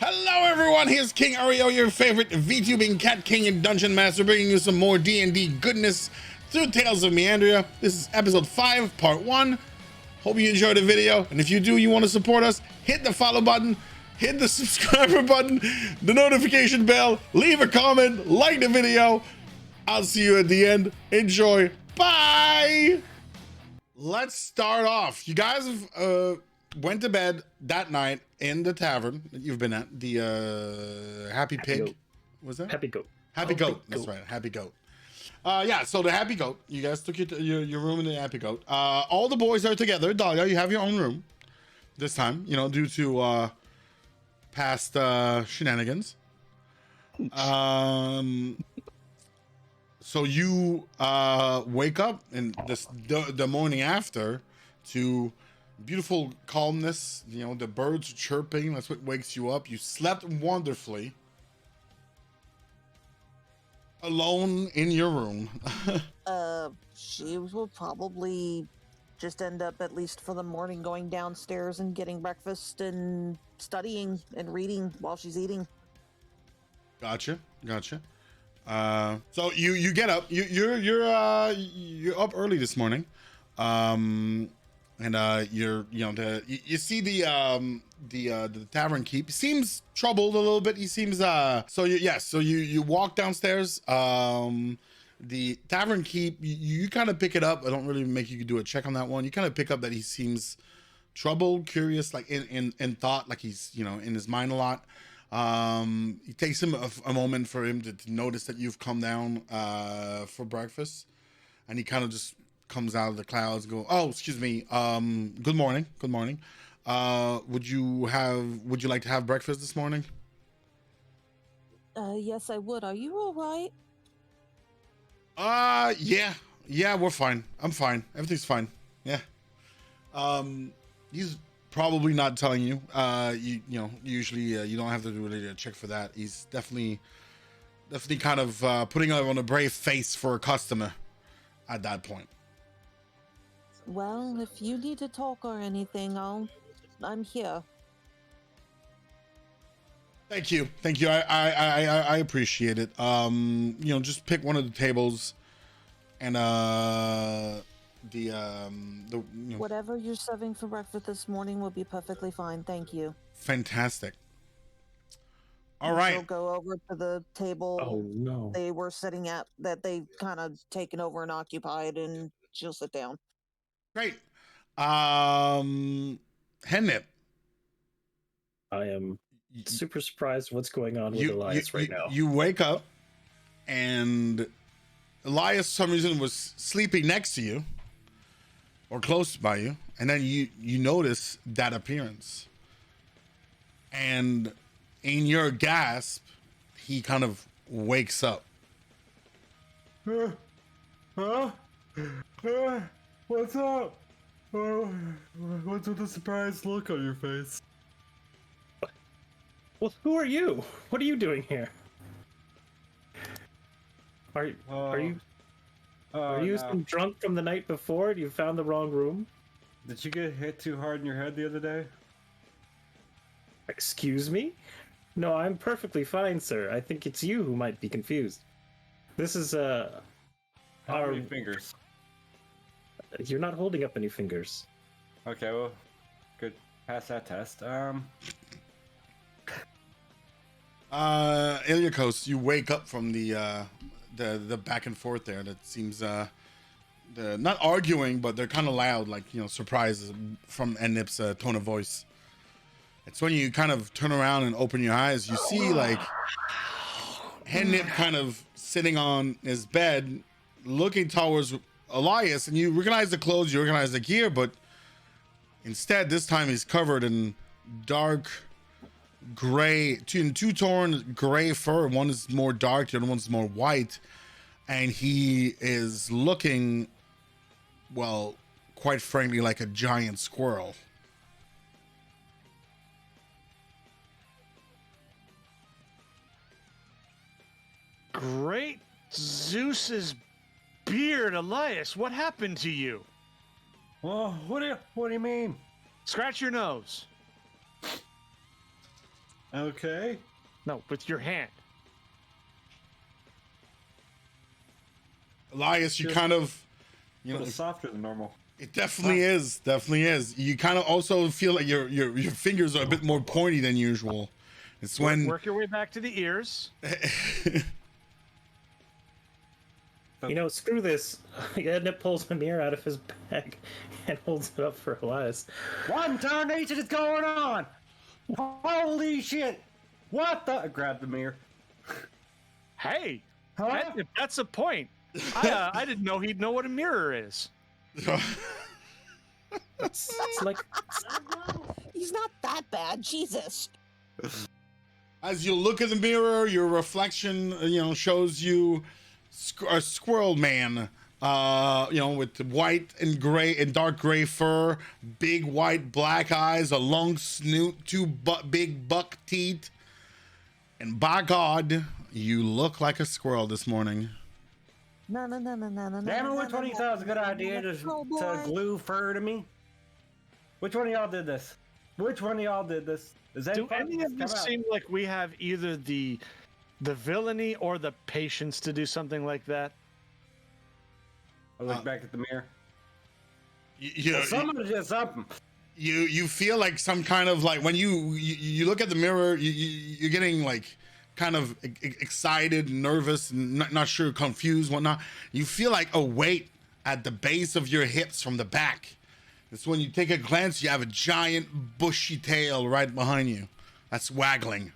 Hello everyone, here's King Ario, your favorite VTubing cat king and dungeon master, bringing you some more D&D goodness through Tales of Meandria. This is episode 5, part 1. Hope you enjoyed the video, and if you do, you want to support us, hit the follow button, hit the subscriber button, the notification bell, leave a comment, like the video. I'll see you at the end. Enjoy. Bye! Let's start off. You guys have went to bed that night in the tavern that you've been at, the Happy Pig. Goat. Was that? Happy Goat. Happy Goat. That's right. Happy Goat. Yeah, so the Happy Goat. You guys took your room in the Happy Goat. All the boys are together. Dahlia, you have your own room this time, you know, due to past shenanigans. So you wake up in the morning after to beautiful calmness. You know, the birds are chirping. That's what wakes you up. You slept wonderfully. Alone in your room. She will probably just end up, at least for the morning, going downstairs and getting breakfast and studying and reading while she's eating. Gotcha. So you get up. You're up early this morning. And you see the tavern keep. He seems troubled a little bit. He seems so you walk downstairs. The tavern keep, you kind of pick it up. I don't really make you do a check on that one. You kind of pick up that he seems troubled, curious, like in thought, like he's, you know, in his mind a lot. It takes him a moment for him to notice that you've come down for breakfast, and he kind of just comes out of the clouds and go, oh, excuse me, good morning. Would you like to have breakfast this morning? Yes, I would. Are you all right? Yeah, we're fine. I'm fine. Everything's fine. Yeah. He's probably not telling you. You know, usually you don't have to do really a check for that. He's definitely kind of putting on a brave face for a customer at that point. Well, if you need to talk or anything, I'm here. Thank you. I appreciate it. You know, just pick one of the tables, and you know, whatever you're serving for breakfast this morning will be perfectly fine. Thank you. Fantastic. All right. She'll go over to the table they were sitting at, that they kind of taken over and occupied, and she'll sit down. Great. Hennip. I am super surprised what's going on with Elias right now. You wake up, and Elias, for some reason, was sleeping next to you or close by you, and then you notice that appearance, and in your gasp, he kind of wakes up. What's up? What's with the surprised look on your face? Well, who are you? What are you doing here? Are you some drunk from the night before? You found the wrong room? Did you get hit too hard in your head the other day? Excuse me? No, I'm perfectly fine, sir. I think it's you who might be confused. This is How many fingers? You're not holding up any fingers. Okay, well, good. Pass that test. Iliakos, you wake up from the back and forth there. That seems they're not arguing, but they're kind of loud, like, you know, surprise from Ennip's tone of voice. It's when you kind of turn around and open your eyes, you see like Ennip kind of sitting on his bed, looking towards Elias, and you recognize the clothes, you recognize the gear, but instead this time he's covered in dark gray, two-tone gray fur. One is more dark, the other one's more white, and he is looking, well, quite frankly, like a giant squirrel. Great Zeus's beard, Elias, what happened to you? Oh, what do you mean? Scratch your nose. Okay. No, with your hand. Elias, you Just- kind of, A you know, little softer than normal. it definitely is. Definitely is. You kind of also feel like your fingers are a bit more pointy than usual. It's when Work your way back to the ears. You know, screw this. Edna pulls the mirror out of his bag and holds it up for Elias. What in tarnation is going on? Holy shit! What the? I grabbed the mirror. Hey, Huh? that's a point. I didn't know he'd know what a mirror is. It's like He's not that bad, Jesus. as you look in the mirror, your reflection, shows you a squirrel man, with white and gray and dark gray fur, big white black eyes, a long snoot, two big buck teeth, and by God, you look like a squirrel this morning. No. Damn it, which one of you thought it was a good idea to glue fur to me? Which one of y'all did this? Which one of y'all did this? Is that Do any of this seem like we have either the villainy or the patience to do something like that? I look back at the mirror. You Somebody did something. you feel like some kind of like when you look at the mirror, you're getting like kind of excited, nervous, not sure, confused, whatnot. You feel like a weight at the base of your hips from the back. It's when you take a glance, you have a giant bushy tail right behind you. That's waggling.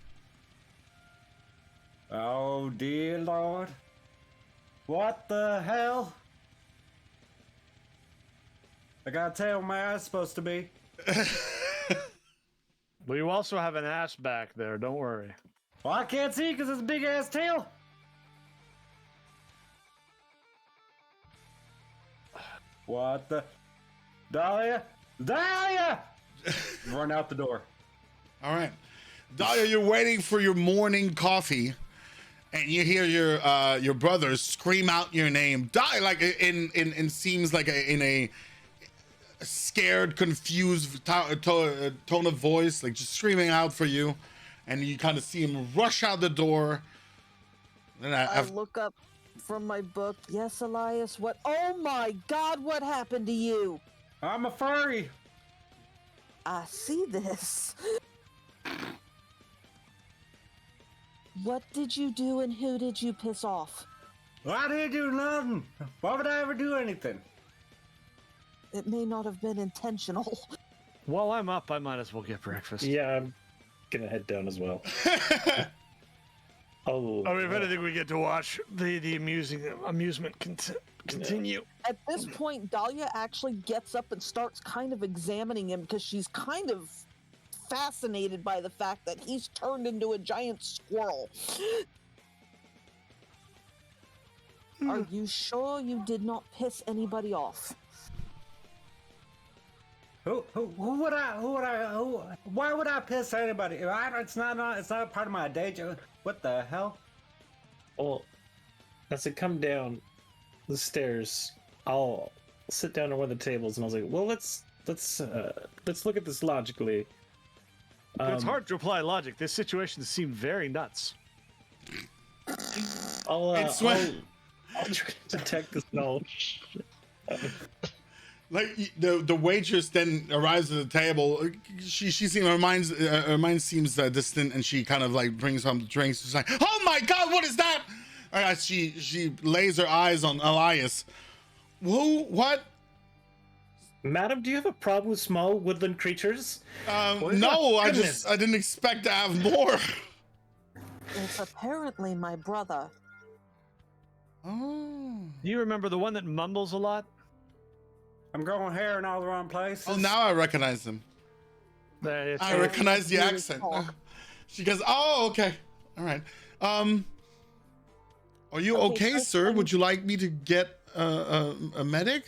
Oh dear Lord. What the hell? I gotta tell my ass supposed to be. Well, you also have an ass back there. Don't worry. Well, I can't see because it's a big ass tail. What the? Dahlia! Dahlia! Run out the door. All right, Dahlia, you're waiting for your morning coffee, and you hear your brothers scream out your name. Dahlia, like in seems like in a scared, confused tone of voice, like just screaming out for you, and you kind of see him rush out the door. Then I look up from my book. Yes, Elias, what? Oh my God, what happened to you? I'm a furry. I see this. What did you do and who did you piss off? I didn't do nothing. Why would I ever do anything? It may not have been intentional. While I'm up, I might as well get breakfast. yeah, I'm gonna head down as well. Oh, I mean, if anything, we get to watch the amusement continue. At this point, Dahlia actually gets up and starts kind of examining him because she's kind of fascinated by the fact that he's turned into a giant squirrel. Are you sure you did not piss anybody off? Why would I piss anybody? It's not part of my day job. What the hell? well, as I come down the stairs, I'll sit down on one of the tables and I was like, well, let's look at this logically. It's hard to apply logic. This situation seemed very nuts. I'll It's when- try to detect this knowledge. Like the waitress then arrives at the table. She seems her mind seems distant, and she kind of like brings some drinks. She's like, "Oh my God, what is that?" She lays her eyes on Elias. Who? What? Madam, do you have a problem with small woodland creatures? No, I didn't expect to have more. It's apparently my brother. Oh. You remember the one that mumbles a lot? I'm growing hair in all the wrong places. Oh, now I recognize him. I recognize the accent. She goes, "Oh, okay, all right. Are you okay, sir? Would you like me to get a medic?"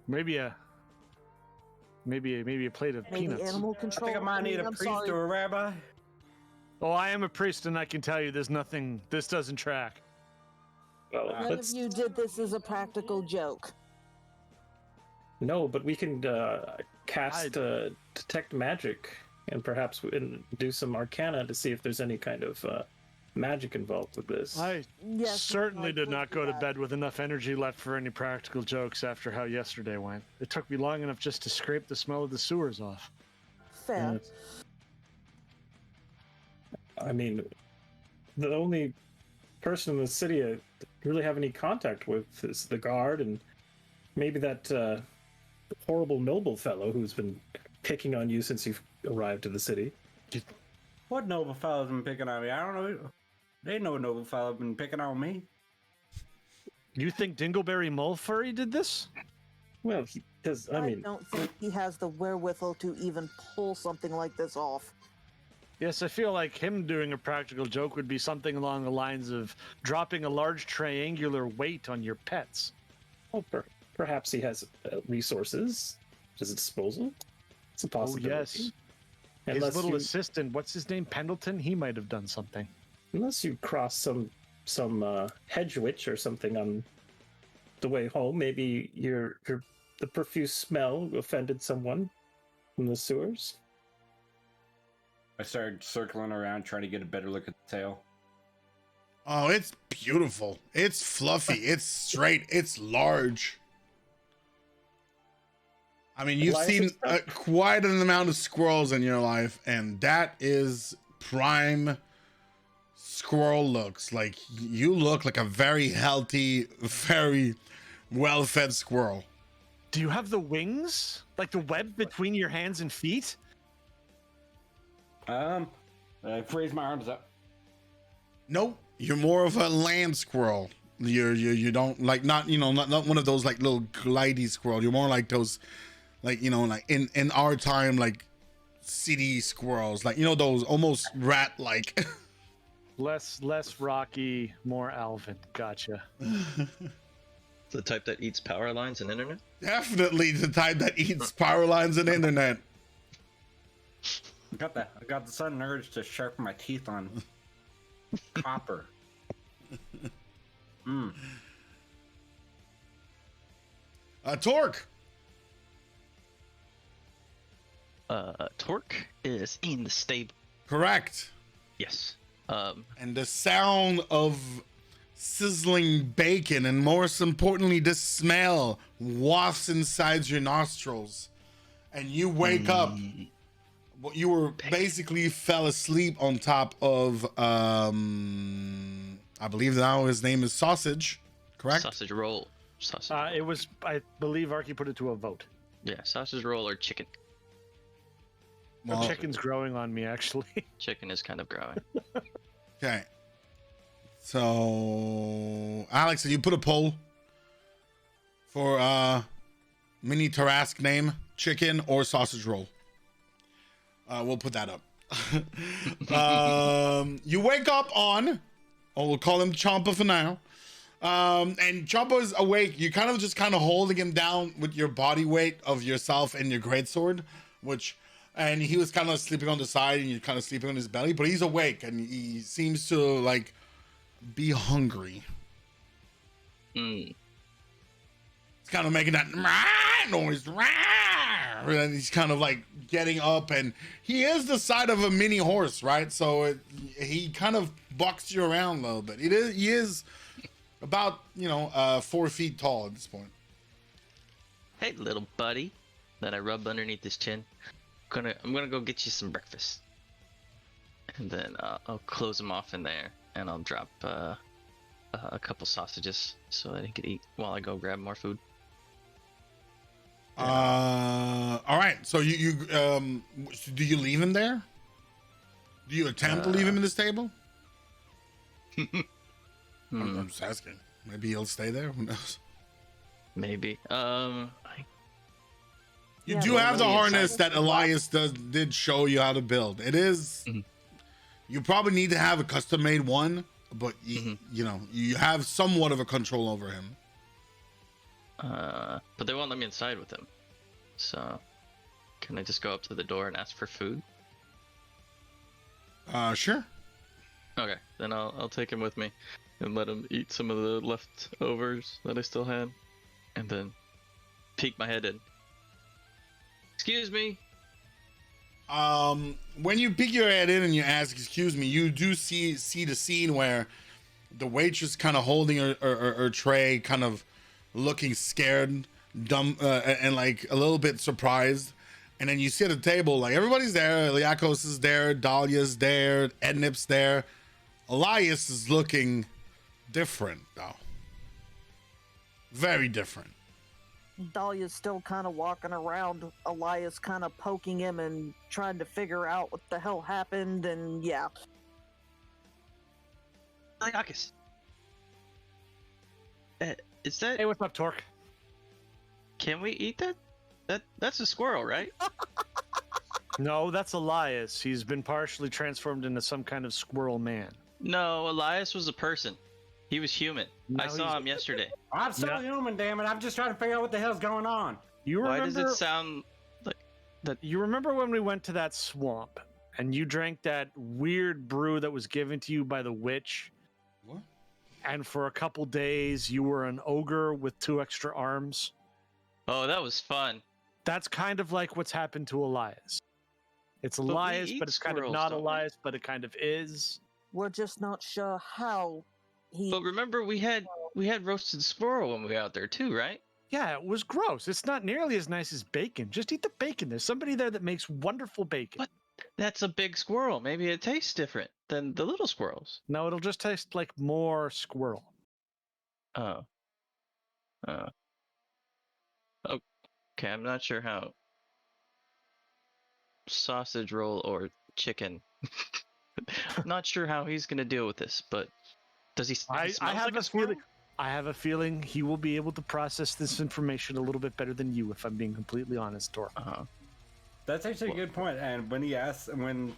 Maybe a plate of Maybe peanuts. animal I control. think I might need a I'm priest sorry. or a rabbi. Oh, I am a priest, and I can tell you, there's nothing. This doesn't track. Well, None of you did this as a practical joke. No, but we can cast detect magic. and perhaps do some arcana to see if there's any kind of magic involved with this. I Yes, certainly I did would not do go to that. bed with enough energy left for any practical jokes after how yesterday went. It took me long enough just to scrape the smell of the sewers off. Fair. I mean, the only person in the city I really have any contact with is the guard, and maybe that horrible noble fellow who's been picking on you since you arrived to the city. What noble fella's been picking on me? I don't know. There ain't no noble fella been picking on me. You think Dingleberry Mulfurry did this? Well, he does. I mean, don't think he has the wherewithal to even pull something like this off. Yes, I feel like him doing a practical joke would be something along the lines of dropping a large triangular weight on your pets. well, perhaps he has resources at his disposal. It's a Oh, possibility. yes. Unless His little you, assistant, what's his name? Pendleton? He might have done something. unless you cross some hedge witch or something on the way home, maybe the profuse smell offended someone from the sewers. I started circling around trying to get a better look at the tail. Oh, it's beautiful. It's fluffy. It's straight. It's large. I mean, you've Life seen is tough. quite an amount of squirrels in your life, and that is prime squirrel looks. Like, you look like a very healthy, very well-fed squirrel. Do you have the wings? Like the web between your hands and feet? I raised my arms up. Nope, you're more of a land squirrel. You don't like not one of those like little glidey squirrel. You're more like those, like like in our time, like city squirrels, like those almost rat like. Less rocky, more Alvin. Gotcha. The type that eats power lines and internet? Definitely the type that eats power lines and internet. I got the sudden urge to sharpen my teeth on copper. Torque. Torque is in the stable. Correct. Yes. And the sound of sizzling bacon, and most importantly, the smell wafts inside your nostrils, and you wake up. You were basically fell asleep on top of I believe now his name is Sausage, correct? Sausage roll. Sausage. It was, I believe Arky put it to a vote. Yeah, sausage roll or chicken. The Well, chicken's growing on me, actually. Chicken is kind of growing. okay. So, Alex, did you put a poll for mini Tarask name, chicken or sausage roll? We'll put that up. You wake up on, we'll call him Champa for now. And Champa's awake. You kind of holding him down with your body weight of yourself and your greatsword, and he was kind of sleeping on the side, and you're kind of sleeping on his belly, but he's awake and he seems to like be hungry. Mm. He's kind of making that "Rah!" noise, "Rah!" and he's kind of like getting up, and he is the side of a mini horse, right? So he kind of bucks you around a little bit. He is about 4 feet tall at this point. Hey, little buddy. Then I rub underneath his chin. I'm gonna go get you some breakfast. And then I'll close him off in there, and I'll drop a couple sausages so that he could eat while I go grab more food. All right. So you do you leave him there? Do you attempt to leave him in this table? I'm just asking. Maybe he'll stay there. Who knows? Maybe. You Yeah, do well, have the maybe harness inside. that Elias did show you how to build. It is. You probably need to have a custom made one, but you have somewhat of a control over him. But they won't let me inside with him. So, can I just go up to the door and ask for food? Sure. Okay, then I'll take him with me and let him eat some of the leftovers that I still had, and then peek my head in. Excuse me. When you peek your head in and you ask, "Excuse me," you do see the scene where the waitress kind of holding her tray, kind of looking scared, dumb, and like a little bit surprised. And then you see at the table, like everybody's there. Liakos is there, Dahlia's there, Ednip's there. Elias is looking different, though. Very different. Dahlia's still kind of walking around. Elias kind of poking him and trying to figure out what the hell happened. And yeah, Liakis. Is that? Hey, what's up, Torque? Can we eat that? That's a squirrel, right? No, that's Elias. He's been partially transformed into some kind of squirrel man. No, Elias was a person. He was human. I saw him yesterday. I'm still human, damn it. I'm just trying to figure out what the hell's going on. You Why remember? does it sound like that? You remember when we went to that swamp and you drank that weird brew that was given to you by the witch? What? And for a couple days you were an ogre with 2 extra arms? Oh, that was fun. That's kind of like what's happened to Elias. It's we Elias, eat but it's kind of squirrels, not don't we? Elias, but it kind of is. we're just not sure how he. But remember, we had roasted squirrel when we were out there too, right? Yeah, it was gross. It's not nearly as nice as bacon. Just eat the bacon. There's somebody there that makes wonderful bacon. What? That's a big squirrel. Maybe it tastes different than the little squirrels. No, it'll just taste like more squirrel. Oh. Okay, I'm not sure how sausage roll or chicken. Not sure how he's gonna deal with this, but does he? I Smells have like a squirrel? feeling. I have a feeling he will be able to process this information a little bit better than you, if I'm being completely honest, Tor. That's actually a good point. And when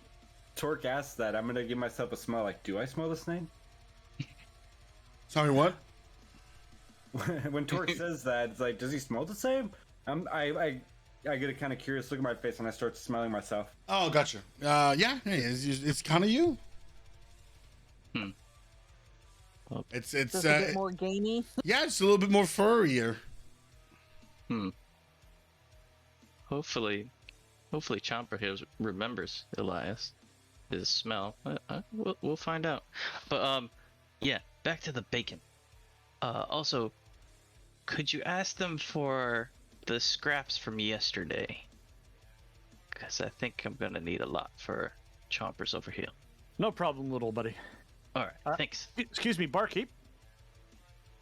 Torque asks that, I'm gonna give myself a smell. Like, do I smell the snake? Sorry, what? When Torque says that, it's like, does he smell the same? I get a kind of curious look at my face when I start smelling myself. Oh, gotcha. Yeah, hey, it's kind of you. It's Does it get more gamey? yeah, it's a little bit more furrier. Hopefully Chomper here remembers Elias, his smell. We'll find out. But yeah, back to the bacon. Also, could you ask them for the scraps from yesterday? Because I think I'm gonna need a lot for Chompers over here. No problem, little buddy. All right, thanks. Excuse me, barkeep.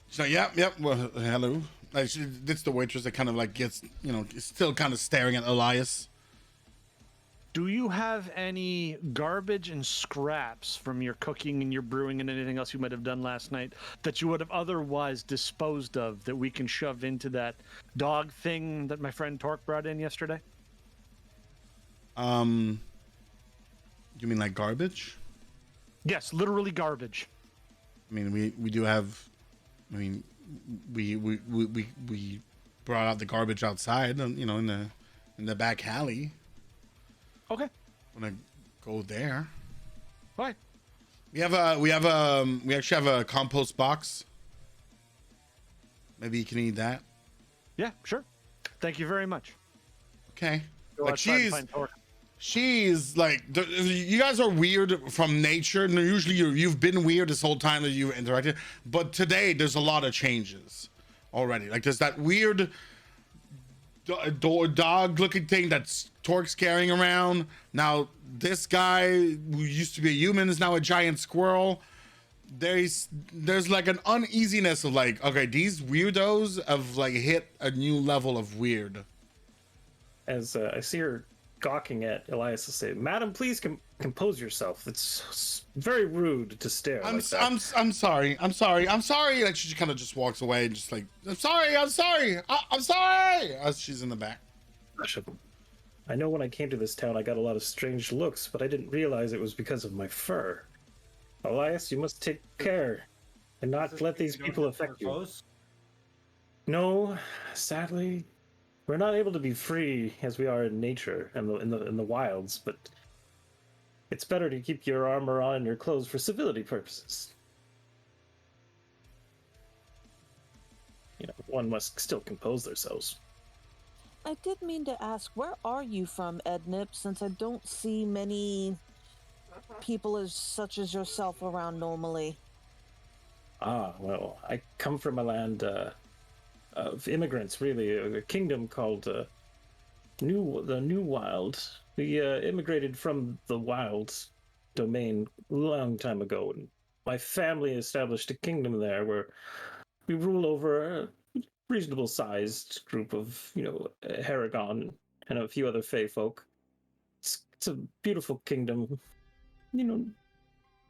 So yep. Well, hello. Like, it's the waitress that kind of like gets, is still kind of staring at Elias. Do you have any garbage and scraps from your cooking and your brewing and anything else you might have done last night that you would have otherwise disposed of that we can shove into that dog thing that my friend Torque brought in yesterday? You mean like garbage? Yes, literally garbage. I mean, we do have. I mean, we brought out the garbage outside, in the back alley. Okay. I'm gonna go there. Bye. We actually have a compost box. Maybe you can eat that. Yeah, sure. Thank you very much. Okay. Go Like outside and find Torque. she's like, you guys are weird from nature. And usually you've been weird this whole time that you've interacted, but today there's a lot of changes already. Like there's that weird dog looking thing that's Torque's carrying around. Now this guy who used to be a human is now a giant squirrel. There's like an uneasiness of like, okay, these weirdos have like hit a new level of weird. As I see her gawking at Elias, I say, "Madam, please compose yourself. It's very rude to stare." I'm like that." I'm sorry. Like she kind of just walks away and just like, I'm sorry. As she's in the back. I know when I came to this town, I got a lot of strange looks, but I didn't realize it was because of my fur. Elias, you must take care and not let these people affect you. Close? No, sadly, we're not able to be free as we are in nature and in the wilds. But it's better to keep your armor on and your clothes for civility purposes. One must still compose themselves. I did mean to ask, where are you from, Ednip, since I don't see many people as such as yourself around normally? Ah, well, I come from a land of immigrants, really, a kingdom called the New Wild. We immigrated from the Wilds domain a long time ago, and my family established a kingdom there where we rule over a reasonable sized group of, Haragon and a few other Fey folk. It's a beautiful kingdom,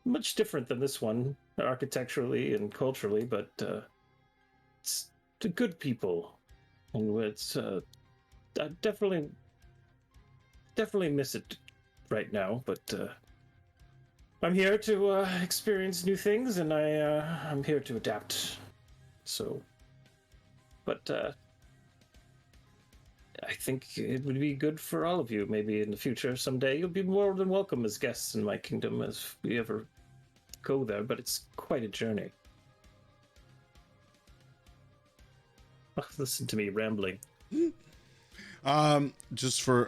much different than this one architecturally and culturally, but it's the good people, and it's I definitely miss it right now, but I'm here to experience new things, and I'm here to adapt. So, but I think it would be good for all of you. Maybe in the future, someday, you'll be more than welcome as guests in my kingdom if we ever go there. But it's quite a journey. Oh, listen to me rambling. Just for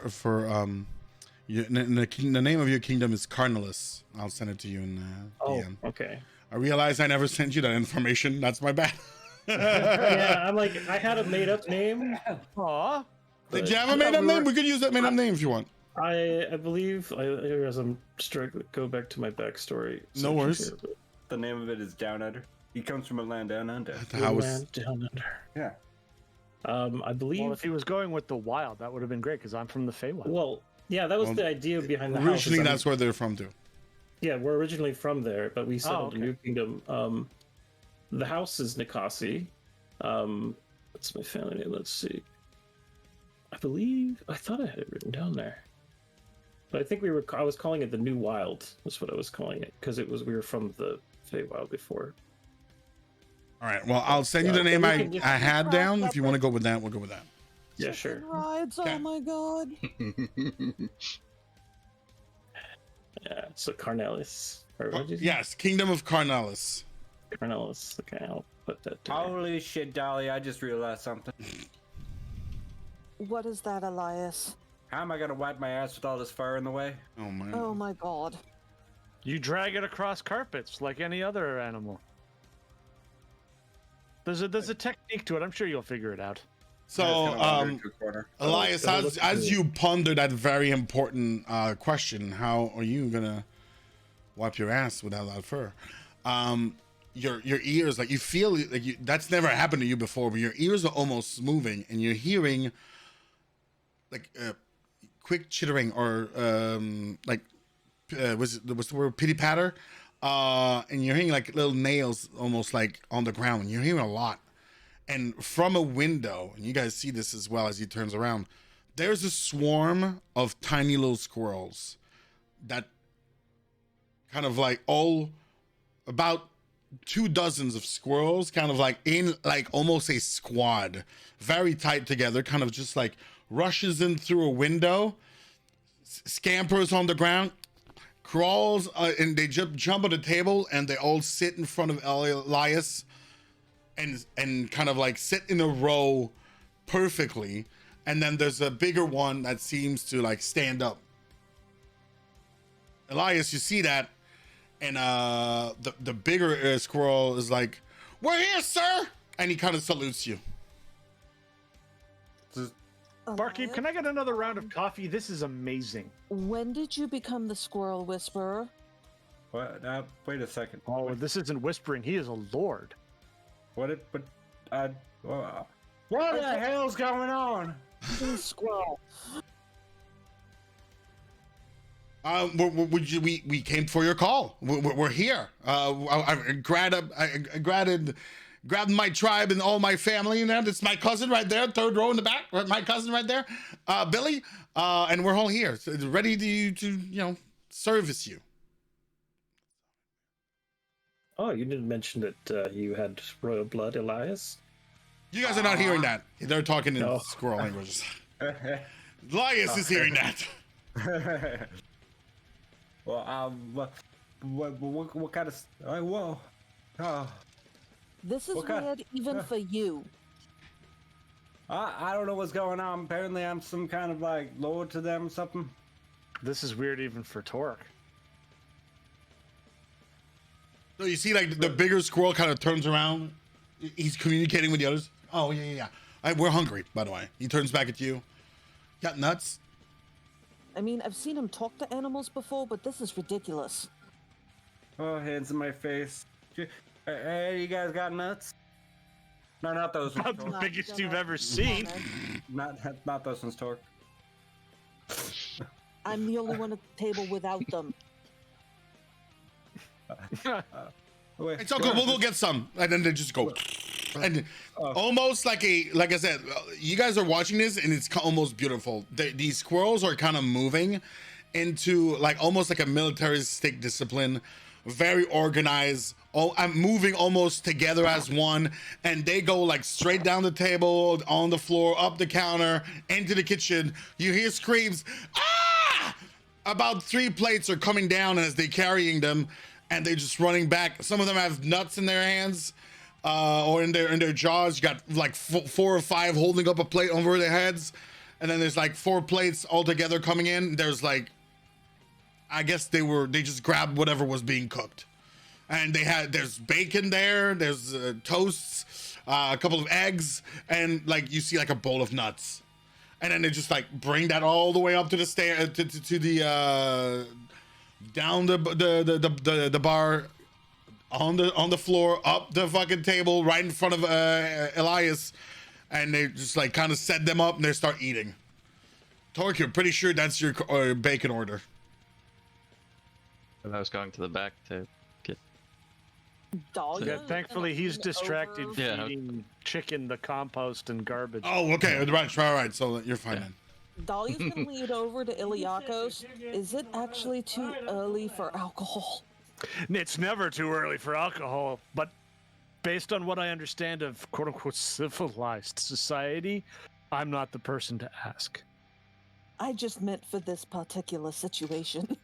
the name of your kingdom is Carnalus. I'll send it to you in DM. Okay. I realize I never sent you that information. That's my bad. Yeah, I'm like, I had a made up name. Aw. Did you have a made up name? We could use that made up name if you want. I believe, as I'm struggling, go back to my backstory. No worries. The name of it is Down Under. He comes from a land down under. Land down under. Yeah. I believe. Well, if he was going with the wild, that would have been great because I'm from the Feywild. Well, yeah, that was the idea behind the house. Originally, that's where they're from too. Yeah, we're originally from there, but we settled okay. a new kingdom. The house is Nikasi. What's my family name? Let's see. I thought I had it written down there. But I think I was calling it the New Wild. That's what I was calling it, because we were from the Feywild before. All right. Well, I'll send you the name I had down. If you want to go with that, we'll go with that. Yeah, sure. Rides, oh my god. Yeah, so Carnalus. Or what did you say? Yes, Kingdom of Carnalus. Carnalus. Okay, I'll put that down. Holy shit, Dolly! I just realized something. What is that, Elias? How am I gonna wipe my ass with all this fur in the way? Oh man. Oh my god. You drag it across carpets like any other animal. There's a technique to it. I'm sure you'll figure it out. So, Elias, as you ponder that very important question, how are you gonna wipe your ass without that fur? Your ears, like you feel like that's never happened to you before, but your ears are almost moving, and you're hearing like quick chittering or what's the word, pitty patter, and you're hearing like little nails almost like on the ground, and you're hearing a lot. And from a window, and you guys see this as well as he turns around, there's a swarm of tiny little squirrels that kind of like about 2 dozens of squirrels, kind of like in like almost a squad, very tight together, kind of just like rushes in through a window, scampers on the ground, crawls, and they jump on the table, and they all sit in front of Elias. And kind of like sit in a row perfectly, and then there's a bigger one that seems to like stand up. Elias, you see that, and the bigger squirrel is like, "We're here, sir," and he kind of salutes you. Barkeep, can I get another round of coffee? This is amazing. When did you become the Squirrel Whisperer? What? Wait a second. Oh, this isn't whispering. He is a lord. What the hell's going on? Squirrel. We came for your call. We're here. I grabbed my tribe and all my family, and it's my cousin right there, third row in the back. My cousin right there, Billy, and we're all here, so ready to service you. Oh, you didn't mention that you had royal blood, Elias? You guys are not hearing that. They're talking in squirrel languages. Elias is hearing that. Well, what kind of? Whoa. Oh. This is weird even for you. I don't know what's going on. Apparently, I'm some kind of like lord to them or something. This is weird even for Torque. So you see, like the bigger squirrel kind of turns around. He's communicating with the others. Oh yeah. We're hungry, by the way. He turns back at you. Got nuts? I mean, I've seen him talk to animals before, but this is ridiculous. Oh, hands in my face. Hey, you guys got nuts? No, not those ones. Not the Torque. biggest you've ever seen. Not those ones, Torque. I'm the only one at the table without them. Wait, It's all good. We'll go get some, and then they just go, and almost like I said, you guys are watching this, and it's almost beautiful. These squirrels are kind of moving into like almost like a militaristic discipline, very organized. I'm moving almost together as one, and they go like straight down the table, on the floor, up the counter, into the kitchen. You hear screams, ah! About 3 plates are coming down as they're carrying them, and they're just running back. Some of them have nuts in their hands, or in their jaws. You got like 4 or 5 holding up a plate over their heads, and then there's like 4 plates all together coming in. There's like, I guess they just grabbed whatever was being cooked, and there's bacon there, there's toasts, a couple of eggs, and like you see like a bowl of nuts, and then they just like bring that all the way up to the stair to the down the bar, on the floor, up the fucking table, right in front of Elias, and they just like kind of set them up and they start eating. Torque, you're pretty sure that's your bacon order. And I was going to the back to get. Dahlia? Yeah, thankfully he's distracted over- Yeah. feeding chicken the compost and garbage. Oh, okay, right. So you're fine then. Dahlia's gonna lead over to Iliakos. Is it actually too early for alcohol? It's never too early for alcohol, but based on what I understand of quote-unquote civilized society, I'm not the person to ask. I just meant for this particular situation.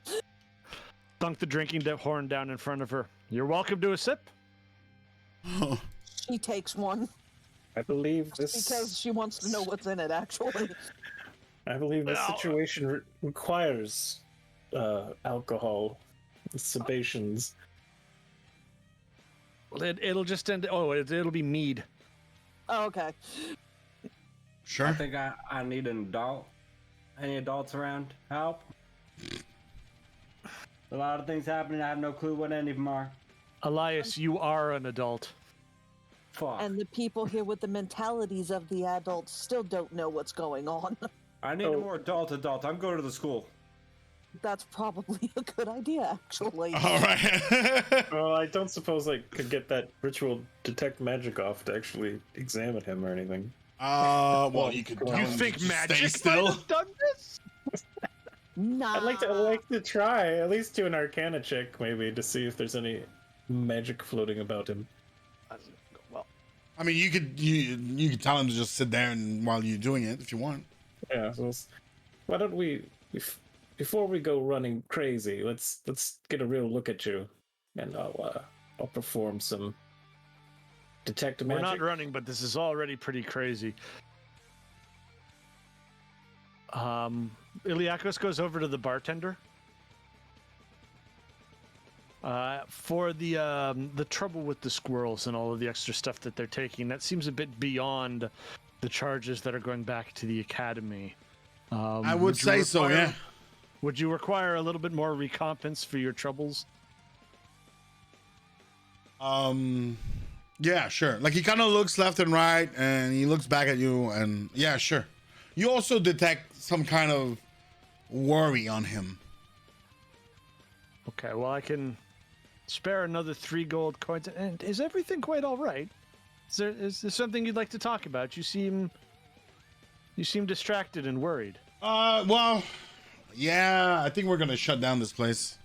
Dunk the drinking horn down in front of her. You're welcome to a sip. She takes one I believe this. because she wants to know what's in it, actually. I believe this Well- situation requires alcohol, libations. Well, it'll just end. Oh, it'll be mead. Oh, okay. Sure. I think I need an adult. Any adults around? Help? A lot of things happening. I have no clue what any of them are. Elias, you are an adult. Fuck. And the people here with the mentalities of the adults still don't know what's going on. I need a more adult. I'm going to the school. That's probably a good idea, actually. All right. Well, I don't suppose I could get that ritual detect magic off to actually examine him or anything. Well, you could. You You just think stay magic might still? have done this? Nah. I'd like to try at least do an Arcana check, maybe, to see if there's any magic floating about him. Well, I mean, you could tell him to just sit there and while you're doing it if you want. Yeah. So why don't we, before we go running crazy, let's get a real look at you, and I'll perform some detect we're magic. not running, but this is already pretty crazy. Iliakos goes over to the bartender. For the trouble with the squirrels and all of the extra stuff that they're taking, that seems a bit beyond the charges that are going back to the academy. I would say so, yeah. Would you require a little bit more recompense for your troubles? Yeah, sure. Like he kind of looks left and right, and he looks back at you, and yeah, sure. You also detect some kind of worry on him. Okay, well, I can spare another 3 gold coins. And is everything quite all right? Is there something you'd like to talk about? You seem distracted and worried. Well, yeah, I think we're gonna shut down this place.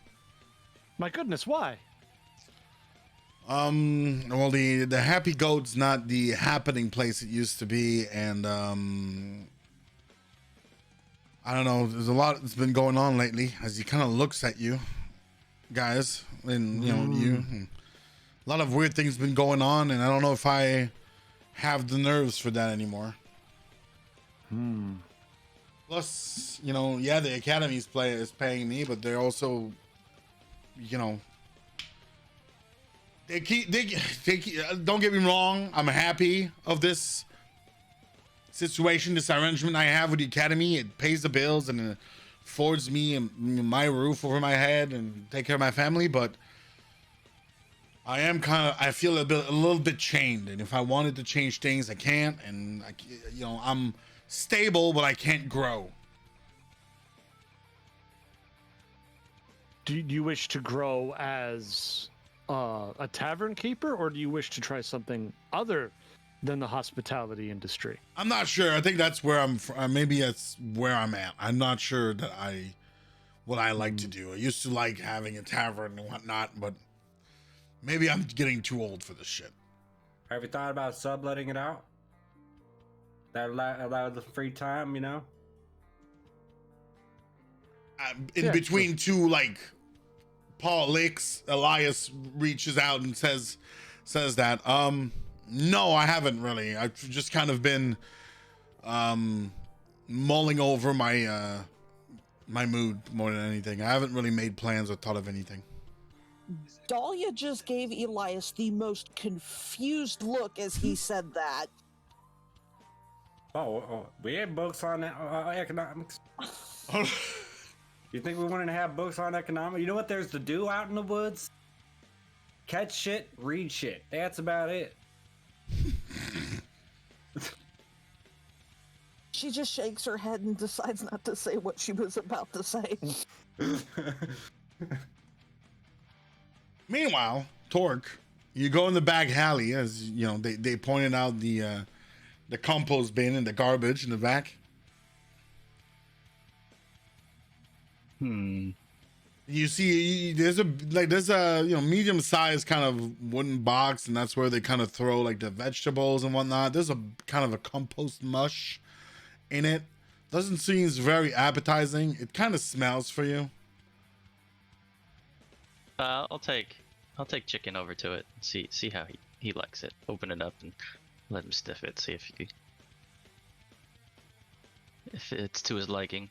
My goodness, why? Well, the Happy Goat's not the happening place it used to be, and I don't know. There's a lot that's been going on lately. As he kind of looks at you, guys, and and a lot of weird things been going on, and I don't know if I have the nerves for that anymore. Plus, you know, yeah, the academy's is paying me, but they're also, you know, they keep, don't get me wrong, I'm happy of this situation, this arrangement I have with the academy. It pays the bills and it affords me my roof over my head and take care of my family, but I feel a little bit chained, and if I wanted to change things, I can't, and you know, I'm stable, but I can't grow. Do you wish to grow as a tavern keeper, or do you wish to try something other than the hospitality industry? I'm not sure. I think that's where maybe that's where I'm at. I'm not sure that what I like to do. I used to like having a tavern and whatnot, but maybe I'm getting too old for this shit. Have you thought about subletting it out? That allow the free time, you know? In between two, like, Paul Licks, Elias reaches out and says that, no, I haven't really. I've just kind of been mulling over my my mood more than anything. I haven't really made plans or thought of anything. Dahlia just gave Elias the most confused look as he said that. Oh, we had books on economics. You think we wanted to have books on economics? You know what there's to do out in the woods? Catch shit, read shit. That's about it. She just shakes her head and decides not to say what she was about to say. Meanwhile, Torque, you go in the back alley, as you know, they pointed out the compost bin and the garbage in the back. You see, there's a you know, medium sized kind of wooden box, and that's where they kind of throw like the vegetables and whatnot. There's a kind of a compost mush in it. Doesn't seem very appetizing. It kind of smells for you. I'll take chicken over to it and see how he likes it. Open it up and let him sniff it. See if it's to his liking.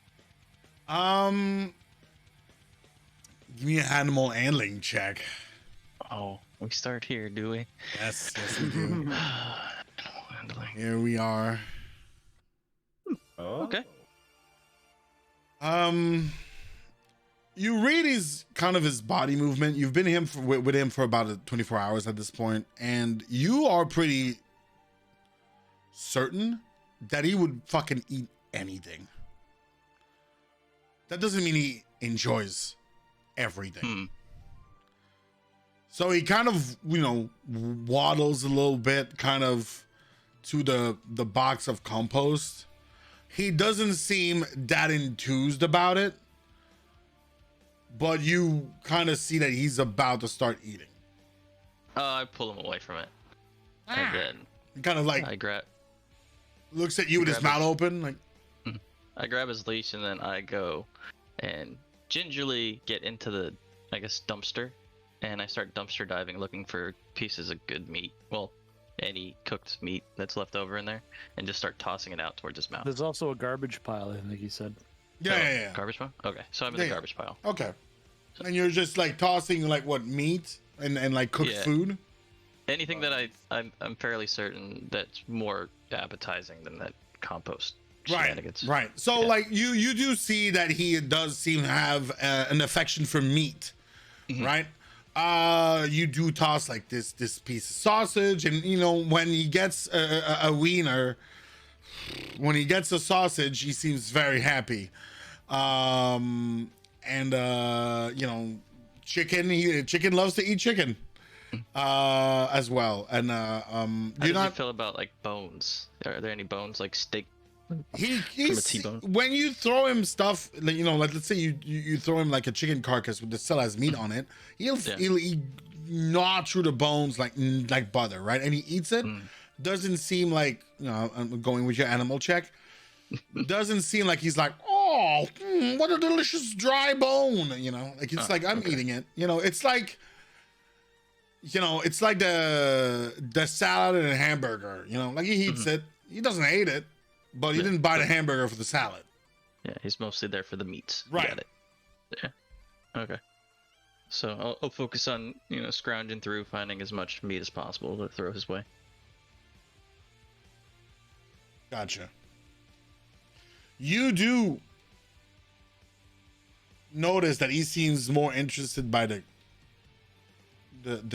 Give me an animal handling check. Oh, we start here, do we? Yes, we do. Animal handling. Here we are. Oh. Okay. You read his body movement. You've been with him for about 24 hours at this point, and you are pretty certain that he would fucking eat anything. That doesn't mean he enjoys everything. So he kind of, you know, waddles a little bit kind of to the box of compost. He doesn't seem that enthused about it, but you kind of see that he's about to start eating. I pull him away from it. And then Kind of like I grab looks at you with his mouth open, like. I grab his leash and then I go and gingerly get into the, I guess, dumpster, and I start dumpster diving looking for pieces of good meat. Well, any cooked meat that's left over in there, and just start tossing it out towards his mouth. There's also a garbage pile, I think he said. Yeah. Garbage pile? Okay, so I'm in the garbage pile. Okay. And you're just like tossing like what, meat and like cooked food? Anything that I'm fairly certain that's more appetizing than that compost shenanigans. Right. So like you do see that he does seem to have an affection for meat, right? You do toss like this piece of sausage, and you know, when he gets a wiener, when he gets a sausage, he seems very happy. And you know, chicken loves to eat chicken as well. And how does he feel about like bones? Are there any bones, like steak? He's when you throw him stuff, like, you know, like let's say you throw him like a chicken carcass that still has meat on it, he'll gnaw through the bones like butter, right? And he eats it. Doesn't seem like, you know, I'm going with your animal check. Doesn't seem like he's like, oh, what a delicious dry bone, you know, like it's like I'm eating it, you know. It's like, you know, it's like the salad and a hamburger, you know, like he eats it, he doesn't hate it, but he Yeah. didn't buy the hamburger for the salad. Yeah, he's mostly there for the meats. Right. Got it. Yeah. Okay. So I'll focus on, scrounging through, finding as much meat as possible to throw his way. Gotcha. You do notice that he seems more interested by the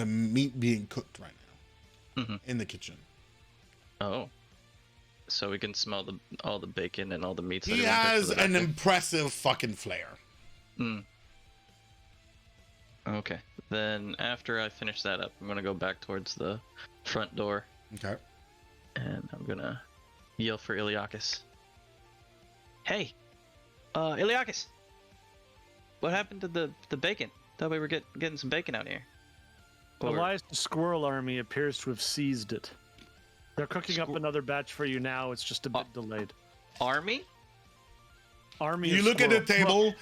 meat being cooked right now in the kitchen. Oh. So we can smell all the bacon and all the meats. He has an impressive fucking flair. Okay. Then after I finish that up, I'm gonna go back towards the front door. Okay. And I'm gonna yell for Iliakis. Hey, Iliakis, what happened to the bacon? Thought we were getting some bacon out here. Elias' squirrel army appears to have seized it. They're cooking up another batch for you now. It's just a bit delayed. Army? Army. You of look at the squirrel. table.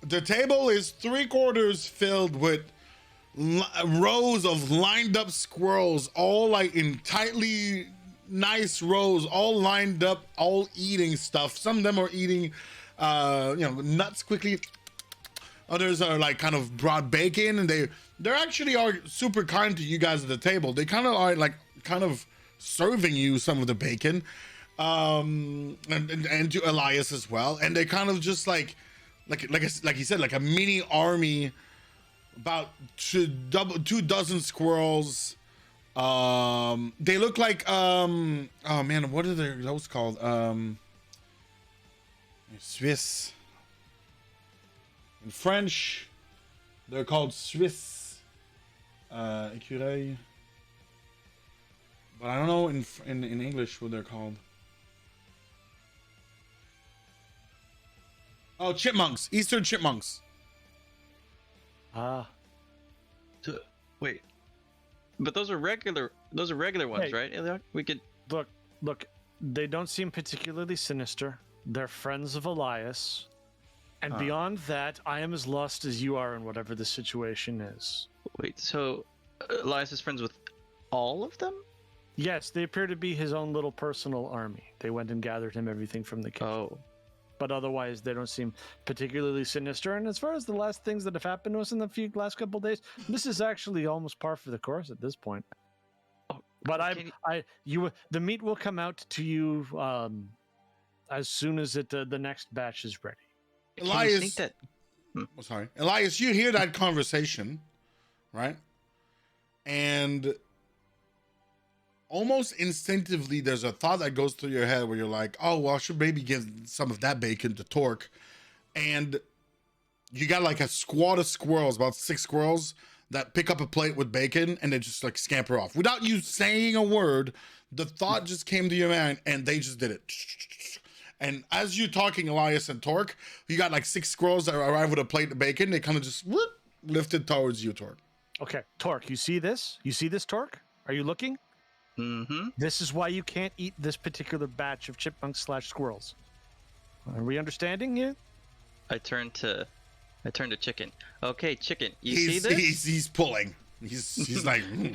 The table is 3/4 filled with rows of lined up squirrels, all like in tightly nice rows, all lined up, all eating stuff. Some of them are eating, nuts quickly. Others are like kind of brought bacon, and they're actually are super kind to you guys at the table. They kind of are like kind of serving you some of the bacon, and to Elias as well. And they kind of just like he said, like a mini army, about 2 dozen squirrels. They look like oh man, what are those called? Swiss. In French, they're called Swiss écureuils. But I don't know in English what they're called. Oh, chipmunks, Eastern chipmunks. Ah. Wait. But those are regular ones, Hey. right, Iliak? We could. Look. They don't seem particularly sinister. They're friends of Elias. And beyond that, I am as lost as you are in whatever the situation is. Wait, so Elias is friends with all of them? Yes, they appear to be his own little personal army. They went and gathered him everything from the kitchen. Oh. But otherwise, they don't seem particularly sinister. And as far as the last things that have happened to us in the last couple of days, this is actually almost par for the course at this point. Oh, but the meat will come out to you as soon as the next batch is ready. Elias, sorry, Elias, you hear that conversation, right? And almost instinctively, there's a thought that goes through your head where you're like, "Oh, well, I should maybe give some of that bacon to Torque." And you got like a squad of squirrels, about 6 squirrels, that pick up a plate with bacon and they just like scamper off without you saying a word. The thought just came to your mind, and they just did it. And as you're talking, Elias and Torque, you got like 6 squirrels that arrive with a plate of bacon. They kind of just lifted towards you, Torque. Okay, Torque, you see this? You see this, Torque? Are you looking? Mm-hmm. This is why you can't eat this particular batch of chipmunks/squirrels. Are we understanding you? I turn to Chicken. Okay, Chicken, you see this? He's pulling. He's like, You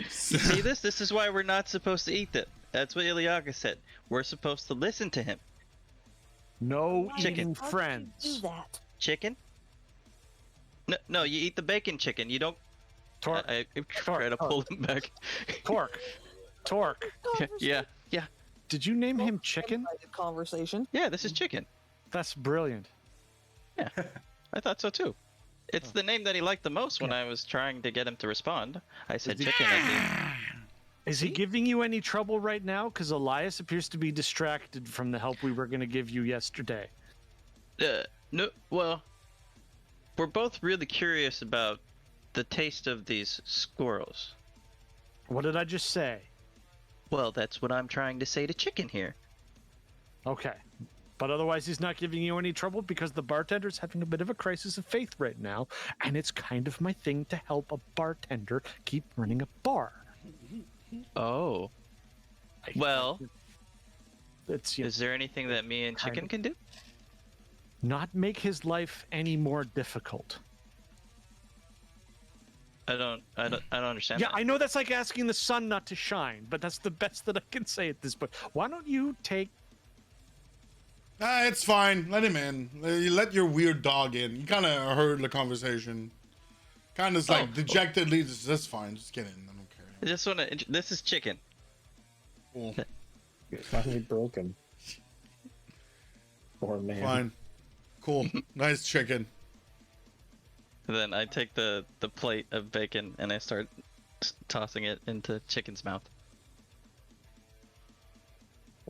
see this? This is why we're not supposed to eat them. That's what Iliaga said. We're supposed to listen to him. No Chicken. eating How could you friends. do that? Chicken? No, you eat the bacon, Chicken. You don't. Torque, I try to pull him back. Torque. Yeah. Did you name him Chicken? Conversation. Yeah, this is Chicken. That's brilliant. Yeah, I thought so too. It's the name that he liked the most when I was trying to get him to respond. I said Chicken. Is he giving you any trouble right now? Because Elias appears to be distracted from the help we were going to give you yesterday. No, well, we're both really curious about the taste of these squirrels. What did I just say? Well, that's what I'm trying to say to Chicken here. Okay. But otherwise, he's not giving you any trouble because the bartender's having a bit of a crisis of faith right now, and it's kind of my thing to help a bartender keep running a bar. Oh. Well, It's is there anything that me and Chicken can do? not make his life any more difficult. I don't understand. Yeah, that. I know that's like asking the sun not to shine, but that's the best that I can say at this point. Why don't you take It's fine. Let him in. You let your weird dog in. You kind of heard the conversation. Kind of like dejectedly. That's fine. Just get in. I don't care. I just want to. This is chicken. Cool. Finally broken. Poor man. Fine. Cool. Nice chicken. And then I take the plate of bacon and I start tossing it into chicken's mouth.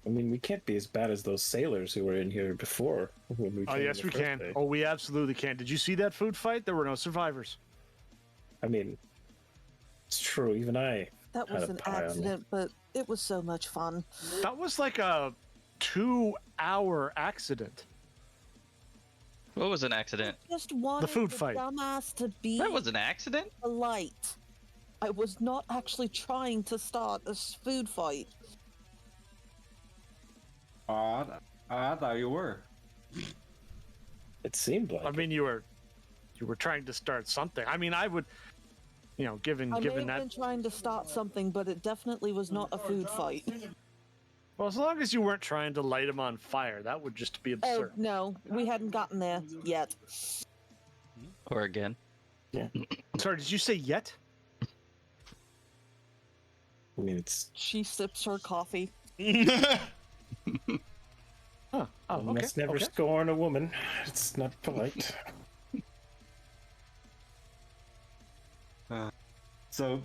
I mean, we can't be as bad as those sailors who were in here before. When we Oh, came yes, the we first can. day. Oh, we absolutely can. Did you see that food fight? There were no survivors. I mean, it's true. Even I. That Had was a an pie on accident, but it was so much fun. That was like a 2-hour accident. What was an accident? Just wanted food the fight. dumbass to be That was an accident? polite. I was not actually trying to start a food fight. I thought you were. It seemed like. I mean, you were trying to start something. I mean, I would, given I may have that. been trying to start something, but it definitely was not a food fight. Well, as long as you weren't trying to light him on fire, that would just be Oh, absurd. no, we hadn't gotten there yet. Or again? Sorry, did you say yet? I mean, it's. She sips her coffee. Huh. Oh, You okay. must never okay. scorn a woman. It's not polite. So,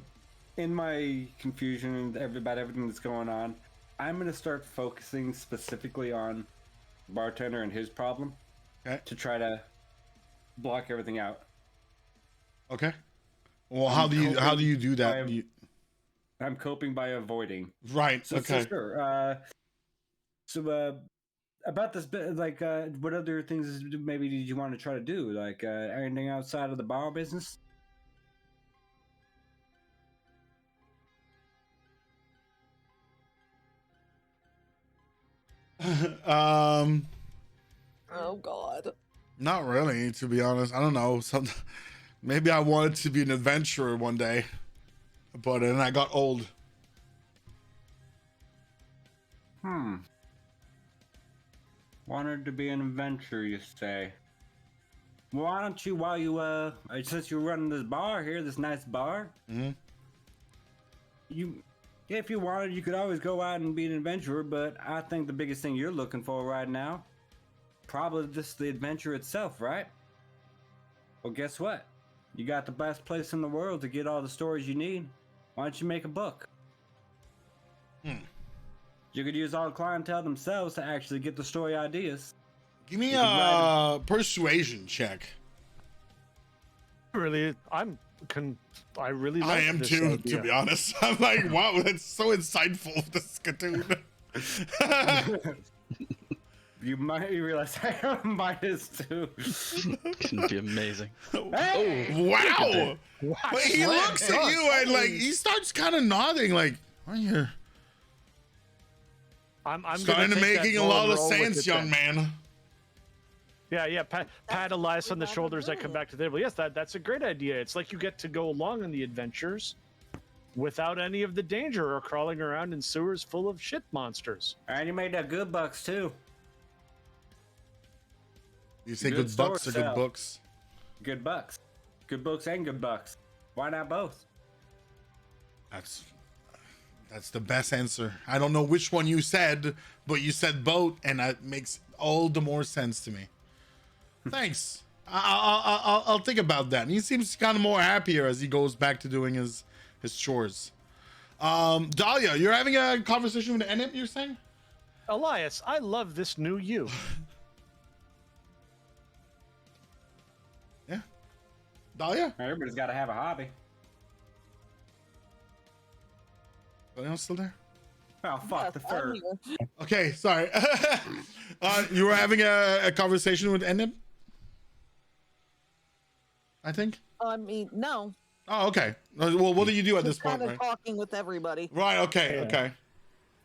in my confusion and about everything that's going on, I'm going to start focusing specifically on bartender and his problem Okay. to try to block everything out. Okay. Well, how do you do that? I'm- I'm coping by avoiding. Right. So, Okay. so sure. About this bit, like, what other things maybe did you want to try to do? Like, anything outside of the bar business? Oh, God. Not really, to be honest. I don't know. Maybe I wanted to be an adventurer one day, but then I got old. Wanted to be an adventurer, you say? Why don't you, while you, since you're running this bar here, this nice bar, Mhm. if you wanted, you could always go out and be an adventurer, but I think the biggest thing you're looking for right now, probably just the adventure itself, right? Well, guess what? You got the best place in the world to get all the stories you need. Why don't you make a book? You could use all the clientele themselves to actually get the story ideas. Give me You can a persuasion check. I really like I am this too, idea. to be honest. I'm like, wow, that's so insightful, this cartoon. You might realize I have minus 2. Can be amazing. Hey! Wow. Wow. But he looks at you and like he starts kind of nodding, like, "Oh, you're I'm starting to gonna take making that a lot ball of and roll with sense, it young then. man." Yeah. Pat Elias on the shoulders that come back to the table. Yes, that's a great idea. It's like you get to go along on the adventures without any of the danger or crawling around in sewers full of shit monsters. And you made that good bucks too. You say Good good bucks or story, good Sal. books? Good bucks. Good books and good bucks. Why not both? That's the best answer. I don't know which one you said, but you said both, and that makes all the more sense to me. Thanks. I'll think about that. And he seems kind of more happier as he goes back to doing his chores. Dahlia, you're having a conversation with Enip, you're saying? Elias, I love this new you. Yeah. Dahlia? Everybody's got to have a hobby. Anyone else still there? Oh, fuck the Yes, I'm fur. here. Okay, sorry. You were having a conversation with Enip? I think. I mean, no. Oh, okay. Well, what do you do at this Just point, kind of right? talking with everybody. Right, okay, Yeah. okay.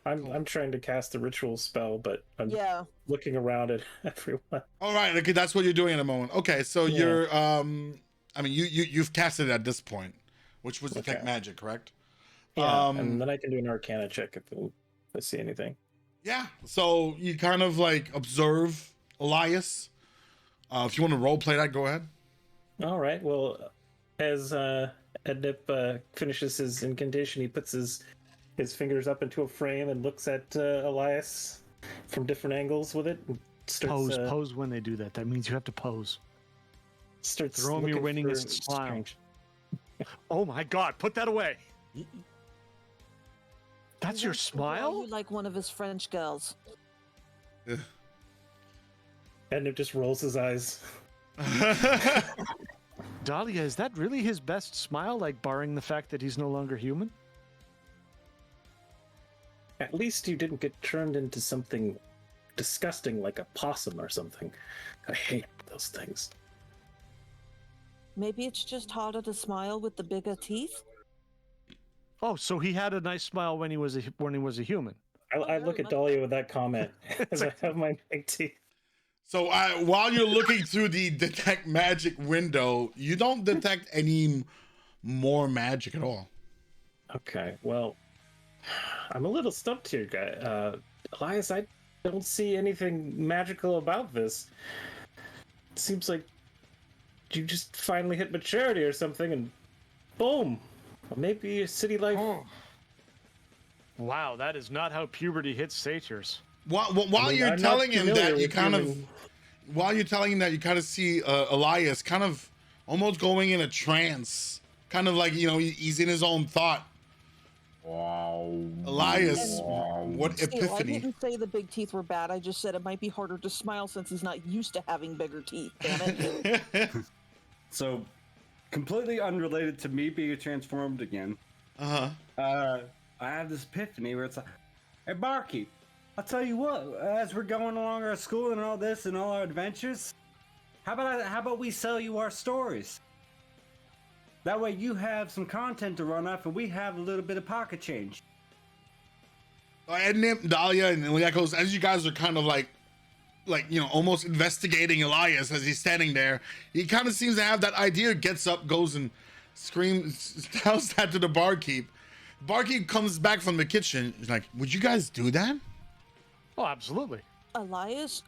I'm trying to cast a ritual spell, but I'm Yeah. looking around at everyone. All right, okay, that's what you're doing at the moment. Okay, so Yeah. you're I mean you've casted it at this point, which was detect Okay. magic, correct? Yeah, and then I can do an Arcana check if I see anything. Yeah. So you kind of like observe Elias. If you want to role play that, go ahead. All right. Well, as Ednip finishes his incantation, he puts his fingers up into a frame and looks at Elias from different angles with it. And starts, Pose when they do that. That means you have to pose. Starts Throw him your looking for winningest smile. strange- Oh my God! Put that away. That's your You smile? like one of his French girls. Ednip just rolls his eyes. Dahlia, is that really his best smile? Like, barring the fact that he's no longer human? At least you didn't get turned into something disgusting like a possum or something. I hate those things. Maybe it's just harder to smile with the bigger teeth. Oh, so he had a nice smile when he was a human. I look at Dahlia with that comment as I have my big teeth. So while you're looking through the detect magic window, you don't detect any more magic at all. Okay, well, I'm a little stumped here, guy. Elias, I don't see anything magical about this. It seems like you just finally hit maturity or something, and boom! Maybe your city life. Oh. Wow, that is not how puberty hits satyrs. While you're I'm telling not him familiar that, you with kind of, human- while you're telling him that, you kind of see Elias kind of almost going in a trance, kind of like, you know, he's in his own thought. Wow. Elias, what Ew, I epiphany? didn't say the big teeth were bad. I just said it might be harder to smile since he's not used to having bigger teeth. Damn it. So, completely unrelated to me being transformed again. Uh-huh. I had this epiphany where it's like, hey, Barkeep, I'll tell you what, as we're going along our school and all this and all our adventures, how about we sell you our stories? That way you have some content to run off and we have a little bit of pocket change. Ednip, Dahlia, and Eliakos, as you guys are kind of like, you know, almost investigating Elias as he's standing there, he kind of seems to have that idea, gets up, goes and screams, tells that to the barkeep. Barkeep comes back from the kitchen. He's like, would you guys do that? Oh, absolutely. Elias,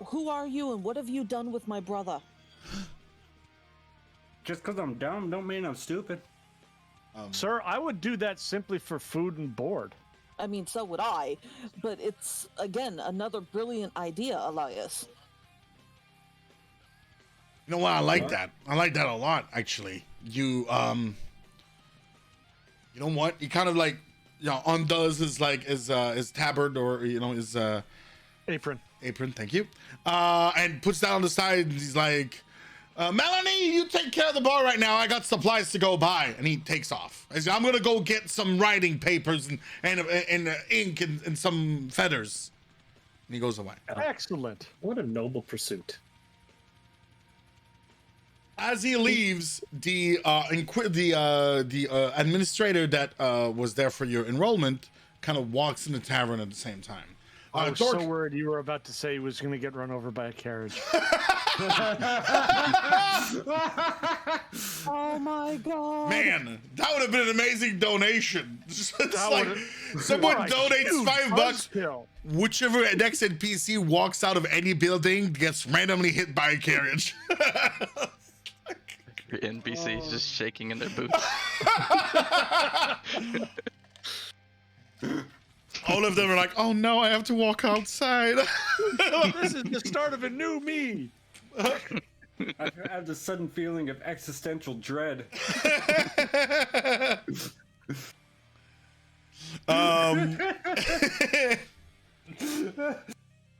who are you and what have you done with my brother? Just because I'm dumb don't mean I'm stupid. Sir, I would do that simply for food and board. I mean, so would I, but it's, again, another brilliant idea, Elias. You know what? I like that. I like that a lot, actually. You know what? He kind of like, you know, undoes his tabard, or, you know, his Apron. Thank you. And puts that on the side. And he's like, Melanie, you take care of the bar right now. I got supplies to go buy. And he takes off. He's like, I'm gonna go get some writing papers and ink and some feathers. And he goes away. Excellent. What a noble pursuit. As he leaves, the administrator that was there for your enrollment kind of walks in the tavern at the same time. I was so worried you were about to say he was going to get run over by a carriage. Oh my god. Man, that would have been an amazing donation. It's like would've- someone What a donates huge $5. buzzkill. Whichever next NPC walks out of any building gets randomly hit by a carriage. Your NPCs just shaking in their boots. All of them are like, oh no, I have to walk outside. This is the start of a new me. I have this sudden feeling of existential dread.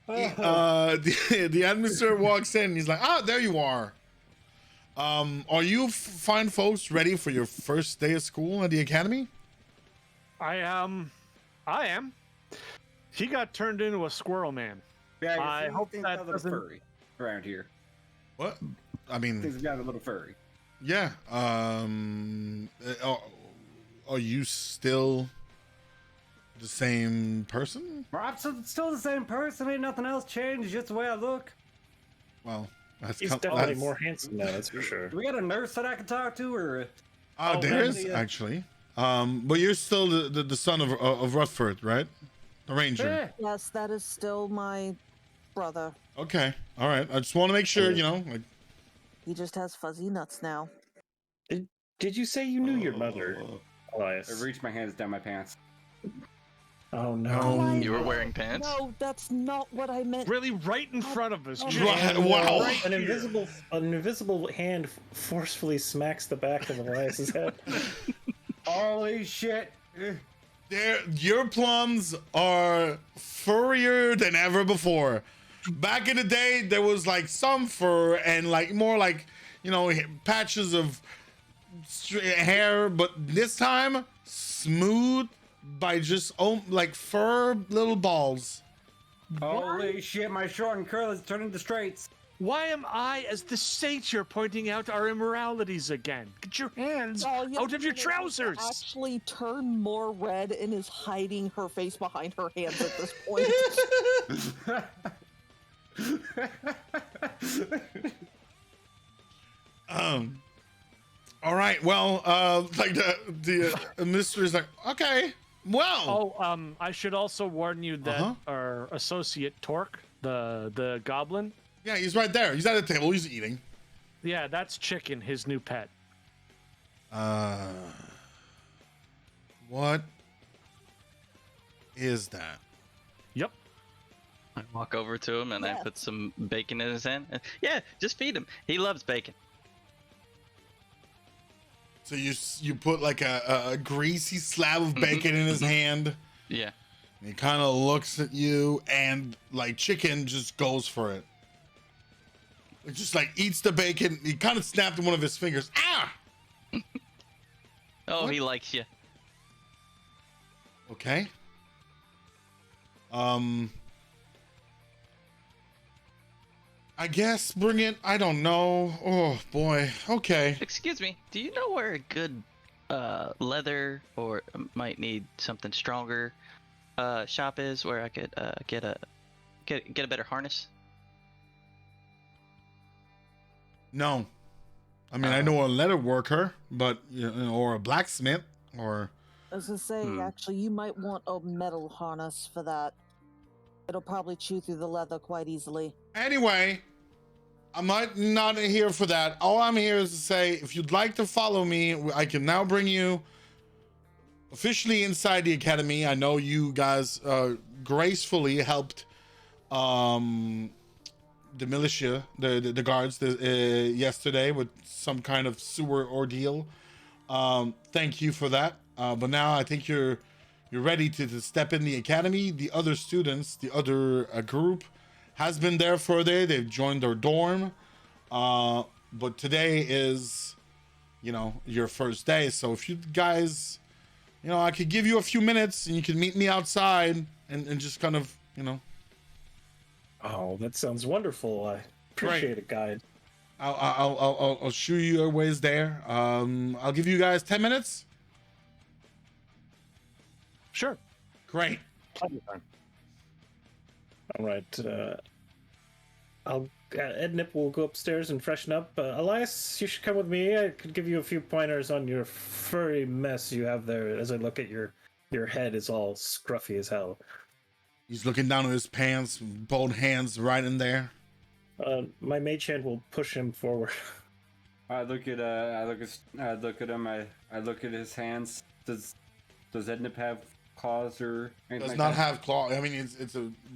The administrator walks in. He's like, ah, there you are. Are you fine folks ready for your first day of school at the academy? I am. He got turned into a squirrel man. Yeah, I hope things that got a little doesn't- furry around here. What? I mean, Things have gotten a little furry. yeah. Are you still the same person? I'm still the same person. Ain't nothing else changed. Just the way I look. Well, that's He's com- definitely that's- more handsome now, that's for sure. Do we got a nurse that I can talk to, or? there is Randy, actually. But you're still the son of Rutherford, right? The ranger. Eh. Yes, that is still my brother. Okay. All right. I just want to make sure, you know. Like, He just has fuzzy nuts now. Did you say you knew your mother, I Elias? reached my hands down my pants. Oh no. Elias, You were wearing pants? No, that's not what I meant. Really, right in front of us. Oh, Just Right, wow. right An here. invisible hand forcefully smacks the back of Elias's head. Holy shit! your plums are furrier than ever before. Back in the day, there was like some fur and like more like, you know, patches of hair, but this time smooth by just like fur little balls. Holy shit! My short and curl is turning to straights. Why am I, as the satyr, pointing out our immoralities again? Get your hands Oh, yeah, out of your Janet trousers! Actually turned more red and is hiding her face behind her hands at this point. All right. Well, like the mystery is like, okay. Well. Oh, I should also warn you that our associate Torque, the goblin, Yeah, he's right there. He's at the table. He's eating. yeah, that's Chicken, his new pet. What is that? Yep. I walk over to him and I Yes. put some bacon in his hand. Yeah, just feed him. He loves bacon. So you put like a greasy slab of bacon in his hand. Yeah. And he kind of looks at you, and like Chicken just goes for it. It just like eats the bacon. He kind of snapped one of his fingers. Ah! Oh, What? he likes you. Okay. I guess bring it. I don't know. Oh boy. Okay. Excuse me. Do you know where a good leather or might need something stronger shop is, where I could get a better harness? No. I mean, I know a leather worker, but you know, or a blacksmith, or I was gonna say, actually, you might want a metal harness for that. It'll probably chew through the leather quite easily. anyway. I'm not here for that. All I'm here is to say, if you'd like to follow me, I can now bring you officially inside the academy. I know you guys gracefully helped the militia, the guards, yesterday with some kind of sewer ordeal. Thank you for that. But now I think you're ready to step in the academy. The other students, the other group, has been there for a day. They've joined their dorm. But today is, you know, your first day. So if you guys, you know, I could give you a few minutes and you can meet me outside and just kind of, you know. Oh, that sounds wonderful. I appreciate it, guide. I'll show you your ways there. I'll give you guys 10 minutes. Sure. Great. All right. Ed Nip will go upstairs and freshen up. Elias, you should come with me. I could give you a few pointers on your furry mess you have there. As I look at your head is all scruffy as hell. He's looking down at his pants, both hands right in there. My mage hand will push him forward. I look at him. I look at his hands. Does Ednip have claws or anything? Does like not that? have claw. I mean,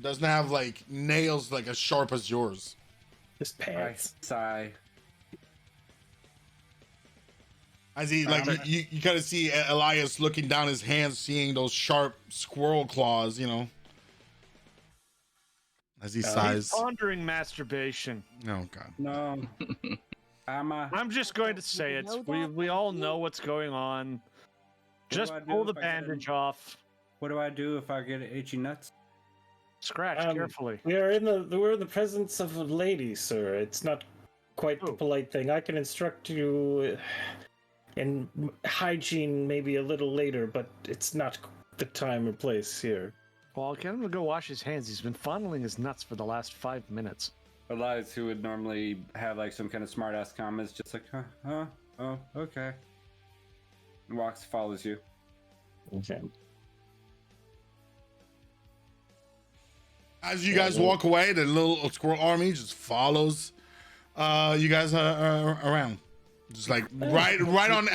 doesn't have like nails like as sharp as yours. His I pants. sigh. As he like you kind of see Elias looking down his hands, seeing those sharp squirrel claws. You know, as he sighs. Pondering masturbation. Oh God. No. I'm just going to say it. know We that, we all know what's going on. Just do I do pull the if I get bandage off. What do I do if I get itchy nuts? Scratch carefully. We're in the presence of a lady, sir. It's not quite the Oh. polite thing. I can instruct you in hygiene maybe a little later, but it's not the time or place here. Well, I'll get him to go wash his hands. He's been fondling his nuts for the last 5 minutes. Elias, who would normally have like some kind of smart ass comments, just like, oh, okay. And follows you. Okay. As you guys walk away, the little squirrel army just follows you guys around, just like right on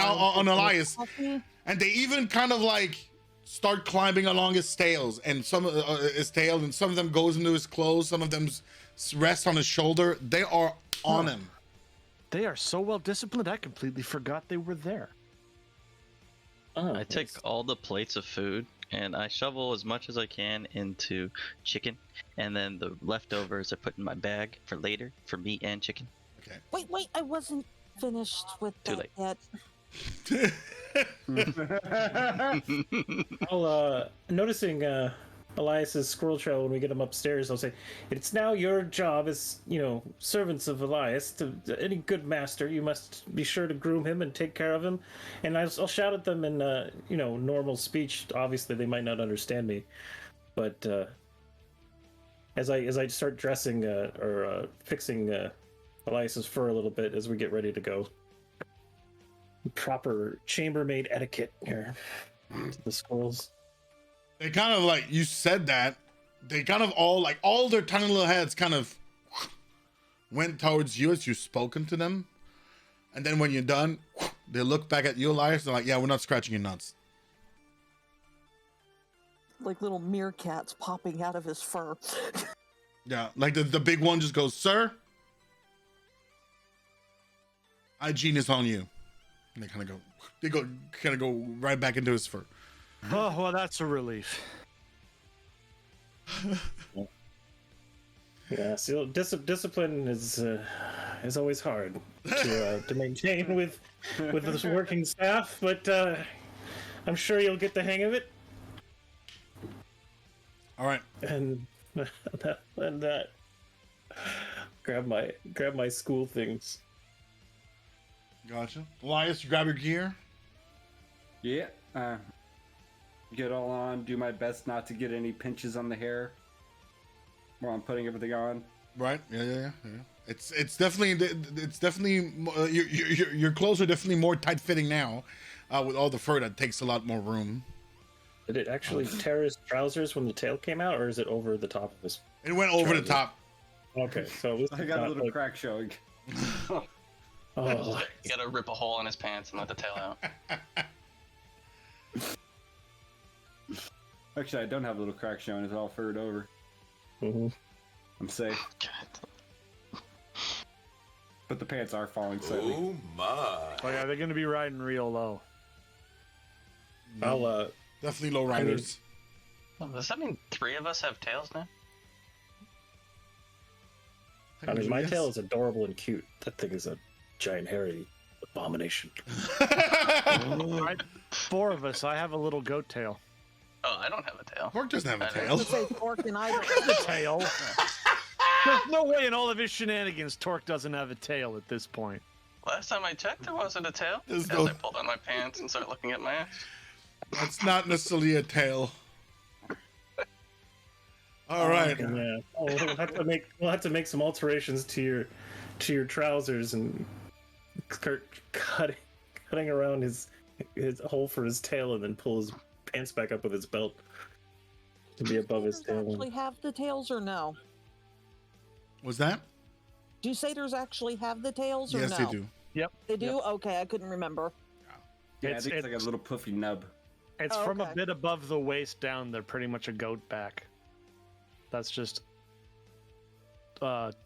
Elias, and they even kind of like start climbing along his tails, and some his tail, and some of them goes into his clothes, some of them rest on his shoulder. They are on him. They are so well disciplined. I completely forgot they were there. I take all the plates of food and I shovel as much as I can into chicken, and then the leftovers I put in my bag for later for meat and chicken. Okay. Wait, I wasn't finished with Too that late. yet. I'll noticing Elias's squirrel trail when we get him upstairs. I'll say, "It's now your job as servants of Elias. To any good master, you must be sure to groom him and take care of him." And I'll shout at them in normal speech. Obviously, they might not understand me, but as I start dressing or fixing Elias's fur a little bit as we get ready to go. Proper chambermaid etiquette here. The squirrels. They kind of like, you said that, they kind of all their tiny little heads kind of went towards you as you've spoken to them. And then when you're done, they look back at you, Elias, and they're like, yeah, we're not scratching your nuts. Like little meerkats popping out of his fur. Yeah, like the big one just goes, sir, hygiene is on you. And they kind of go right back into his fur. Oh, well, that's a relief. Yeah, so discipline is always hard to maintain with this working staff, but I'm sure you'll get the hang of it. All right. And grab my school things. Gotcha. Elias, you grab your gear. Yeah. Get all on. Do my best not to get any pinches on the hair while I'm putting everything on. Right. Yeah. It's definitely your clothes are definitely more tight fitting now, with all the fur that takes a lot more room. Did it actually tear his trousers when the tail came out, or is it over the top of his? It went over the top. Okay, so I got a little crack showing. Oh, You gotta rip a hole in his pants and let the tail out. Actually, I don't have a little crack showing. It's all furred over. mm-hmm. I'm safe. God. But the pants are falling slightly. Oh my. Oh yeah, they're gonna be riding real low. I'll Definitely low riders. Well, does that mean 3 of us have tails now? I mean, my Yes. tail is adorable and cute. That thing is a giant hairy abomination. Right, 4 of us. I have a little goat tail. Oh, I don't have a tail. Pork doesn't have a I tail. know. Let's say Torque and I don't The tail. There's no way in all of his shenanigans Torque doesn't have a tail at this point. Last time I checked, there wasn't a tail. There's As no- I pulled on my pants and started looking at my ass. That's not necessarily a tail. All right. Yeah. Oh, we'll have to make some alterations to your trousers and start cutting around his hole for his tail, and then pull his pants back up with his belt to be above his Satyrs tail. actually have the tails or no? Was that? Do satyrs actually have the tails or Yes, no? they do. They do? Okay, I couldn't remember. Yeah, I It's- think it's like a little puffy nub. It's Oh, from a okay. bit above the waist down. They're pretty much a goat back. That's just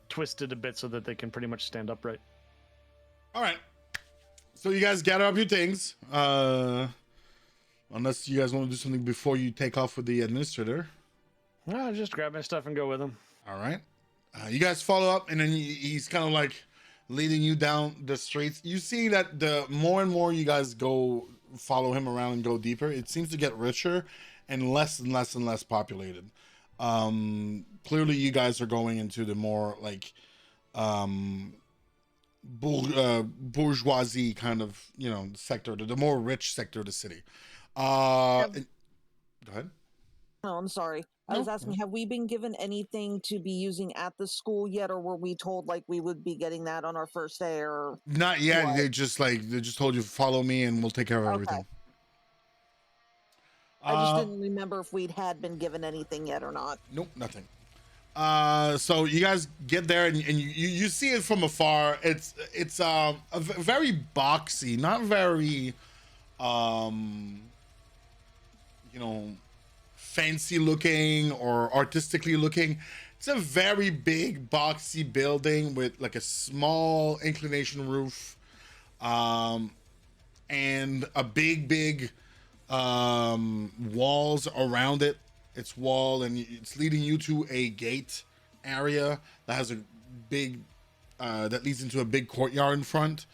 twisted a bit so that they can pretty much stand upright. All right. So you guys gather up your things. Unless you guys want to do something before you take off with the administrator. I'll just grab my stuff and go with them. All right. You guys follow up, and then he's kind of like leading you down the streets. You see that the more and more you guys follow him around and go deeper, it seems to get richer and less populated. Clearly you guys are going into the more like bourgeoisie kind of sector, the more rich sector of the city. Go ahead. No, I'm sorry. I was asking, have we been given anything to be using at the school yet, or were we told like we would be getting that on our first day, or Not yet. What? They just told you follow me and we'll take care of Okay. everything. I just didn't remember if we'd had been given anything yet or not. Nope, nothing. So you guys get there and you see it from afar. It's very boxy, not very you know, fancy looking or artistically looking. It's a very big boxy building with like a small inclination roof, and a big walls around it. It's wall and it's leading you to a gate area that has a big that leads into a big courtyard in front.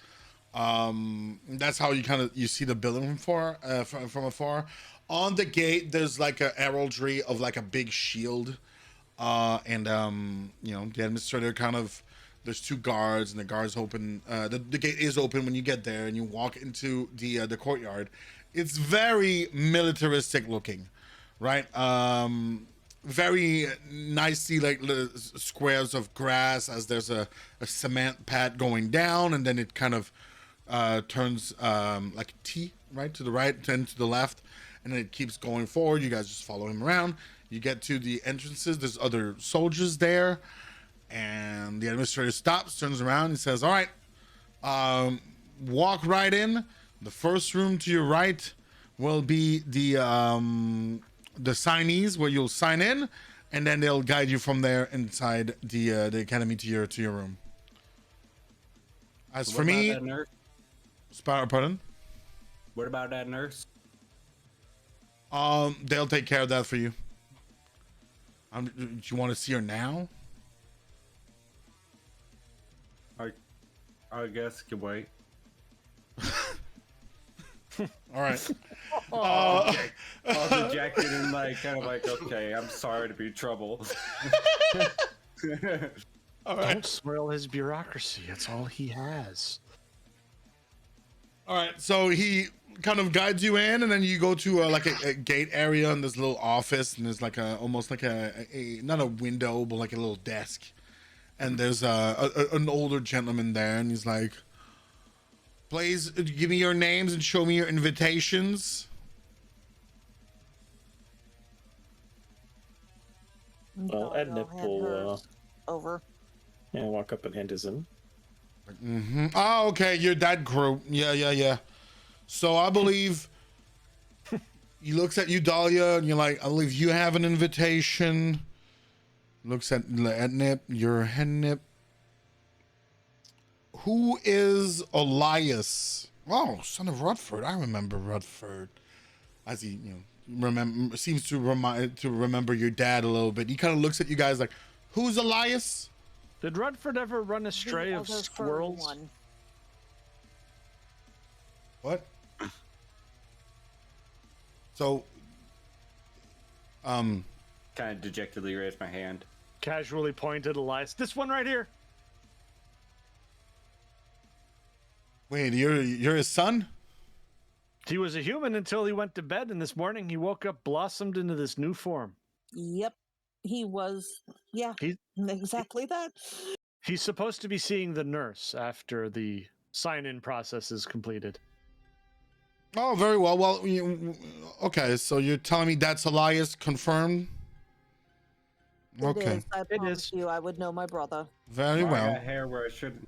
That's how you see the building from afar. On the gate there's like a heraldry of like a big shield, and you know, the administrator there's two guards and the guards open the gate is open when you get there and you walk into the courtyard. It's very militaristic looking, right? Very nicely like squares of grass as there's a cement pad going down, and then it kind of turns like a T, right, to the right, then to the left, and then it keeps going forward. You guys just follow him around. You get to the entrances. There's other soldiers there, and the administrator stops, turns around, and says, all right, walk right in. The first room to your right will be the signees, where you'll sign in, and then they'll guide you from there inside the academy to your room. As for me, pardon? What about that nurse? They'll take care of that for you. Do you want to see her now? I guess can wait. All right. All dejected and like kind of like, okay, I'm sorry to be trouble. All right. Don't swirl his bureaucracy. It's all he has. All right. So he kind of guides you in, and then you go to like a gate area in this little office, and there's like almost like a not a window, but like a little desk. And there's an older gentleman there, and he's like, please give me your names and show me your invitations. Well, Ednip will over. Yeah, walk up and hand his in. Mm-hmm. Oh, okay, you're that group. Yeah. So I believe he looks at you, Dahlia, and you're like, I believe you have an invitation. Looks at Ednip, your Hednip. Who is Elias? Oh, son of Rutford. I remember Rutford. As he, seems to remember your dad a little bit. He kind of looks at you guys like, who's Elias? Did Rutford ever run astray of squirrels? What? So, kind of dejectedly raised my hand. Casually pointed Elias. This one right here. Wait, you're his son? He was a human until he went to bed, and this morning he woke up, blossomed into this new form. Yep, he was. Yeah, exactly that. He's supposed to be seeing the nurse after the sign-in process is completed. Oh, very well. Well, okay, so you're telling me that's Elias, confirmed? Okay. It is. I promise you, I would know my brother. Very well. I got hair where I shouldn't.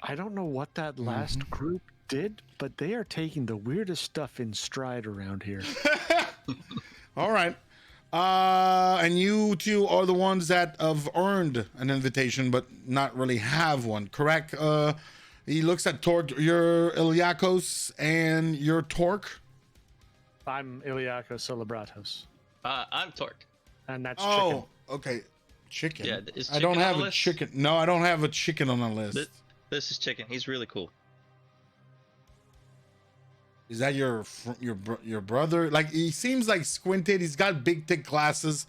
I don't know what that last group did, but they are taking the weirdest stuff in stride around here. All right. And you two are the ones that have earned an invitation, but not really have one, correct? He looks at Torque. You're Iliakos, and you're Torque. I'm Iliakos Celebratos. I'm Torque. And that's chicken. Okay. Chicken. Yeah, is I don't chicken on have the a list? chicken. No, I don't have a chicken on the list. This is chicken. He's really cool. Is that your brother? Like, he seems like squinted. He's got big thick glasses.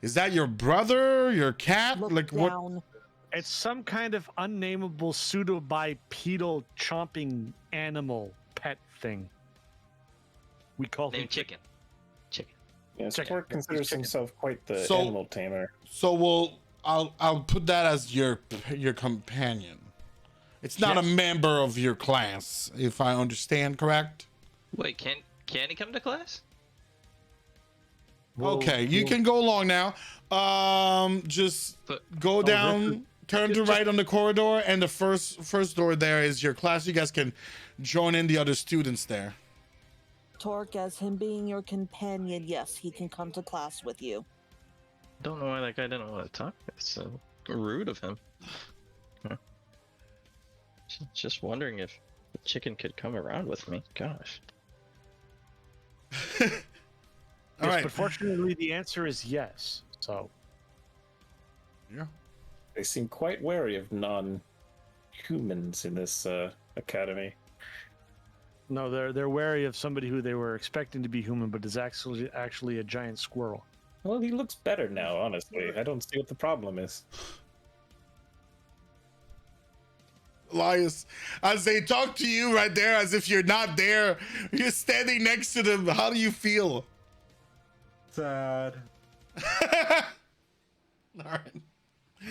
Is that your brother? Your cat? Look like down. what? It's some kind of unnameable pseudo-bipedal chomping animal pet thing. We call him Named Chicken. Chicken. Yeah, Chicken. Stork considers Chicken. himself quite the So- animal tamer. So I'll put that as your companion. It's not a member of your class, if I understand correct. Wait, can he come to class? Okay, you can go along now. Just go down, turn to right on the corridor, and the first door there is your class. You guys can join in the other students there. Torque, as him being your companion, yes, he can come to class with you. Don't know why that guy didn't want to talk. It's so rude of him. Huh. Just wondering if the chicken could come around with me. Gosh. All right. But fortunately, the answer is yes. So. Yeah. They seem quite wary of non-humans in this academy. No, they're wary of somebody who they were expecting to be human, but is actually a giant squirrel. Well, he looks better now, honestly. I don't see what the problem is. Elias, as they talk to you right there, as if you're not there, you're standing next to them. How do you feel? Sad. All right.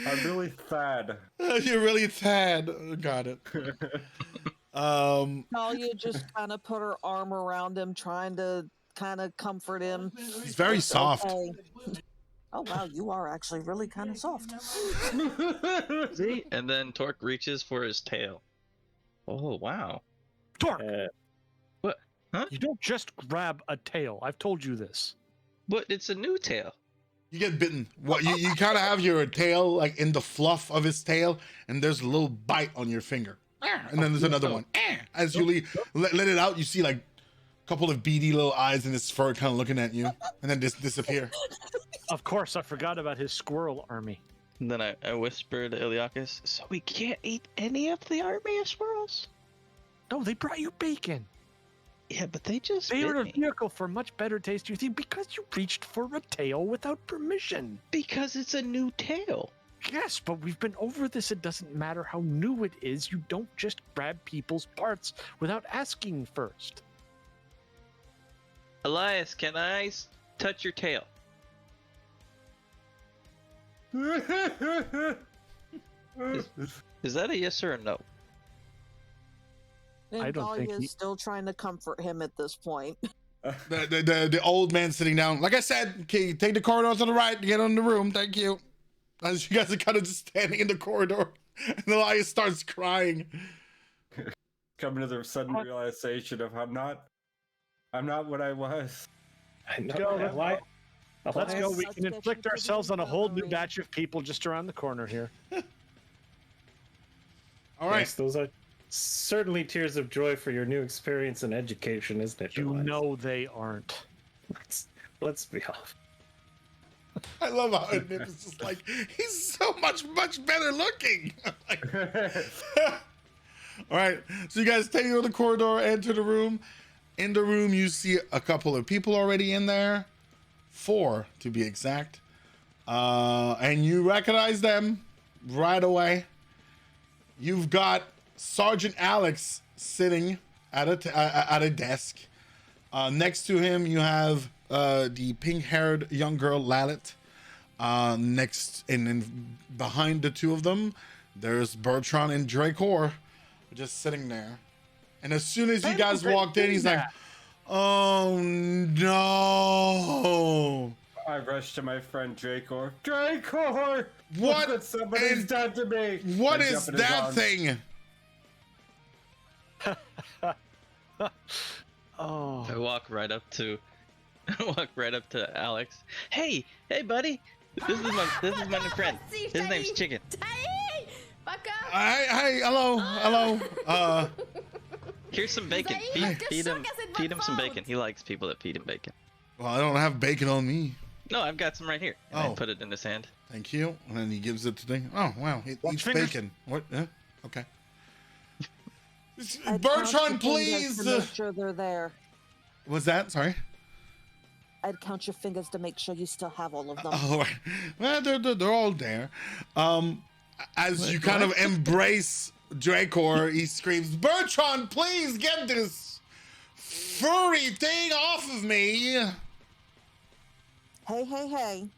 I'm really sad. You're really sad. Got it. Talia just kind of put her arm around him, trying to kind of comfort him. He's very soft. Okay. Oh wow, you are actually really kind of soft. See? And then Torque reaches for his tail. Oh, wow. Torque! What? Huh? You don't just grab a tail. I've told you this. But it's a new tail. You get bitten. What you kind of have your tail like in the fluff of his tail, and there's a little bite on your finger, and then there's another one. As you let it out, you see like a couple of beady little eyes in his fur, kind of looking at you, and then disappear. Of course, I forgot about his squirrel army. And then I whispered to Iliakis, so we can't eat any of the army of squirrels? No, they brought you bacon. Yeah, but they just They are a me. vehicle for much better taste, you think, because you reached for a tail without permission. Because it's a new tail. Yes, but we've been over this. It doesn't matter how new it is. You don't just grab people's parts without asking first. Elias, can I touch your tail? Is that a yes or a no? And I don't think Talia's still trying to comfort him at this point. The old man sitting down. Like I said, okay, take the corridor to the right to get in the room. Thank you. As you guys are kind of just standing in the corridor, and Elias starts crying. Coming to the sudden realization of I'm not what I was. Let's go. We can inflict ourselves on a whole new batch of people just around the corner here. All right. Yes, those are certainly tears of joy for your new experience in education, isn't it? You Elias? know they aren't. Let's be off. I love how Nip is just like, he's so much better looking. All right, so you guys take the corridor, enter the room. In the room, you see a couple of people already in there, 4 to be exact, and you recognize them right away. You've got Sergeant Alex sitting at a desk. Next to him, you have the pink-haired young girl Lalit. Next and behind the two of them, there's Bertrand and Dracor just sitting there. And as soon as you guys walked in, he's like, "Oh no!" I rushed to my friend Dracor. Dracor! What? Look somebody's done to me! What I is jump in his that arms. thing? Oh. I walk right up to Alex. Hey, buddy. This is my new friend. His name's Chicken. Hi, hello. Here's some bacon. Feed him some bacon. He likes people that feed him bacon. Well, I don't have bacon on me. No, I've got some right here. And I put it in his hand. Thank you. And then he gives it to the. Oh wow, he eats fingers. bacon. What? Okay. I'd Bertrand, count your fingers please. to make sure they're there. Was that? Sorry. I'd count your fingers to make sure you still have all of them. Oh, right. Well, they're all there. As you kind of embrace Dracor, he screams, "Bertrand, please get this furry thing off of me!" Hey.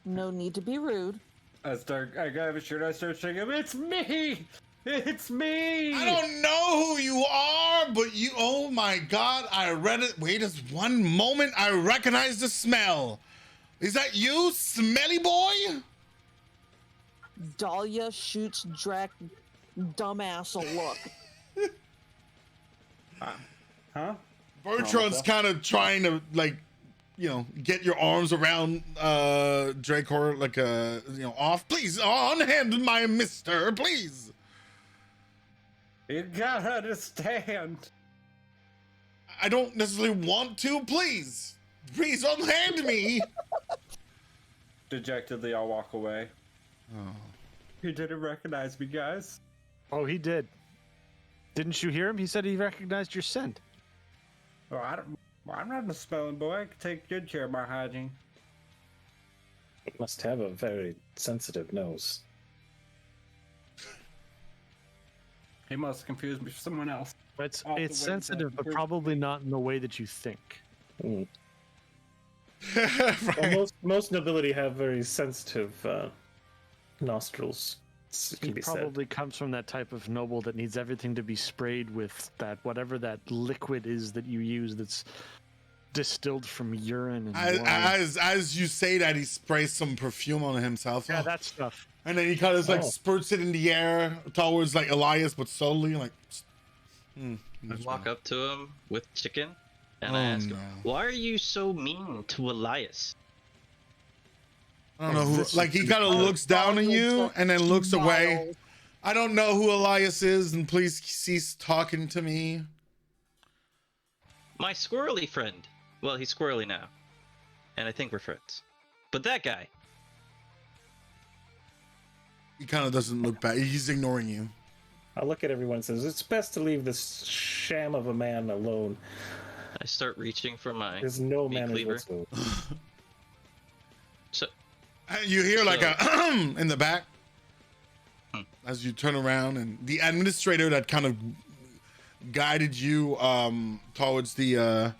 No need to be rude. I grab his shirt, I start shaking him. It's me! It's me! I don't know who you are, but you, oh my God, I read it. Wait just one moment. I recognize the smell. Is that you, smelly boy? Dahlia shoots Drac dumbass a look. Huh? Bertrand's kind of trying to, like, you know, get your arms around Dracor, like, you know, off. Please, unhand my mister, please. You gotta understand. I don't necessarily want to, please. Please, unhand me. Dejectedly, I'll walk away. Oh. He didn't recognize me, guys. Oh, he did. Didn't you hear him? He said he recognized your scent. Oh, I'm not a smelling boy. I can take good care of my hygiene. He must have a very sensitive nose. He must have confused me for someone else. It's Off the way sensitive, that- but probably not in the way that you think. Mm. Right. Well, most nobility have very sensitive nostrils. It can He be said. probably comes from that type of noble that needs everything to be sprayed with that whatever that liquid is that you use that's distilled from urine and wine. As you say that, he sprays some perfume on himself. Yeah, that stuff. And then he kind of like Oh. spurts it in the air towards like Elias, but slowly, like. I walk up to him with chicken, and Oh, I ask no. him, "Why are you so mean to Elias?" I don't know who. Like he kind of looks down at you and then looks away. Miles. I don't know who Elias is, and please cease talking to me. My squirrely friend. Well, he's squirrely now, and I think we're friends. But that guy, He kind of doesn't look back. He's ignoring you. I look at everyone and says, it's best to leave this sham of a man alone. I start reaching for my There's no meat manners cleaver. whatsoever. So, And you hear like a in the back Hmm. as you turn around, and the administrator that kind of guided you towards the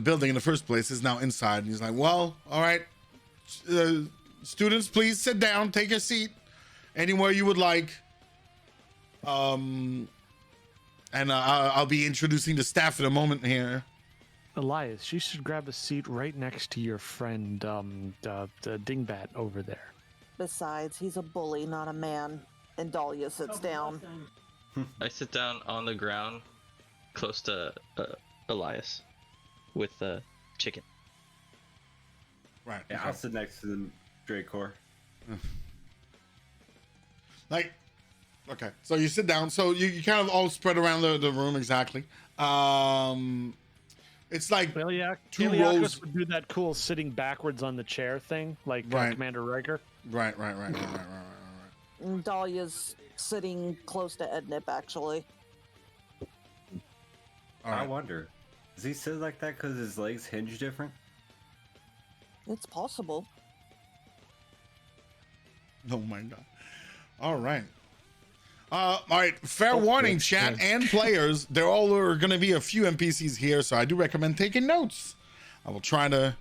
building in the first place is now inside, and he's like, "Well, all right, students, please sit down, take your seat anywhere you would like." And I'll be introducing the staff in a moment here. Elias, you should grab a seat right next to your friend, the Dingbat over there. Besides, he's a bully, not a man. And Dahlia sits down. I sit down on the ground, close to Elias, with chicken. Right. Yeah, I'll sit next to the Dracor. Like, okay, so you sit down. So you kind of all spread around the room exactly. It's like two Iliakos rows. would do that cool sitting backwards on the chair thing, like Right. Commander Riker. Right. And Dahlia's sitting close to Ednip, actually. All I right. wonder, does he sit like that because his legs hinge different? It's possible. Oh my god. All right. All right. Fair warning, chat and players. There are going to be a few NPCs here, so I do recommend taking notes. I will try to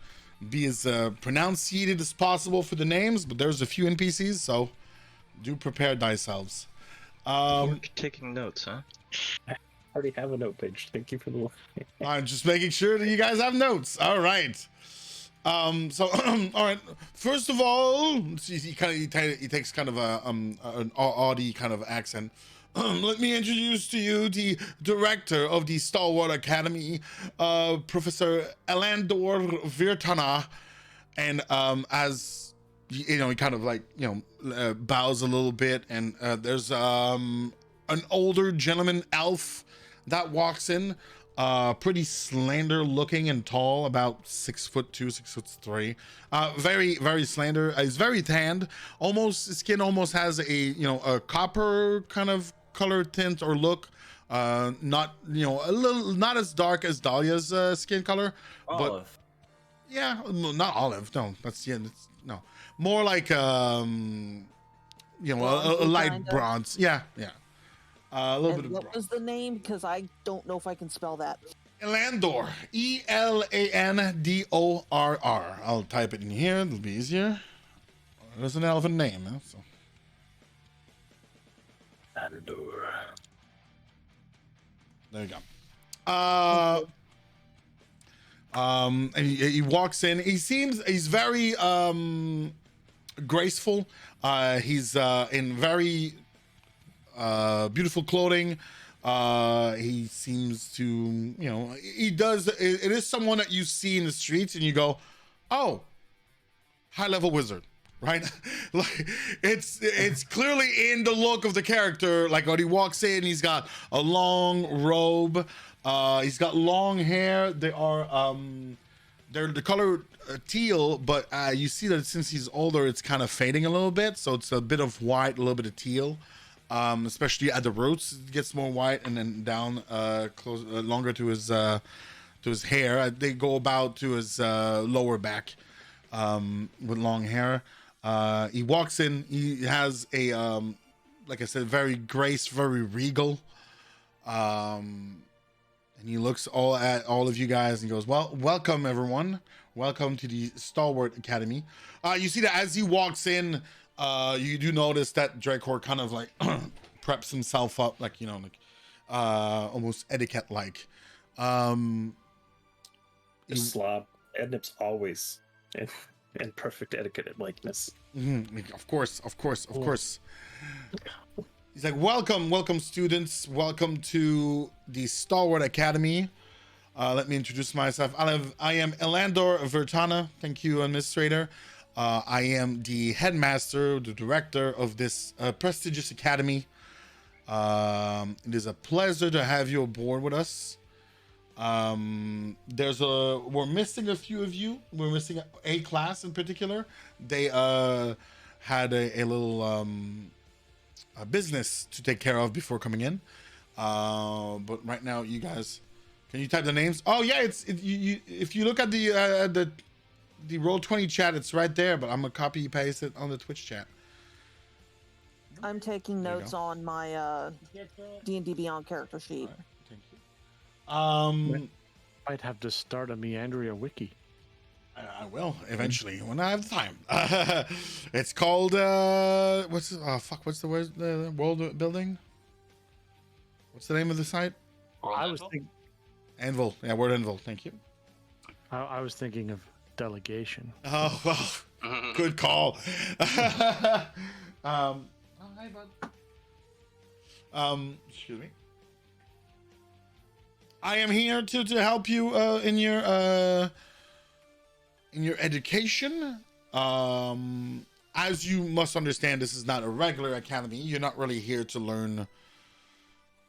be as pronunciated as possible for the names, but there's a few NPCs, so do prepare thyselves. You're taking notes, huh? I already have a note page. Thank you for the I'm just making sure that you guys have notes. All right. So all right. First of all, he takes kind of an Audi kind of accent. Let me introduce to you the director of the Stalwart Academy, Professor Elandor Virtana, and as you know, he kind of like bows a little bit, and there's an older gentleman elf that walks in. Pretty slender looking and tall, about 6'2", 6'3". Very, very slender. He's very tanned. Almost, his skin almost has a copper kind of color tint or look. Not a little, not as dark as Dahlia's skin color, but Olive. yeah, not olive. No, no, more like a light kinda. bronze. Yeah. A little bit And of what bronze. was the name? Because I don't know if I can spell that. Elandor. Elandorr. I'll type it in here. It'll be easier. There's an elven name. Huh? So. There you go. And he walks in. He's very graceful. He's in very beautiful clothing. He seems to, it is someone that you see in the streets and you go, oh, high level wizard, right? Like it's clearly in the look of the character. Like when he walks in, he's got a long robe. He's got long hair. They're the color teal, but you see that since he's older, it's kind of fading a little bit. So it's a bit of white, a little bit of teal. Especially at the roots, it gets more white, and then down longer to his hair. They go about to his lower back with long hair. He walks in. He has a like I said, very very regal. And he looks at all of you guys and goes, "Well, welcome everyone. Welcome to the Stalwart Academy." You see that as he walks in. You do notice that Dracor kind of like preps himself up, like almost etiquette like. Slob. Ednip's always in perfect etiquette and likeness. Mm-hmm. Of course. He's like, welcome students, welcome to the Stalwart Academy. Let me introduce myself. I am Elandor Vertana. Thank you, administrator. I am the headmaster, the director of this prestigious academy. It is a pleasure to have you aboard with us. We're missing a few of you. We're missing a class in particular. They had a little business to take care of before coming in. But right now, you guys, can you type the names? Oh yeah, if you look at the Roll20 chat, it's right there, but I'm gonna copy paste it on the Twitch chat. I'm taking notes on my D&D Beyond character sheet. Right, thank you. I'd have to start a Meandria wiki. I will eventually when I have the time. It's called what's the word? The world building. What's the name of the site? I was thinking Anvil. Yeah, word Anvil. Thank you. I was thinking of delegation. Oh well, good call. Hi, bud. Excuse me. I am here to help you in your education. As you must understand, this is not a regular academy. You're not really here to learn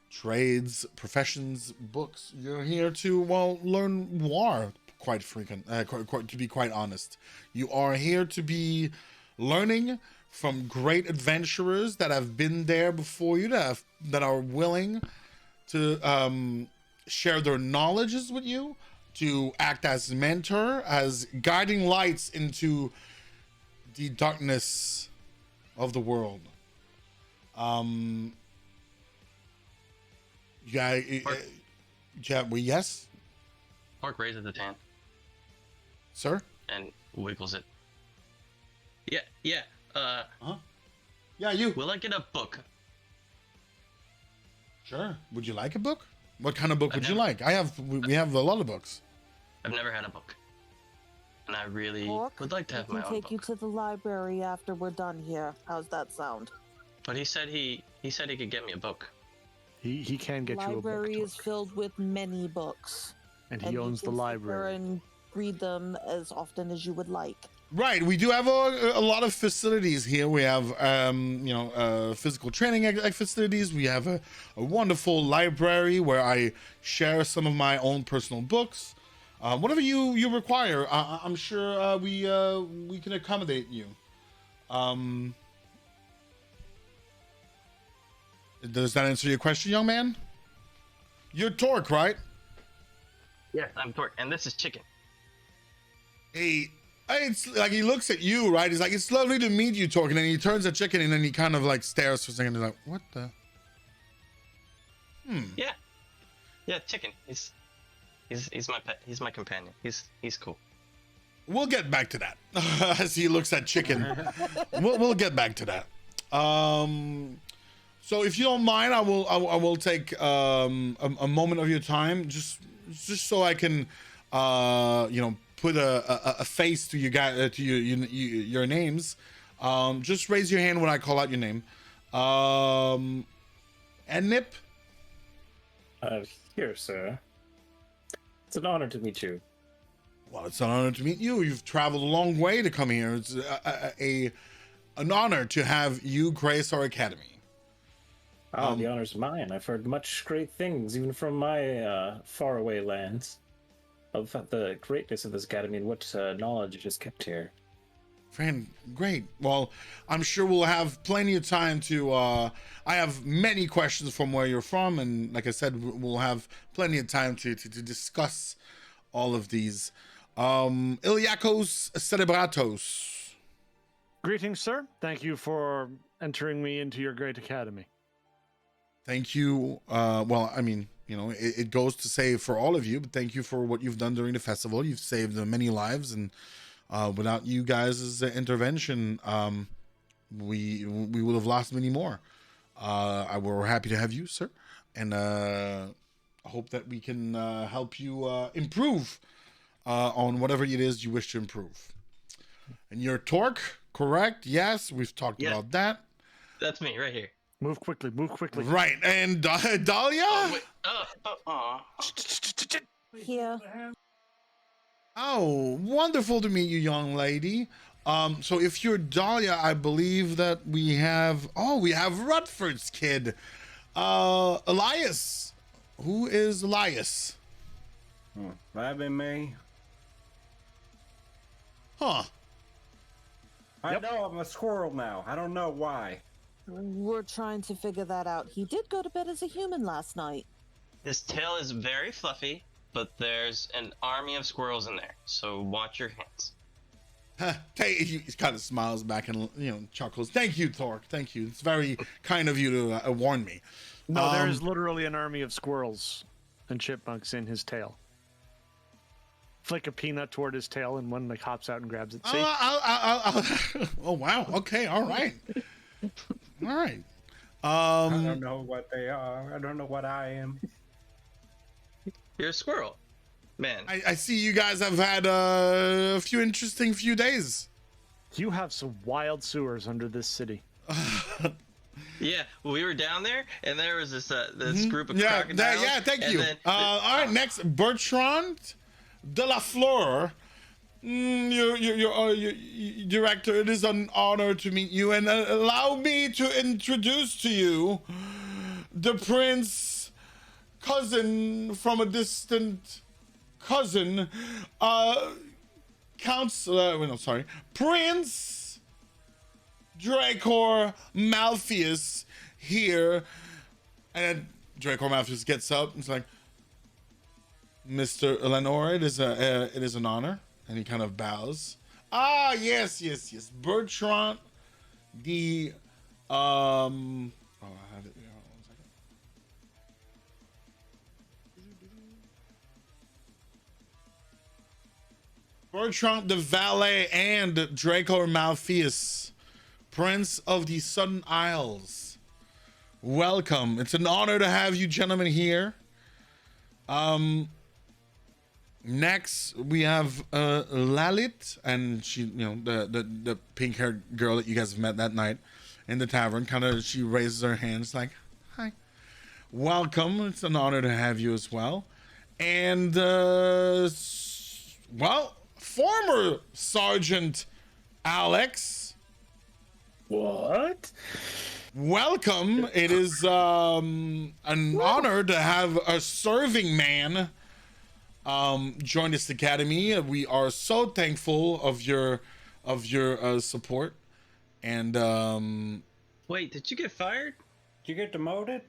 trades, professions, books. You're here to learn war. To be quite honest, you are here to be learning from great adventurers that have been there before you, that are willing to share their knowledges with you, to act as mentor, as guiding lights into the darkness of the world. Yes. Mark raises his hand. Sir? And wiggles it. Yeah. Yeah, you. Will I get a book? Sure. Would you like a book? What kind of book would you like? We have a lot of books. I've never had a book. And I really Orc, would like to have my own book. I can take you to the library after we're done here. How's that sound? But he said he could get me a book. He can get you a book. The library is filled with many books. And he owns the library. And read them as often as you would like. Right. We do have a lot of facilities here. We have, physical training facilities. We have a wonderful library where I share some of my own personal books. Whatever you require, I'm sure we can accommodate you. Does that answer your question, young man? You're Torque, right? Yeah, I'm Torque, and this is Chicken. Hey, it's like he looks at you, right? He's like, "It's lovely to meet you, Torque," and then he turns at Chicken, and then he kind of like stares for a second. He's like, "What the?" Yeah, Chicken. He's my pet. He's my companion. He's cool. We'll get back to that. As he looks at Chicken, we'll get back to that. So if you don't mind, I will take a moment of your time, just so I can, put a face to you guys, to your names. Just raise your hand when I call out your name. Ednip. Here, sir. It's an honor to meet you. Well, it's an honor to meet you. You've traveled a long way to come here. It's an honor to have you grace our academy. The honor's mine. I've heard much great things, even from my faraway lands, of the greatness of this academy and what knowledge is kept here. Friend, great. Well, I'm sure we'll have plenty of time to. I have many questions from where you're from, and like I said, we'll have plenty of time to discuss all of these. Iliakos Cerebratos. Greetings, sir. Thank you for entering me into your great academy. Thank you. Well, I mean, it goes to say for all of you, but thank you for what you've done during the festival. You've saved many lives, and without you guys' intervention, we would have lost many more. We're happy to have you, sir, and I hope that we can help you improve on whatever it is you wish to improve. And you're Torque, correct? Yes, we've talked about that. That's me right here. Move quickly, move quickly. Right, and Dahlia? Here. Oh, wonderful to meet you, young lady. So if you're Dahlia, I believe that we have Rutford's kid, Elias. Who is Elias? That been me. Huh. I know I'm a squirrel now. I don't know why. We're trying to figure that out. He did go to bed as a human last night. His tail is very fluffy, but there's an army of squirrels in there, so watch your hands. He kind of smiles back and chuckles. Thank you, Thork. Thank you. It's very kind of you to warn me. No, there is literally an army of squirrels and chipmunks in his tail. Flick a peanut toward his tail, and one hops out and grabs it. See? Oh wow. Okay. All right. All right. I don't know what they are. I don't know what I am. You're a squirrel, man. I see you guys have had a few interesting days. You have some wild sewers under this city. Yeah, we were down there, and there was this group of crocodiles. Yeah, thank you. Then, all right, next, Bertrand de la Fleur. Your director, it is an honor to meet you, and allow me to introduce to you the prince cousin from a distant cousin, Prince Dracor Malpheus here. And Dracor Malpheus gets up and is like, Mr. Eleanor, it is an honor. And he kind of bows. Ah, yes. Bertrand the I had it. Hold on 1 second. Bertrand the Valet and Draco Malpheus, Prince of the Southern Isles. Welcome. It's an honor to have you gentlemen here. Next, we have Lalit, and she, the pink-haired girl that you guys have met that night in the tavern. She raises her hands like, "Hi, welcome. It's an honor to have you as well." And former Sergeant Alex. What? Welcome. It is an honor to have a serving man join this academy. We are so thankful of your support. And wait, did you get fired? Did you get demoted?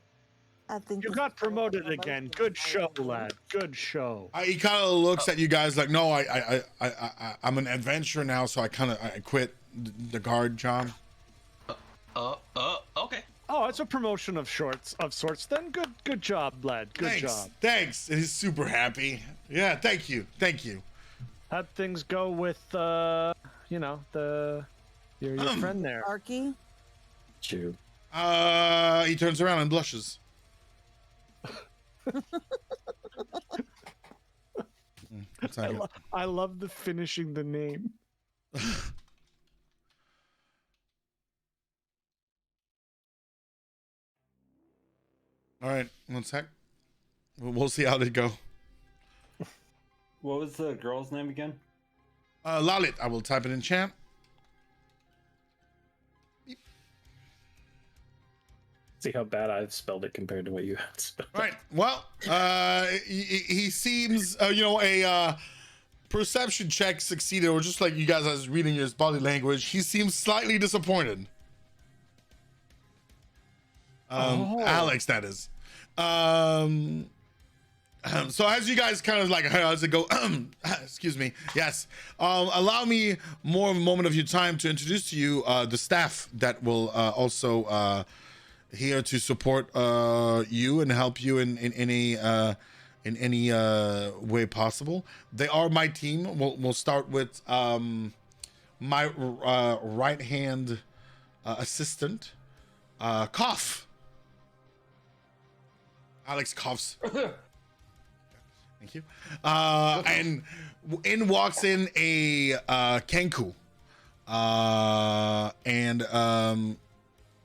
I think You got promoted again. Good show, lad. Good show. he kind of looks at you guys like, no, I'm an adventurer now, so I quit the guard job. Okay. Oh, it's a promotion of sorts. Then good job, lad. Good job. Thanks. He's super happy. Yeah, thank you. How'd things go with your friend there? Arky. You. He turns around and blushes. I love the finishing the name. All right, one sec. We'll see how they go. What was the girl's name again? Lalit, I will type it in chat. See how bad I've spelled it compared to what you had spelled. All right. Well, he seems, a perception check succeeded, or just like you guys, I was reading his body language. He seems slightly disappointed. Alex, that is. So as you guys kind of like, how's it go? Excuse me. Yes. Allow me more of a moment of your time to introduce to you the staff that will also here to support you and help you in any way possible. They are my team. We'll start with my right hand assistant, Cough. Alex coughs. Thank you. And in walks in a Kenku. And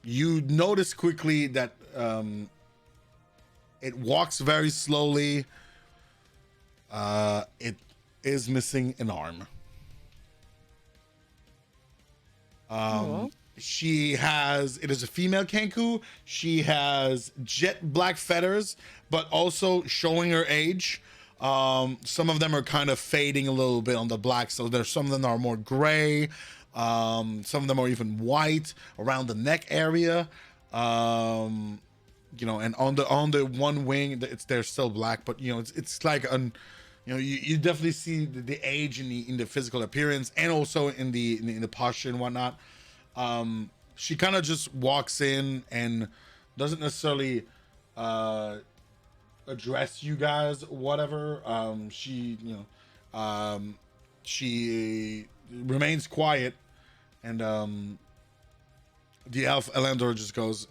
you notice quickly that it walks very slowly. It is missing an arm. It is a female Kenku. She has jet black feathers, but also showing her age. Some of them are kind of fading a little bit on the black, so there's some of them are more gray. Some of them are even white around the neck area. And on the one wing, they're still black, but it's like you definitely see the age in the physical appearance, and also in the posture and whatnot. She kind of just walks in and doesn't necessarily address you guys, whatever. She remains quiet, and the elf Elandor just goes,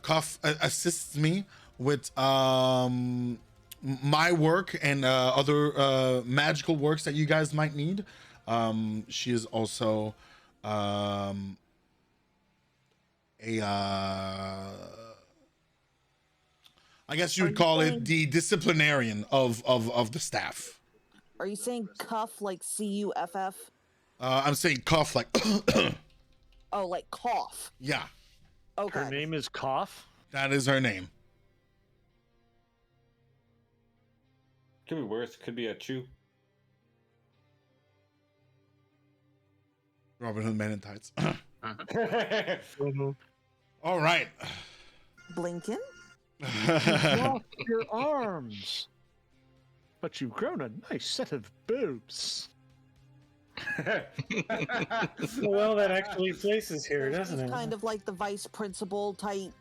Cuff assists me with my work and other magical works that you guys might need. She is also I guess you would call it the disciplinarian of the staff. Are you saying cuff like Cuff? I'm saying cough like Oh, like cough. Yeah. Okay. Her name is Cough? That is her name. Could be worse. Could be a chew. Robin Hood Man in Tights. All right. Blinken? You've lost your arms, but you've grown a nice set of boobs. Well, that actually places here, doesn't She's it? kind of like the vice principal type,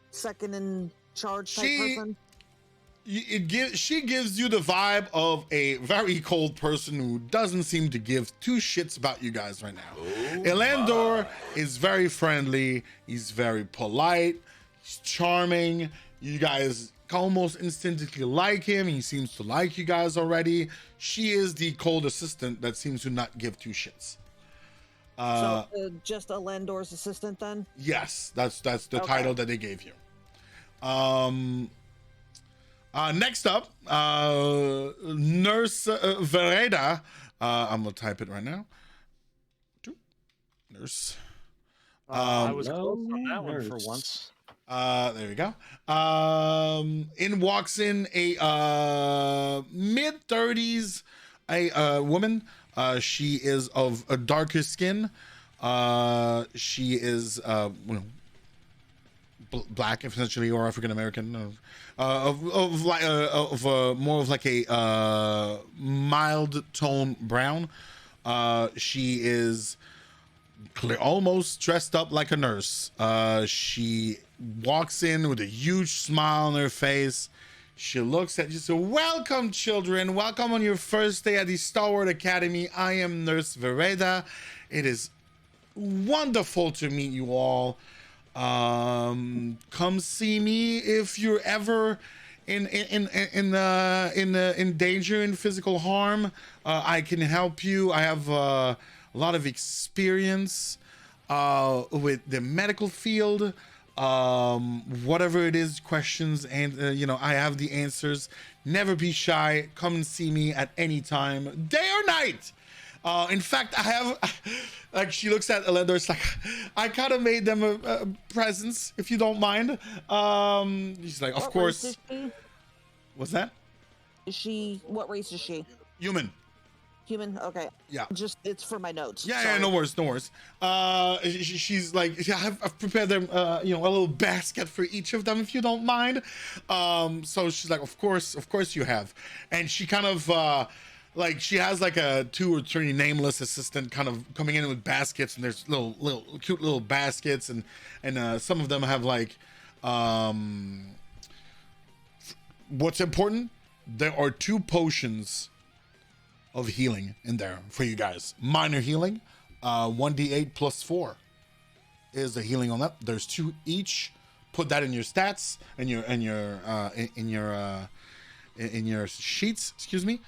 second in charge type person. She gives you the vibe of a very cold person who doesn't seem to give two shits about you guys right now. Elandor is very friendly. He's very polite. He's charming. You guys almost instinctively like him. He seems to like you guys already. She is the cold assistant that seems to not give two shits. So just Elandor's assistant then? Yes, that's the title that they gave you. Next up, Nurse Vereda. I'm gonna type it right now. Nurse. I was close on that one for once. There we go. In walks in a mid-30s woman. She is of a darker skin. She is black, essentially, or African American. More of like a mild tone brown. She is almost dressed up like a nurse. She walks in with a huge smile on her face. She looks at you, so welcome children, welcome on your first day at the Starward Academy. I am Nurse Vereda. It is wonderful to meet you all. Come see me if you're ever in danger, in physical harm. I can help you. I have a lot of experience with the medical field. Whatever it is, questions, and I have the answers. Never be shy. Come and see me at any time, day or night. In fact, I have, like, she looks at Elendor. It's like, I kind of made them a presents, if you don't mind. She's like, of course. Race is she? What's that? What race is she? Human. Human? Okay. Yeah. Just, it's for my notes. Yeah, Sorry. no worries. She's like, I've prepared them, a little basket for each of them, if you don't mind. So she's like, of course you have. And she kind of, she has like a 2 or 3 nameless assistant kind of coming in with baskets, and there's little cute little baskets, and some of them have like, what's important, there are 2 potions of healing in there for you guys. Minor healing, 1d8 plus 4 is the healing on that. There's 2 each. Put that in your stats and in your sheets. Excuse me.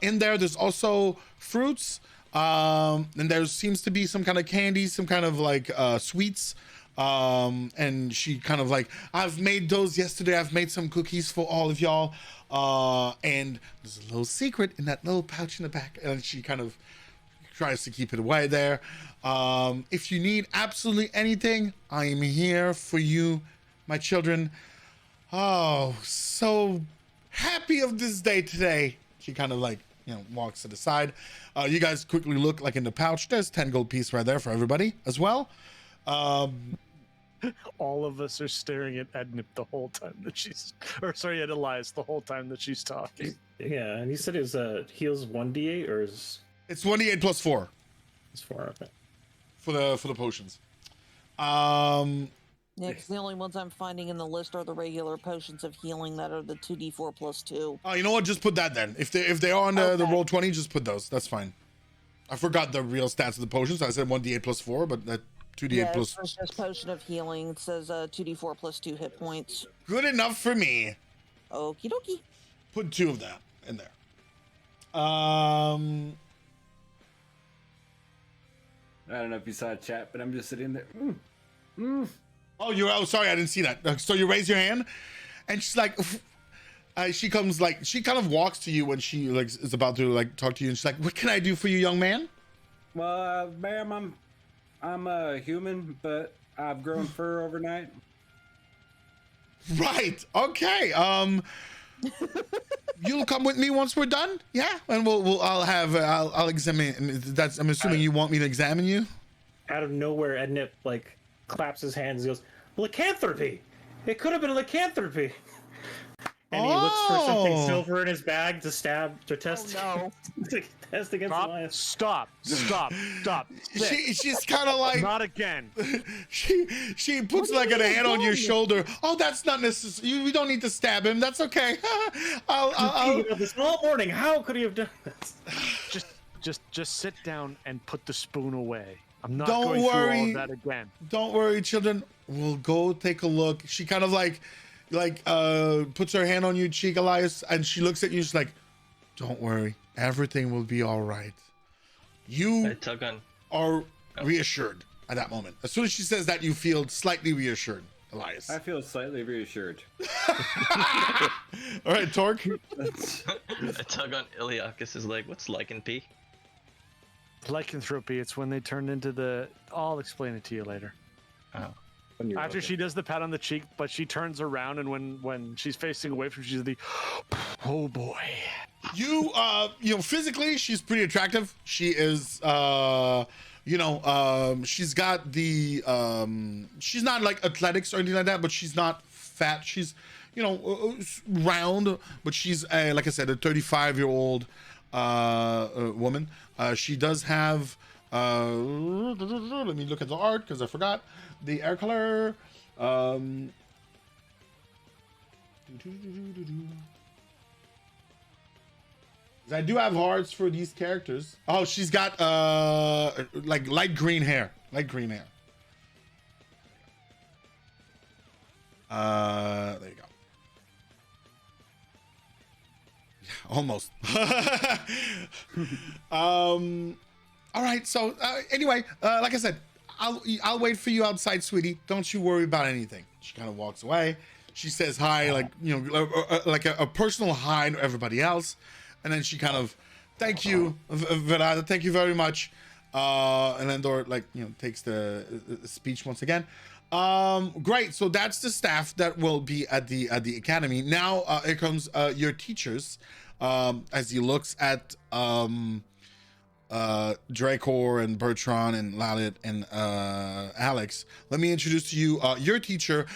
In there's also fruits, and there seems to be some kind of candy, some kind of like sweets. And she kind of like, I've made those yesterday. I've made some cookies for all of y'all. And there's a little secret in that little pouch in the back. And she kind of tries to keep it away there. If you need absolutely anything, I am here for you, my children. Oh, so happy of this day today. She kind of like, walks to the side. You guys quickly look like in the pouch. There's 10 gold piece right there for everybody as well. All of us are staring at Ednip the whole time that at Elias the whole time that she's talking. Yeah, and you said it was heals 1d8 or is It's 1d8 plus 4 it's 4? Okay. for the potions. Yeah, 'cause the only ones I'm finding in the list are the regular potions of healing that are the 2d4 plus 2. Oh, you know what? Just put that then. If they are on the roll 20, just put those. That's fine. I forgot the real stats of the potions. I said 1d8 plus 4, but that 2d8 Yeah, plus. it's just potion of healing. It says 2d4 plus 2 hit points. Good enough for me. Okie dokie. Put 2 of that in there. I don't know if you saw chat, but I'm just sitting there. Oh, sorry, I didn't see that. So you raise your hand, and she's like, she comes like, she kind of walks to you when she like is about to like talk to you, and she's like, "What can I do for you, young man?" Well, ma'am, I'm a human, but I've grown fur overnight. Right. Okay. You'll come with me once we're done. Yeah, and I'll examine. I'm assuming you want me to examine you. Out of nowhere, Ednip like claps his hands and goes, "Lycanthropy! It could have been lycanthropy." And he looks for something silver in his bag to test. Oh, to test against Elias. Stop. She's kind of like, Not again. she puts like a hand on your shoulder. Oh, that's not necessary. You don't need to stab him. That's okay. I'll This all morning. How could he have done this? Just sit down and put the spoon away. I'm not Don't going worry. through all of that again. Don't worry, children. We'll go take a look. She kind of like puts her hand on your cheek, Elias, and she looks at you. She's like, "Don't worry, everything will be all right." You I tug on. are reassured at that moment. As soon as she says that, you feel slightly reassured, Elias. I feel slightly reassured. All right, Torque. I tug on Iliakis' leg. What's lycanthropy? Lycanthropy, it's when they turn into the... I'll explain it to you later. Oh. After she does the pat on the cheek, but she turns around, and when she's facing away from, she's the... Oh, boy. You physically, she's pretty attractive. She is, she's got the, she's not like athletics or anything like that, but she's not fat. She's, round, but she's, like I said, a 35-year-old woman. She does have, let me look at the art because I forgot the hair color. I do have hearts for these characters. Oh, she's got like light green hair. Light green hair. There you go. Yeah, almost. All right. So anyway, like I said, I'll wait for you outside, sweetie. Don't you worry about anything. She kind of walks away. She says hi, like, you know, like a personal hi to everybody else. And then she kind of, thank you, Verada, thank you very much. And then Dor, like, you know, takes the speech once again. Great. So that's the staff that will be at the academy. Now here comes your teachers. As he looks at Dracor and Bertrand and Lalit and Alex, let me introduce to you your teacher.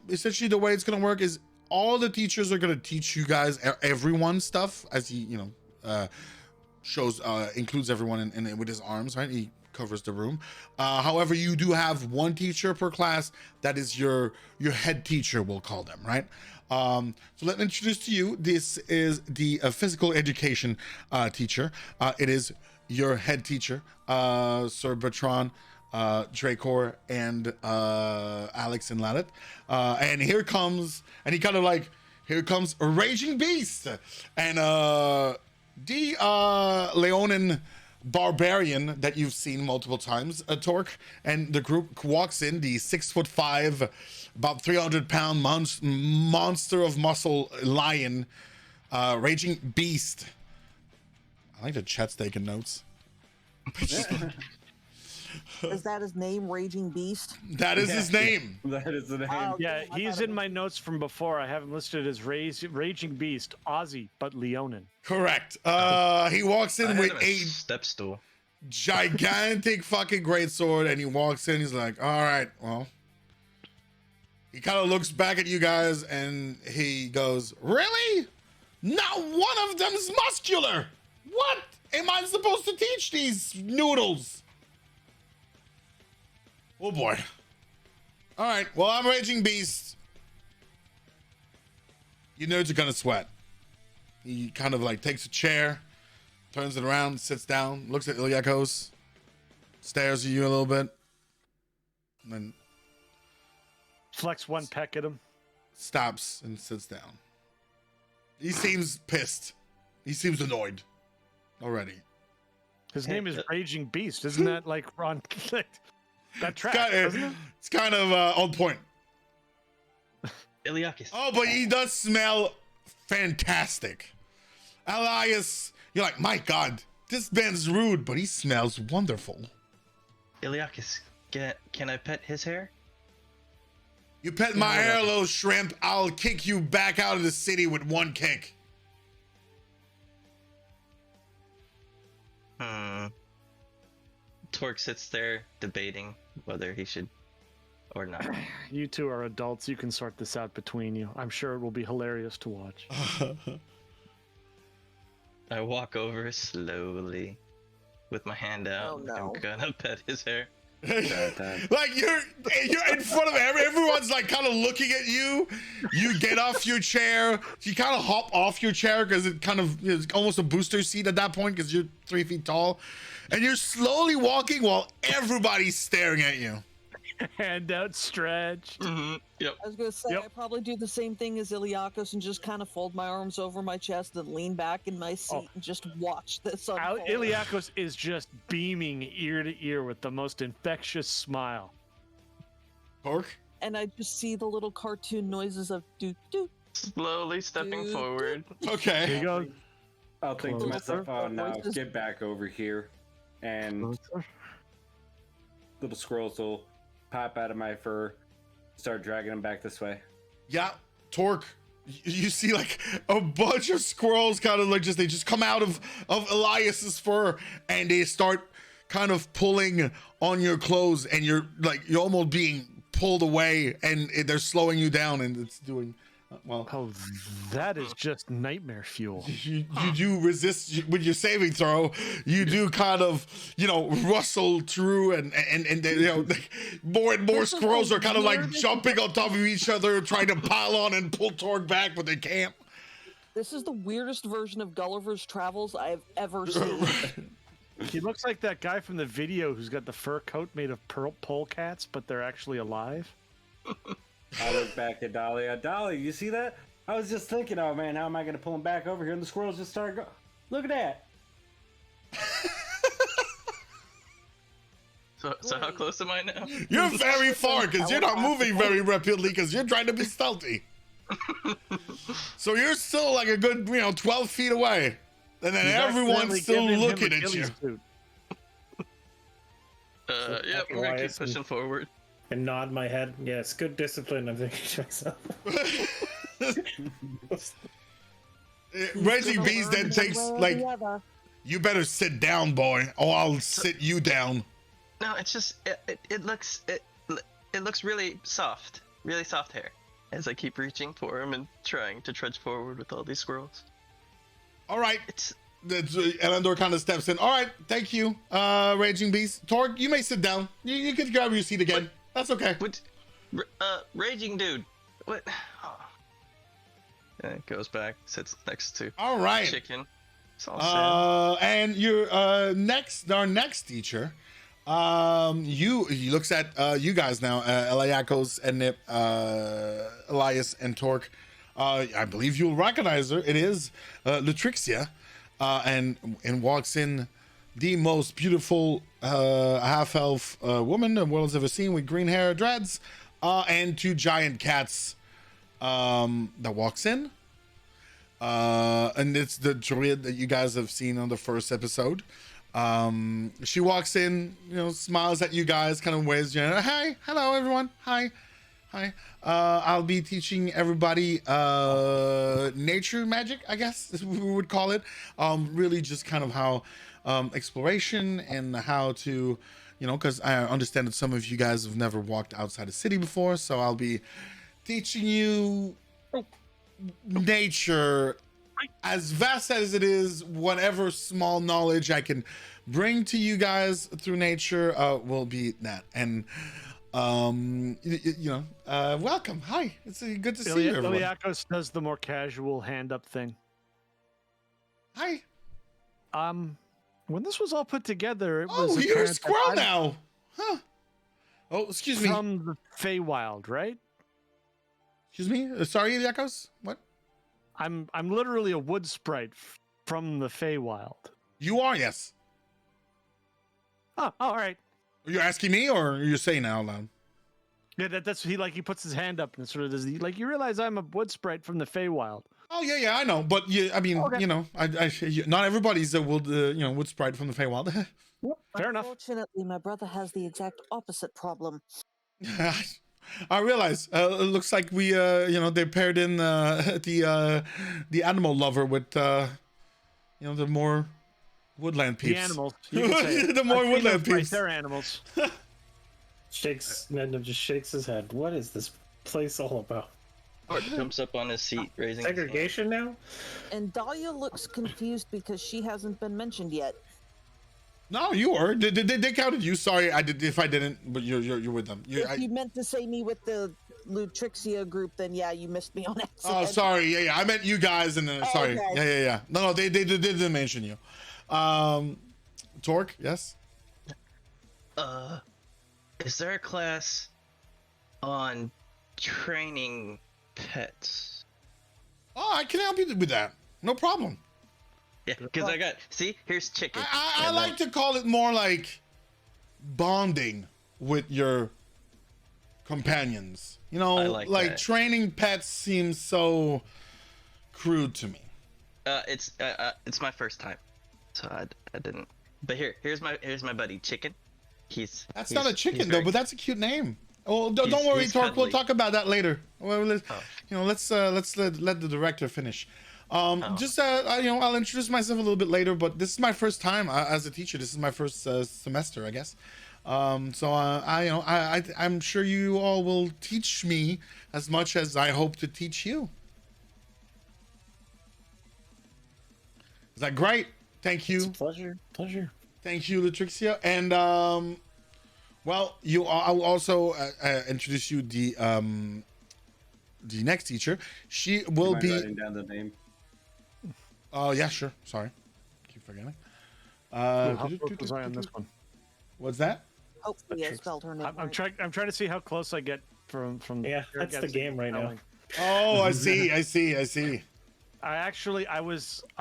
Essentially the way it's gonna work is all the teachers are gonna teach you guys everyone stuff, as he, you know, shows includes everyone in with his arms, right? He covers the room. However, you do have one teacher per class that is your head teacher, we'll call them, right? So let me introduce to you, this is the physical education teacher. It is your head teacher, Sir Bertrand, Dracor, and Alex and Lalit. And here comes, and he kind of like, here comes a raging beast, and the Leonin barbarian that you've seen multiple times, Torque, and the group walks in, the 6'5", about 300-pound monster of muscle lion, raging beast. I like the chat's taking notes. Is that his name, Raging Beast? That is his name. That is the name. Oh, Yeah, I he's thought it in my notes from before. I have him listed as Raging Beast, Aussie, but Leonin. Correct. He walks in with a step stool. gigantic fucking greatsword, and he walks in. He's like, "All right, well." He kind of looks back at you guys, and he goes, "Really? Not one of them's muscular. What am I supposed to teach these noodles?" Oh boy. All right. Well, I'm Raging Beast. You nerds are gonna sweat. He kind of like takes a chair, turns it around, sits down, looks at Iliakos, stares at you a little bit, and then Flex one peck at him. stops and sits down. He seems pissed. He seems annoyed already. His name is Raging Beast. Isn't that like Ron? That track, doesn't it? It's kind of on point. Iliakis. Oh, but he does smell fantastic. Elias, you're like, my God, this man's rude, but he smells wonderful. Iliakis, can I pet his hair? You pet my hair, little shrimp, I'll kick you back out of the city with one kick. Torque sits there debating whether he should or not. You two are adults. You can sort this out between you. I'm sure it will be hilarious to watch. I walk over slowly with my hand out. Oh, no. I'm gonna pet his hair. Like you're in front of everyone's like kind of looking at you. You get off your chair. You kind of hop off your chair because it kind of is almost a booster seat at that point because you're 3 feet tall, and you're slowly walking while everybody's staring at you. Hand outstretched. Mm-hmm. Yep. I was gonna say Yep. I probably do the same thing as Iliakos and just kind of fold my arms over my chest and lean back in my seat and just watch this unfold. Iliakos is just beaming ear to ear with the most infectious smile. Pork. And I just see the little cartoon noises of doo doo. Slowly stepping Dude. forward. Okay. Here you go. I'll think to Closer. myself, oh no, Voices. get back over here. And little squirrels will pop out of my fur, start dragging them back this way. Yeah, Torque. You see like a bunch of squirrels kind of like they just come out of Elias's fur and they start kind of pulling on your clothes, and you're almost being pulled away, and they're slowing you down, and it's doing well. Oh, that is just nightmare fuel. You do resist with your saving throw. You do kind of, rustle through, and more and more squirrels are kind of like jumping on top of each other, trying to pile on and pull Torque back, but they can't. This is the weirdest version of Gulliver's Travels I've ever seen. He looks like that guy from the video who's got the fur coat made of polecats, but they're actually alive. I look back at Dolly. Dolly, you see that? I was just thinking, oh man, how am I going to pull him back over here? And the squirrels just started going. Look at that. So how close am I now? You're very far because you're not moving very rapidly because you're trying to be stealthy. So you're still like a good, 12 feet away. And then everyone's still looking at you. Yep, we're gonna keep pushing forward. And nod my head. Yes, good discipline, I'm thinking to myself. Raging Beast then takes, like, you better sit down, boy, or I'll sit you down. No, it's just it looks really soft hair. As I keep reaching for him and trying to trudge forward with all these squirrels. All right. Elendor kind of steps in. All right, thank you, Raging Beast. Torg, you may sit down. You can grab your seat again. That's okay. What? Raging dude. What? Oh. Yeah, it goes back, sits next to all right. Chicken. It's all sad. And your our next teacher. He looks at you guys now, Eliakos and Nip, Elias and Torque. I believe you'll recognize her. It is Latrixia, and walks in the most beautiful half-elf woman the world's ever seen, with green hair, dreads, and two giant cats that walks in. And it's the druid that you guys have seen on the first episode. She walks in, smiles at you guys, kind of waves you. Hi, hello everyone. Hi. I'll be teaching everybody nature magic, I guess we would call it. Really just kind of how exploration and how to, because I understand that some of you guys have never walked outside the city before, so I'll be teaching you nature, as vast as it is. Whatever small knowledge I can bring to you guys through nature will be that. And welcome. Hi, it's good to see you, everyone. Iliakos does the more casual hand up thing. Hi. When this was all put together, it was. Oh, you're a squirrel now, huh? Oh, excuse me. From the Feywild, right? Excuse me. Sorry, Iliakos. What? I'm literally a wood sprite from the Feywild. You are, yes. Oh, all right. Are you asking me, or are you saying it out loud? Yeah, that's he puts his hand up and sort of does you realize I'm a wood sprite from the Feywild. Oh yeah, I know, but I mean, okay. Not everybody's a wood sprite from the Feywild. Fair enough. Unfortunately, my brother has the exact opposite problem. I realize. It looks like we, they paired in the animal lover with, the more woodland peeps. The animals. You can say it. The more woodland peeps. They're animals. Nendem just shakes his head. What is this place all about? Art jumps up on his seat, raising segregation now. And Dahlia looks confused because she hasn't been mentioned yet. No, you were. They counted you. Sorry, I did. If I didn't, but you're with them. If you meant to say me with the Lutrixia group, then yeah, you missed me on accident. Oh, sorry. Yeah. I meant you guys, and then sorry. Okay. Yeah. No, they didn't mention you. Torque, yes. Is there a class on training pets? Oh, I can help you with that. No problem. Yeah, because here's Chicken. I like to call it more like bonding with your companions. Like training pets seems so crude to me. It's my first time, so I didn't. But here's my buddy Chicken. That's not a chicken though, but that's a cute name. Oh, don't worry, Torque. We'll talk about that later. Well, let's let the director finish. I'll introduce myself a little bit later, but this is my first time as a teacher. This is my first semester, I guess. I'm sure you all will teach me as much as I hope to teach you. Is that great? Thank you. It's a pleasure. Thank you, Latrixia. And I'll also introduce you the next teacher. She will be writing down the name. Oh, yeah, sure. Sorry. Keep forgetting. How close was I on this one? What's that? Hopefully, I spelled her name I'm right. trying. I'm trying to see how close I get from. Yeah, that's the game right now. Oh, I see. I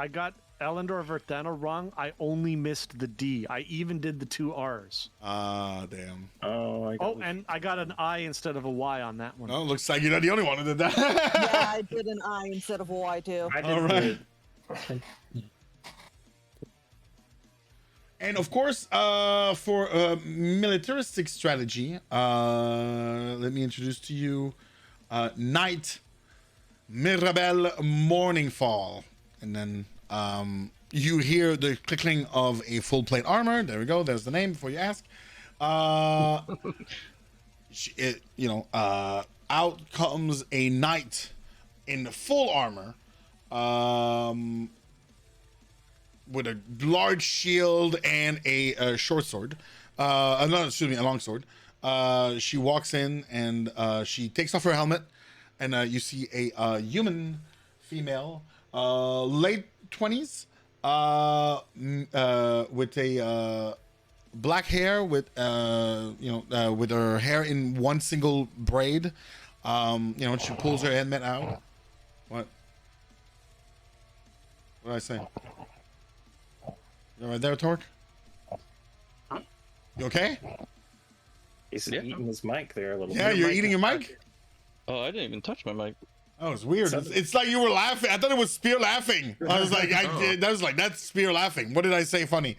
got Elendor Verthano wrong. I only missed the D. I even did the 2 R's. Ah, damn. And I got an I instead of a Y on that one. Oh, looks like you're not the only one who did that. Yeah, I did an I instead of a Y too. All right. And of course, for militaristic strategy, let me introduce to you Knight Mirabelle Morningfall. And then you hear the clickling of a full plate armor. There we go. There's the name before you ask. Out comes a knight in full armor. With a large shield and a short sword. A long sword. She walks in and she takes off her helmet, and you see a human female, late 20s, with a black hair, with her hair in one single braid. She pulls her helmet out. What did I say? You right there, Torque? You okay? He's eating his mic there a little bit. Yeah, you're eating your mic? Oh, I didn't even touch my mic. Oh, it's weird. It's like you were laughing. I thought it was Spear laughing. I was like, that's Spear laughing. What did I say funny?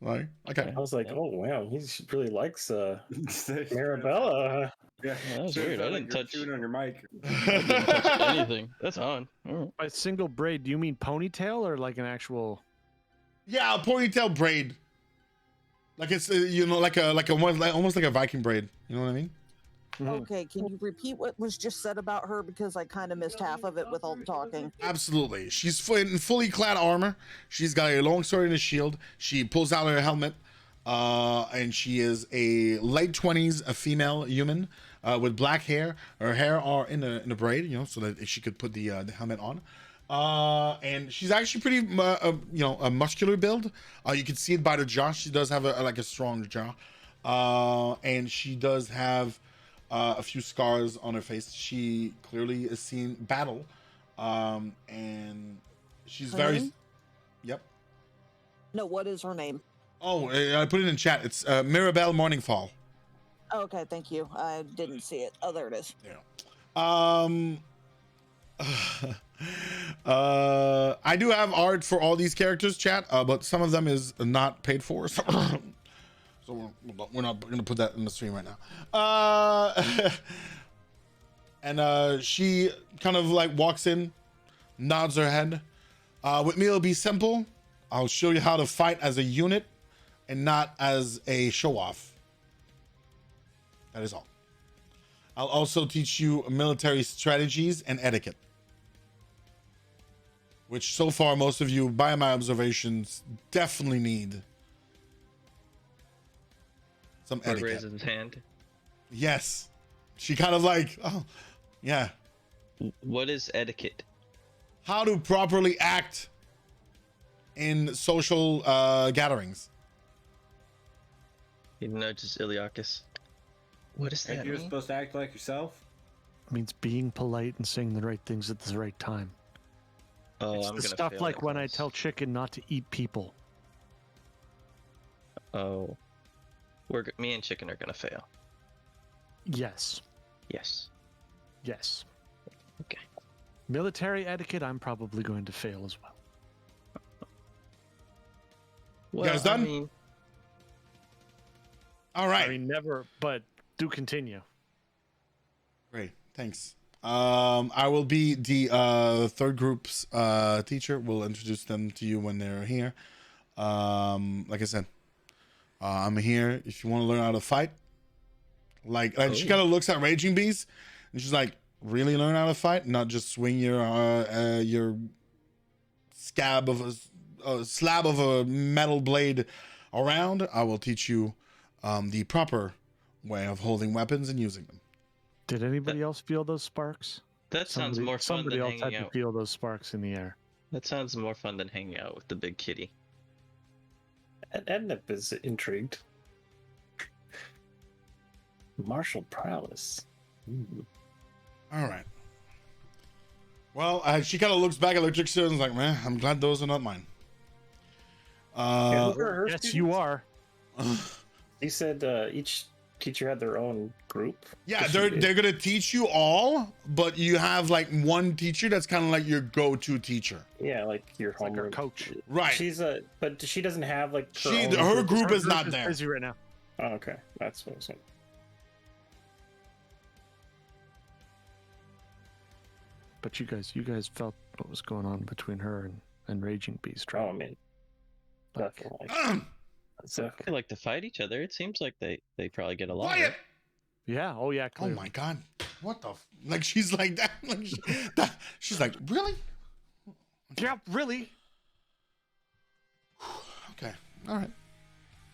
Like, okay. I was like, oh, wow, he really likes Marabella. Yeah, that was weird. I didn't touch chewing on your mic. anything. That's on. By single braid, do you mean ponytail or like an actual? Yeah, a ponytail braid. Like it's almost like a Viking braid. You know what I mean? Okay, can you repeat what was just said about her, because I kind of missed half of it with all the talking. Absolutely. She's in fully clad armor. She's got a long sword and a shield. She pulls out her helmet, and she is a late 20s, a female human with black hair. Her hair are in a braid, so that she could put the helmet on. And she's actually pretty, a muscular build. You can see it by the jaw. She does have a strong jaw, and she does have a few scars on her face. She clearly has seen battle, and she's Her very. name? Yep. No, what is her name? Oh, I put it in chat. It's Mirabelle Morningfall. Oh, okay, thank you. I didn't see it. Oh, there it is. Yeah. I do have art for all these characters, chat, but some of them is not paid for, so we're not gonna put that in the stream right now. And she kind of like walks in, nods her head. With me, it'll be simple. I'll show you how to fight as a unit and not as a show off. That is all. I'll also teach you military strategies and etiquette, which so far most of you, by my observations, definitely need some Bart etiquette. raises his hand. Yes. She kind of like, oh, yeah. What is etiquette? How to properly act in social gatherings. He nudges Iliakis. What is that? You're mean? supposed to act like yourself? It means being polite and saying the right things at the right time. Oh, It's I'm the gonna stuff fail like that when I class. tell Chicken not to eat people. Oh, me and Chicken are gonna fail. Yes. Yes. Yes. Okay. Military etiquette, I'm probably going to fail as well. Well, guys done? I mean, All right. I mean, never, but do continue. Great. Thanks. I will be the third group's teacher. We'll introduce them to you when they're here. Like I said, I'm here if you want to learn how to fight. Like, and she kind of looks at Raging Beast, and she's like, "Really learn how to fight, not just swing your slab of a metal blade around. I will teach you the proper way of holding weapons and using them." Did anybody else feel those sparks? that sounds more fun Somebody than else had hanging to out. feel those sparks in the air. That sounds more fun than hanging out with the big kitty. And Ednip is intrigued. Martial prowess. Ooh. All right. Well, she kind of looks back at Electricity and is like, man, I'm glad those are not mine. Yeah, who are her Yes, students? you are. You said each teacher had their own group. Yeah, they're gonna teach you all, but you have like one teacher that's kind of like your go-to teacher. Yeah, like your It's like homeroom her coach. Right. She's but she doesn't have like Her group Her is not is there. busy right now. Oh, okay, that's what I was saying. But you guys felt what was going on between her and Raging Beast, right? Oh, I mean, Like, definitely. So, They like to fight each other. It seems like they probably get along. Quiet! right? yeah. Oh yeah. Oh Clearly. my god. What the like she's like that. Like she's like, really? Yeah. Really. Okay. All right.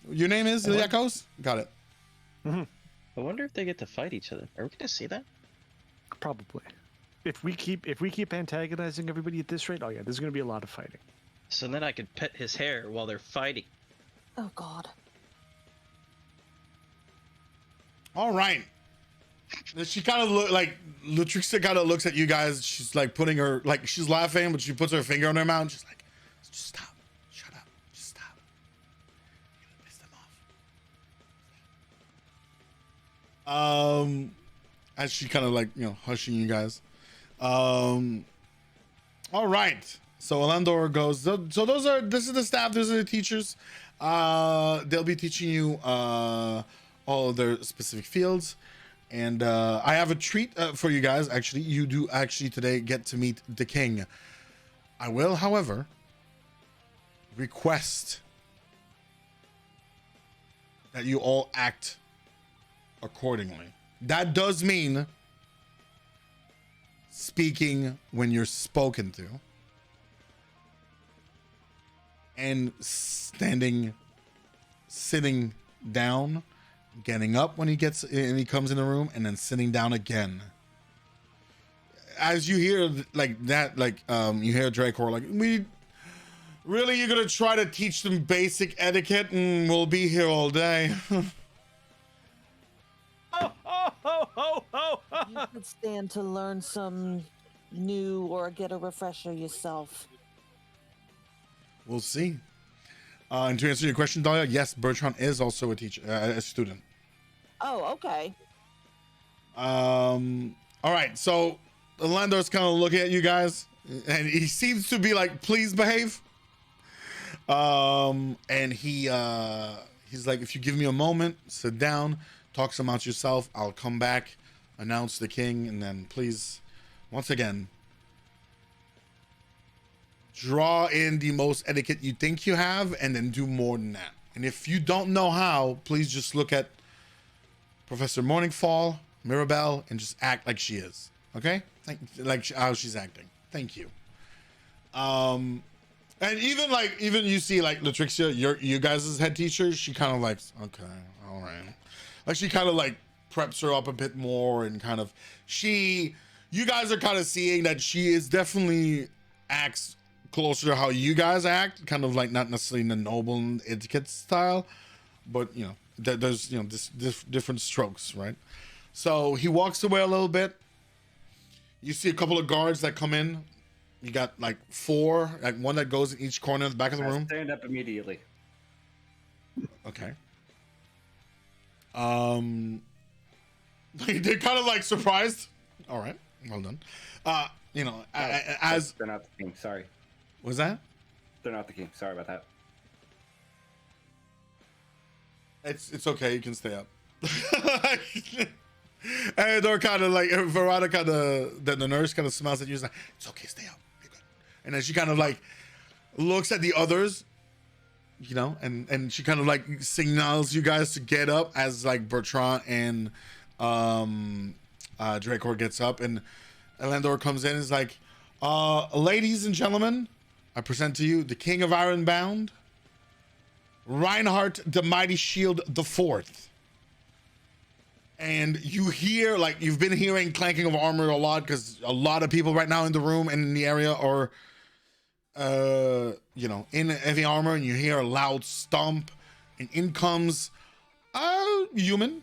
Your name is Yakos? Got it. I wonder if they get to fight each other. Are we gonna see that? Probably. If we keep antagonizing everybody at this rate, oh yeah, there's gonna be a lot of fighting. So then I could pet his hair while they're fighting. Oh God. All right. She kind of look like Latrixa kind of looks at you guys. She's like putting her like she's laughing, but she puts her finger on her mouth. And she's like, just stop. Shut up. Just stop. You're gonna piss them off. As she kind of like, you know, hushing you guys. All right. So Elandor goes, so this is the staff, those are the teachers. They'll be teaching you all of their specific fields. And I have a treat for you guys. Actually, you do actually today get to meet the king. I will, however, request that you all act accordingly. That does mean speaking when you're spoken to and sitting down, getting up when he comes in the room, and then sitting down again. As you hear like that, like you hear Dracor like, you're gonna try to teach them basic etiquette and we'll be here all day. You could stand to learn some new or get a refresher yourself. We'll see. And to answer your question, Dahlia, yes, Bertrand is also a teacher, a student. Oh, okay. All right, so Orlando's kind of looking at you guys, and he seems to be like, please behave. And he's like, if you give me a moment, sit down, talk some out yourself, I'll come back, announce the king, and then please, once again, draw in the most etiquette you think you have, and then do more than that. And if you don't know how, please just look at Professor Morningfall, Mirabelle, and just act like she is. Okay? Like how she's acting. Thank you. And even you see like Latrixia, you guys' head teacher, she kind of like, okay, all right. Like she kind of like preps her up a bit more, and kind of you guys are kind of seeing that she is definitely acts closer to how you guys act, kind of like not necessarily in the noble and etiquette style, but you know, there's, you know, this different strokes, right? So he walks away a little bit. You see a couple of guards that come in. You got like 4, like one that goes in each corner at the back of the room. Stand up immediately. Okay. They're kind of like surprised. All right, well done. You know, as they're not the king. Sorry, was that? they're not the king. Sorry about that. It's okay. You can stay up. And they're kind of like Verona, kind of the nurse kind of smiles at you. She's like, it's okay, stay up. You're good. And then she kind of like looks at the others, you know, and she kind of like signals you guys to get up as like Bertrand and Dracor gets up, and Elandor comes in and is like, ladies and gentlemen, I present to you the King of Ironbound, Reinhardt the Mighty Shield the Fourth. And you hear, like, you've been hearing clanking of armor a lot, because a lot of people right now in the room and in the area are in heavy armor, and you hear a loud stomp, and in comes a human.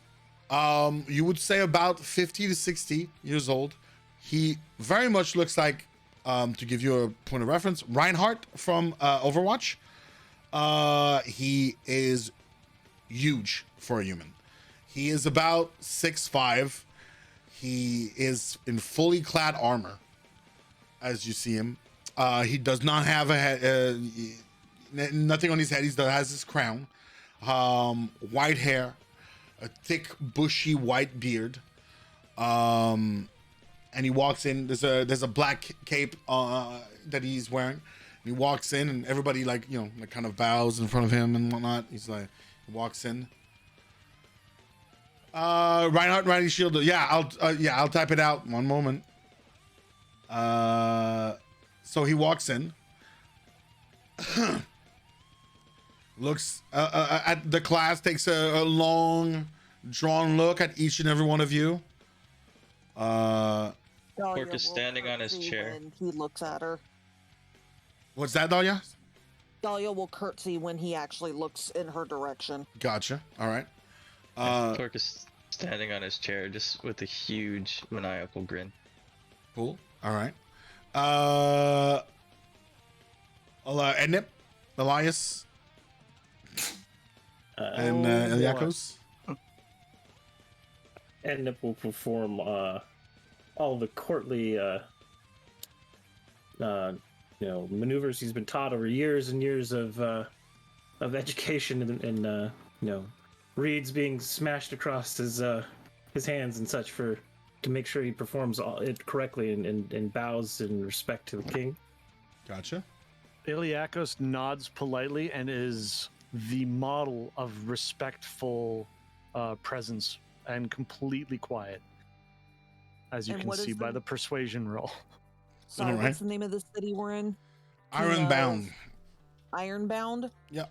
You would say about 50 to 60 years old. He very much looks like, to give you a point of reference, Reinhardt from Overwatch. He is huge for a human. He is about 6'5". He is in fully clad armor, as you see him. He does not have a head, nothing on his head. He has his crown, white hair, a thick, bushy white beard. And he walks in. There's a black cape that he's wearing. He walks in, and everybody kind of bows in front of him and whatnot. He walks in. Reinhardt, Riding Shield. I'll type it out. One moment. So he walks in, looks at the class, takes a long, drawn look at each and every one of you. Pork is standing on his chair. When he looks at her. What's that, Dahlia? Dahlia will curtsy when he actually looks in her direction. Gotcha. All right. Pork is standing on his chair, just with a huge maniacal grin. Cool. All right. Ednip, Elias, and Eliakos. Ednip will perform all the courtly, maneuvers he's been taught over years and years of education and reeds being smashed across his hands and such to make sure he performs it correctly and bows in respect to the king. Gotcha. Iliakos nods politely and is the model of respectful presence and completely quiet, as you can see by the persuasion roll. Sorry, All right. What's the name of the city we're in? Ironbound. Ironbound? Yeah.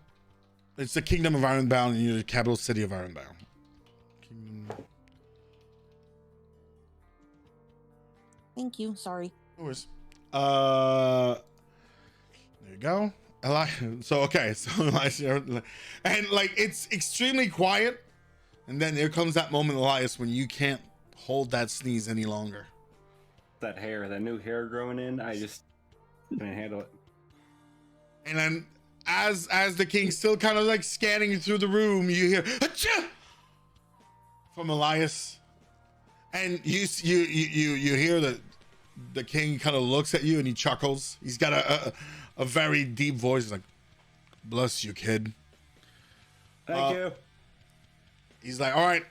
It's the Kingdom of Ironbound, and you're the capital city of Ironbound. Thank you. Sorry. No worries. There you go. Elisha, and it's extremely quiet, and then there comes that moment, Elias, when you can't hold that sneeze any longer. That new hair growing in, I just couldn't handle it. And then, as the king's still kind of scanning through the room, you hear "Achoo!" from Elias, and you hear that the king kind of looks at you and he chuckles. He's got a very deep voice. He's like, "Bless you, kid." Thank you. He's like, "All right."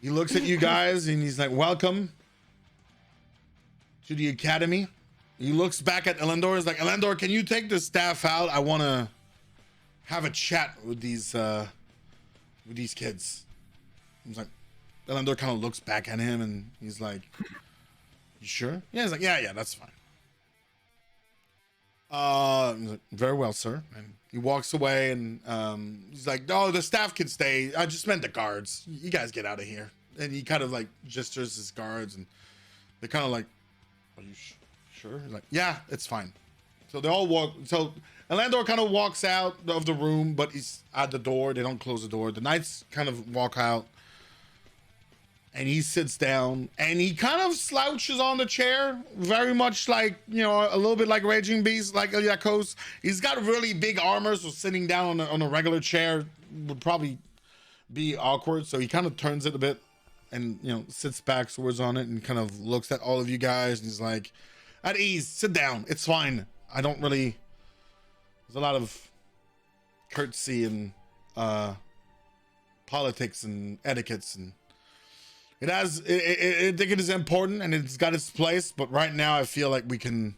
He looks at you guys and he's like, "Welcome to the academy." He looks back at Elendor. He's like, "Elendor, can you take the staff out? I want to have a chat with these kids." He's like, Elendor kind of looks back at him and he's like, "You sure?" Yeah, he's like, yeah, that's fine. He's like, "Very well, sir." And he walks away and he's like, "No, the staff can stay. I just meant the guards. You guys get out of here." And he kind of gestures his guards and they're kind of like, "Are you sure?" He's like, "Yeah, it's fine." So they all walk. So Elandor kind of walks out of the room, but he's at the door. They don't close the door. The knights kind of walk out. And he sits down and he kind of slouches on the chair, very much a little bit like Raging Beast, like Iliakos. He's got really big armor, so sitting down on a regular chair would probably be awkward. So he kind of turns it a bit and, sits back, swords on it, and kind of looks at all of you guys. And he's like, "At ease, sit down. It's fine. I don't really..." There's a lot of courtesy and politics and etiquettes, and I think it is important and it's got its place, but right now I feel like we can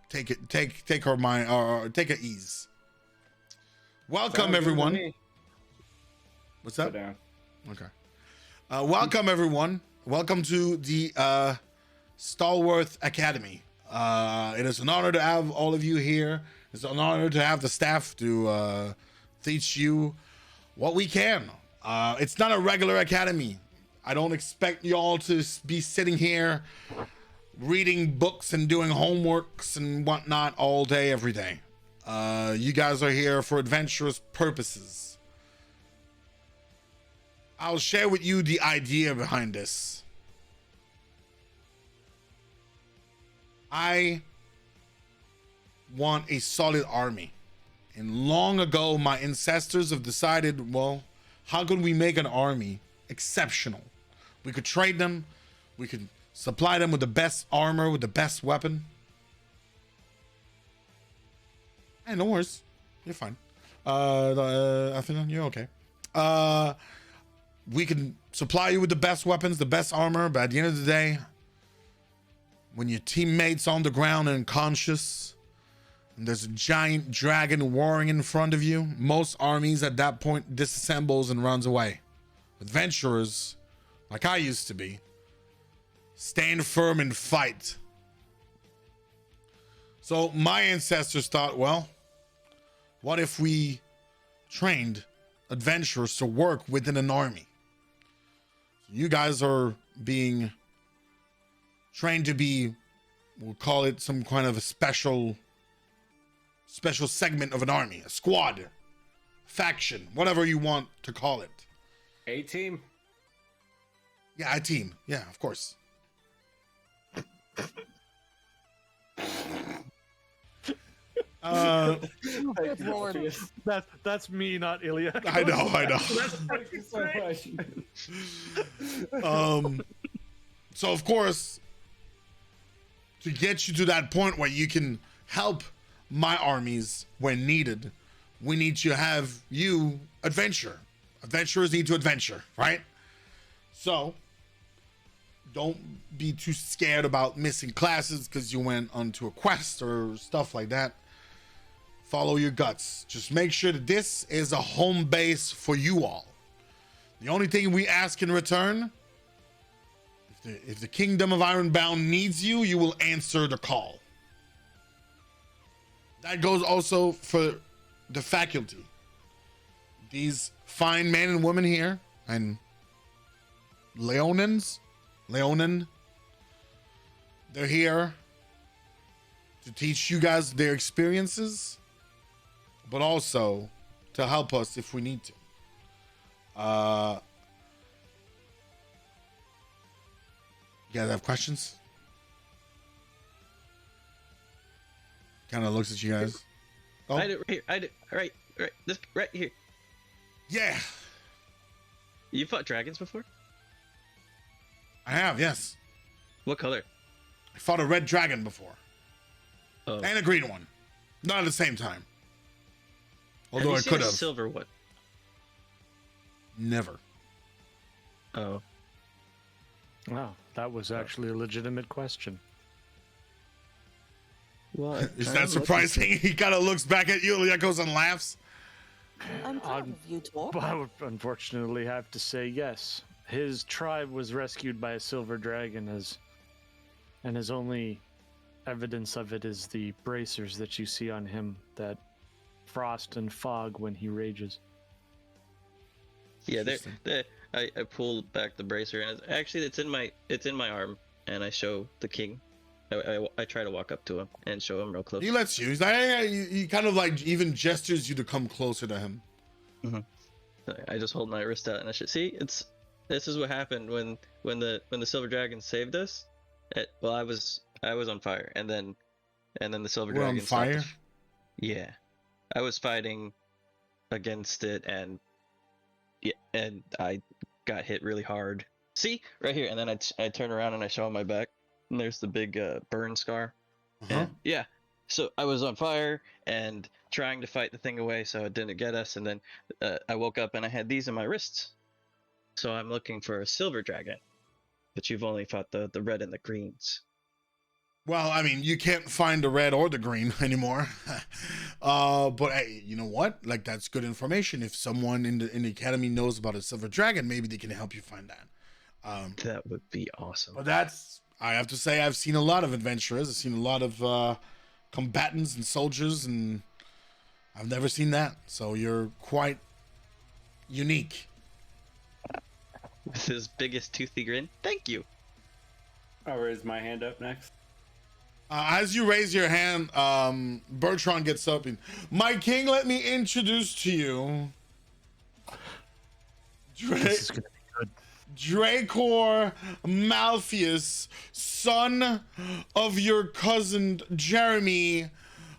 take our mind or take it ease. Welcome, everyone. What's up? Okay. Welcome, everyone. Welcome to the Stalworth Academy. It is an honor to have all of you here. It's an honor to have the staff to teach you what we can. It's not a regular academy. I don't expect y'all to be sitting here reading books and doing homeworks and whatnot all day, every day. You guys are here for adventurous purposes. I'll share with you the idea behind this. I want a solid army. And long ago, my ancestors have decided, well, how can we make an army exceptional? We could trade them. We could supply them with the best armor, with the best weapon. Hey, no worries. You're fine. I think you're okay. We can supply you with the best weapons, the best armor, but at the end of the day, when your teammate's on the ground and unconscious, and there's a giant dragon warring in front of you, most armies at that point disassembles and runs away. Adventurers, like I used to be, stand firm and fight. So my ancestors thought, well, what if we trained adventurers to work within an army? You guys are being trained to be, we'll call it some kind of a special segment of an army, a squad, faction, whatever you want to call it. A team. Yeah, a team. Yeah, of course. Good Lord. That's me, not Ilya. I know. So of course, to get you to that point where you can help my armies when needed, we need to have you adventure. Adventurers need to adventure, right? So don't be too scared about missing classes because you went onto a quest or stuff like that. Follow your guts. Just make sure that this is a home base for you all. The only thing we ask in return, if the Kingdom of Ironbound needs you, you will answer the call. That goes also for the faculty. These fine men and women here, and Leonin, they're here to teach you guys their experiences, but also to help us if we need to. You guys have questions? Kind of looks at you guys. Oh, I did. Right. This right here. yeah, You fought dragons before? I have, yes. What color? I fought a red dragon before. Oh. And a green one. Not at the same time. Although I have you could seen a have. silver one? Never. Oh. Wow, that was actually a legitimate question. Well, Is that surprising? He kind of looks back at you, Yakos, and laughs. I'm proud of you, Tor. I would unfortunately have to say yes. His tribe was rescued by a silver dragon, and his only evidence of it is the bracers that you see on him that frost and fog when he rages. Yeah, I pulled back the bracer, and it's in my arm, and I show the king. I try to walk up to him and show him real close. He lets you. He's like, he kind of like even gestures you to come closer to him. Mm-hmm. I just hold my wrist out, and I should see. This is what happened when the silver dragon saved us. I was on fire, and then the silver We're dragon on fire. Yeah, I was fighting against it, and I got hit really hard. See right here, and then I turn around and I show him my back, and there's the big burn scar. Uh-huh. Yeah, so I was on fire and trying to fight the thing away, so it didn't get us, and then I woke up and I had these in my wrists. So I'm looking for a silver dragon, but you've only fought the red and the greens. Well, I mean, you can't find the red or the green anymore. But hey, you know what? Like, that's good information. If someone in the academy knows about a silver dragon, maybe they can help you find that. That would be awesome. But I have to say, I've seen a lot of adventurers. I've seen a lot of combatants and soldiers, and I've never seen that. So you're quite unique. With his biggest toothy grin. Thank you. I'll raise my hand up next. As you raise your hand, Bertrand gets up and, my king, let me introduce to you This is gonna be good. Dracor Malpheus, son of your cousin Jeremy,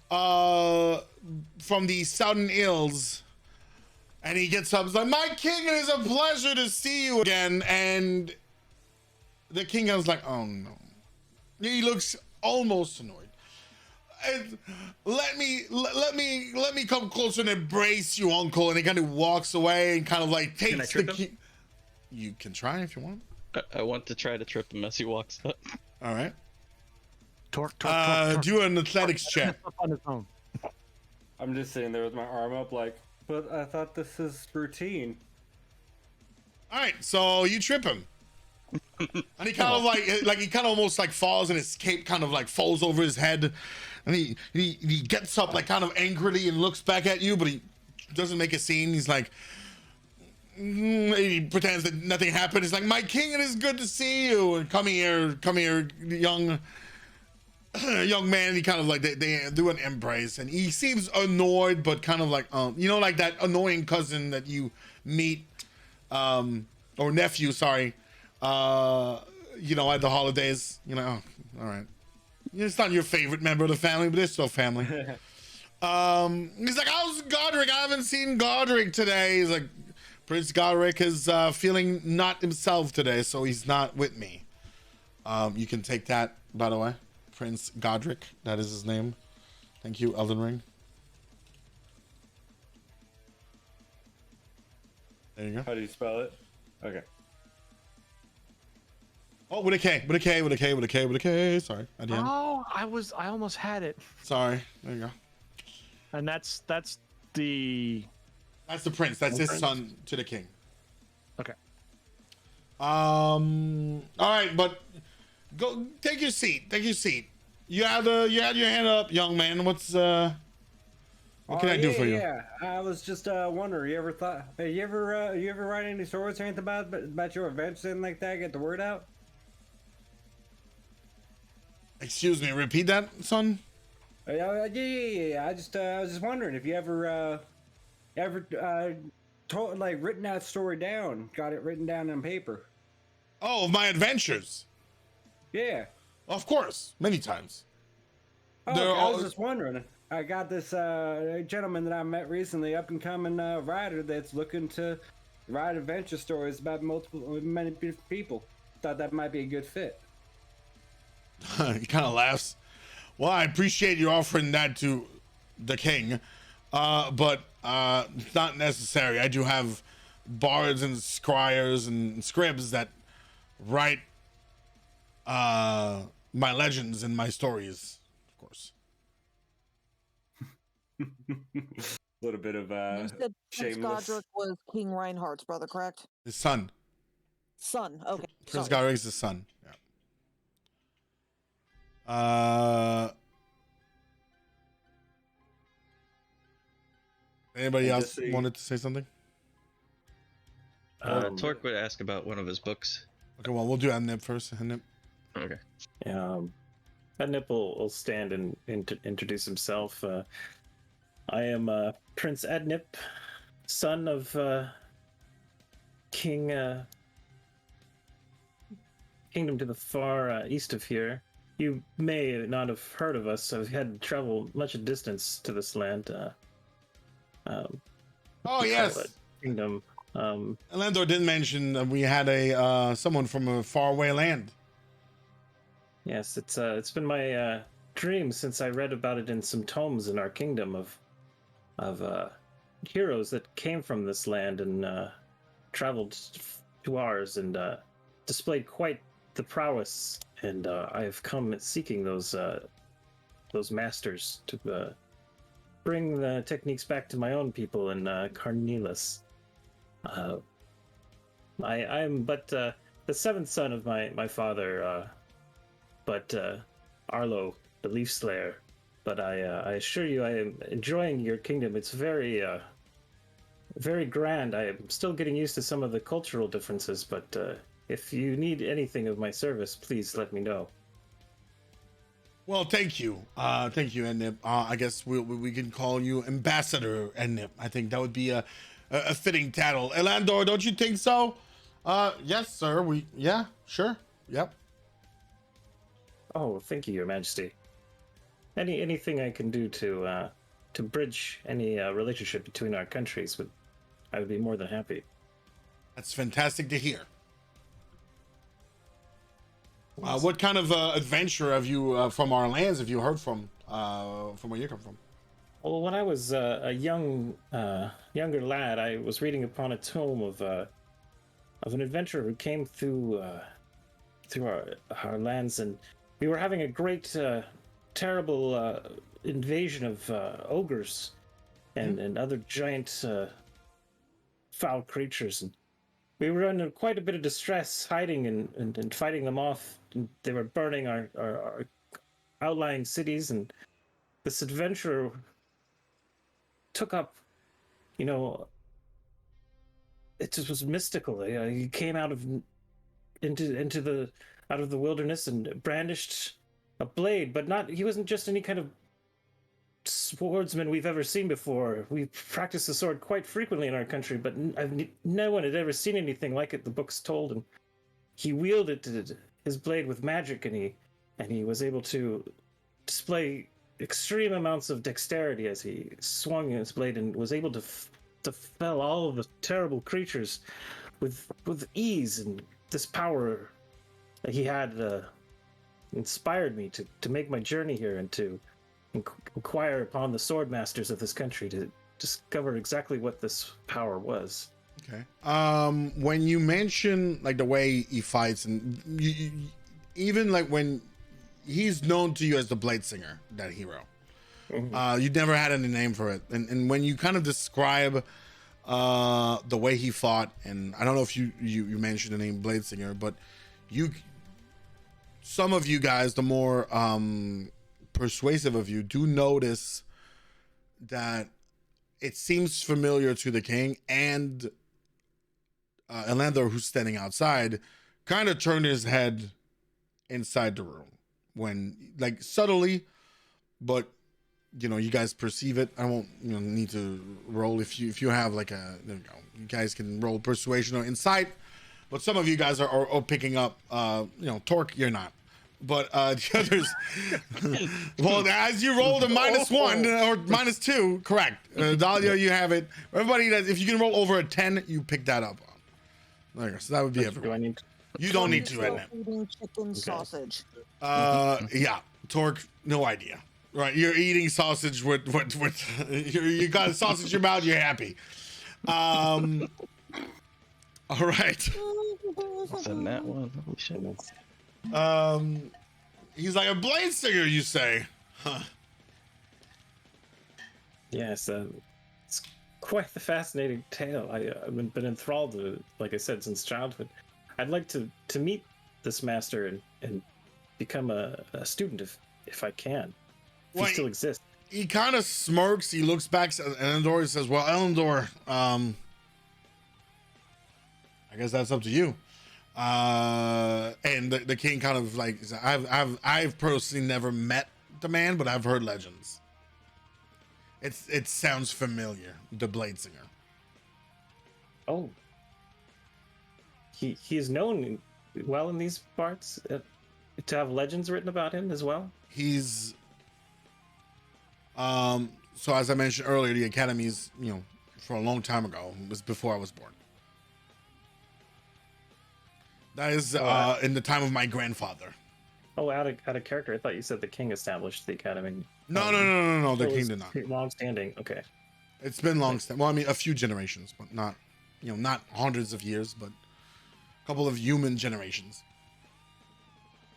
from the Southern Ills. And he gets up, he's like, my king, it is a pleasure to see you again. And the king was like, oh no. He looks almost annoyed. And let me come closer and embrace you, uncle. And he kind of walks away and kind of like Can I takes the trip key. You can try if you want. I want to try to trip him as he walks up. All right. Torque. Do an athletics check. Up on his own. I'm just sitting there with my arm up, like, but I thought this is routine. All right, so you trip him. And he kind of like he kind of almost like falls, and his cape kind of like falls over his head, and he gets up like kind of angrily and looks back at you, but he doesn't make a scene. He's like, he pretends that nothing happened. He's like, my king, it is good to see you, and come here, young man. He kind of like they do an embrace, and he seems annoyed, but kind of like like that annoying cousin that you meet, or nephew, sorry. At the holidays, all right. It's not your favorite member of the family, but it's still family. He's like, how's Godric? I haven't seen Godric today. He's like, Prince Godric is feeling not himself today, so he's not with me. You can take that, by the way. Prince Godric, that is his name. Thank you, Elden Ring. There you go. How do you spell it? Okay. Oh, with a K. Sorry, I didn't. Oh, I almost had it. Sorry. There you go. And that's That's the the prince. That's his Prince. son to the king. okay. All right, but go take your seat. You had your hand up, young man. What can I do for you? Yeah, I was just wondering. You ever write any stories or anything about your adventures and like that? Get the word out. Excuse me. Repeat that, son. Yeah. I was just wondering if you ever told written that story down, got it written down on paper. Oh, of my adventures. Yeah. Of course, many times. Oh, They're okay, I all- was just wondering. I got this gentleman that I met recently, up and coming writer that's looking to write adventure stories about many people. Thought that might be a good fit. He kind of laughs. Well, I appreciate you offering that to the king, but it's not necessary. I do have bards and scryers and scribs that write my legends and my stories, of course. A little bit of You said Prince shameless. Godric was King Reinhardt's brother, correct? His son. Son. Okay. Prince sorry. Godric's his son. Yeah. Anybody And else just see- wanted to say something? Torque would ask about one of his books. Okay, well, we'll do Adnip first. Adnip. Okay. Ednip will stand and introduce himself. I am Prince Ednip, son of Kingdom to the far east of here. You may not have heard of us. I've had to travel much a distance to this land. Oh, call yes. it Kingdom. Landor did mention that we had a someone from a faraway land. Yes, it's been my dream since I read about it in some tomes in our kingdom of heroes that came from this land and traveled to ours and displayed quite the prowess. And I have come seeking those masters to bring the techniques back to my own people in Carnelius. I am but the seventh son of my father. But Arlo, the Leaf Slayer. But I assure you, I am enjoying your kingdom. It's very, very grand. I am still getting used to some of the cultural differences, but if you need anything of my service, please let me know. Well, thank you, Ennip. I guess we can call you Ambassador Ennip. I think that would be a fitting title. Elandor, don't you think so? Yes, sir. Yeah, sure. Yep. Oh, thank you, Your Majesty. Anything I can do to bridge any relationship between our countries I would be more than happy. That's fantastic to hear. What kind of adventure have you from our lands have you heard from where you come from? Well, when I was a younger lad, I was reading upon a tome of an adventurer who came through our lands, and we were having a great, terrible invasion of ogres and other giant foul creatures, and we were under quite a bit of distress, hiding and fighting them off. And they were burning our outlying cities, and this adventurer took up, it just was mystical. He came out of the wilderness and brandished a blade, but he wasn't just any kind of swordsman we've ever seen before. We practiced the sword quite frequently in our country, but no one had ever seen anything like it. The books told, and he wielded his blade with magic, and he was able to display extreme amounts of dexterity as he swung his blade, and was able to fell all of the terrible creatures with ease. And this power that he had inspired me to make my journey here and to inquire upon the sword masters of this country to discover exactly what this power was. Okay. When you mention like the way he fights, and even like when he's known to you as the Blade Singer, that hero, you never had any name for it, and when you kind of describe the way he fought, and I don't know if you mentioned the name Blade Singer, but some of you guys, the more persuasive of you, do notice that it seems familiar to the king, and Elandor, who's standing outside, kind of turned his head inside the room when, like, subtly, but you guys perceive it. I won't need to roll if you have like you guys can roll persuasion or insight, but some of you guys are picking up Torque, you're not. But the others, well, as you rolled a -1 or -2, correct. Dahlia, you have it. Everybody, if you can roll over a 10, you pick that up. There you go. So that would be everyone. You don't need to, Edna. Eating chicken sausage. Yeah, Torque, no idea. Right, you're eating sausage with you got a sausage in your mouth. You're happy. All right. What's in that one? Holy shit. He's like a blade singer, you say? Huh. Yes, it's quite the fascinating tale. I've been enthralled to it, like I said, since childhood. I'd like to meet this master and become a student if I can. If he still exists. He kind of smirks. He looks back at Elandor and says, "Well, Elandor, I guess that's up to you." And the king kind of like, I've personally never met the man, but I've heard legends. It sounds familiar, the Blade Singer. Oh, he is known well in these parts to have legends written about him as well. He's so as I mentioned earlier, the academy's for a long time ago. It was before I was born. That is in the time of my grandfather. Oh, out of character. I thought you said the king established the academy. No. The king did not. Long standing. Okay. It's been long standing. Well, I mean, a few generations, but not, not hundreds of years, but a couple of human generations.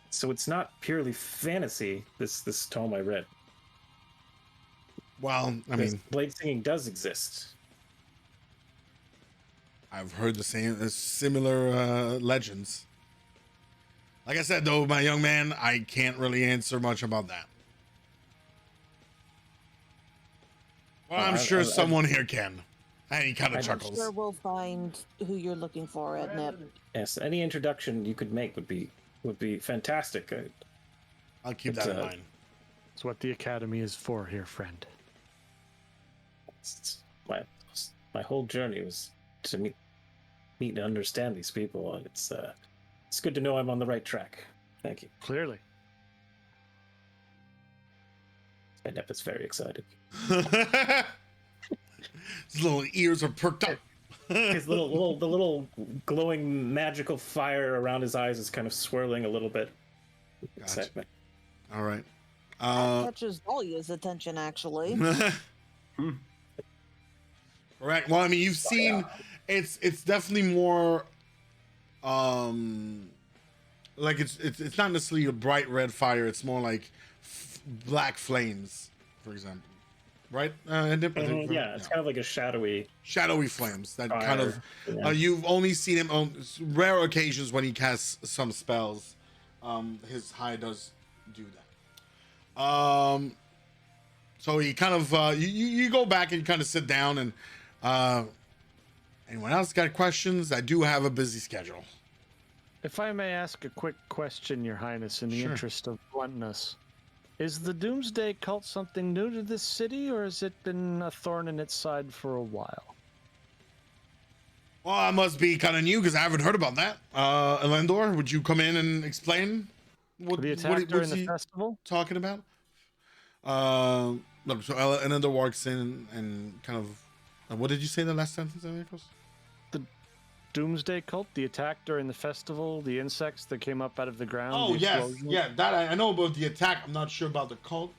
So it's not purely fantasy. This tome I read. Well, I mean, blade singing does exist. I've heard the similar legends. Like I said, though, my young man, I can't really answer much about that. Well, I'm sure someone here can. And he kind of I'm chuckles. Sure, we'll find who you're looking for at Nip. Yes, any introduction you could make would be fantastic. I'll keep that in mind. It's what the academy is for here, friend. My whole journey was to meet and understand these people, and it's good to know I'm on the right track. Thank you. Clearly. And Nep is very excited. His little ears are perked up. His the little glowing magical fire around his eyes is kind of swirling a little bit. Gotcha. Excitement. All right. That catches Dahlia's attention, actually. Correct. Well, I mean, you've seen it's definitely more like it's not necessarily a bright red fire. It's more like black flames, for example. Right? It's kind of like a shadowy flames that fire. kind of you've only seen him on rare occasions when he casts some spells. His high does do that. So he kind of you go back and kind of sit down and anyone else got questions? I do have a busy schedule. If I may ask a quick question, Your Highness, in the Sure. interest of bluntness. Is the Doomsday Cult something new to this city, or has it been a thorn in its side for a while? Well, I must be kind of new because I haven't heard about that. Elendor, would you come in and explain what The attack during what's the he festival? talking about? Look, so Elendor walks in and kind of what did you say the last sentence, Nicholas? Doomsday Cult, the attack during the festival, the insects that came up out of the ground. Oh, the yes. explosion? Yeah, that I know about the attack. I'm not sure about the cult.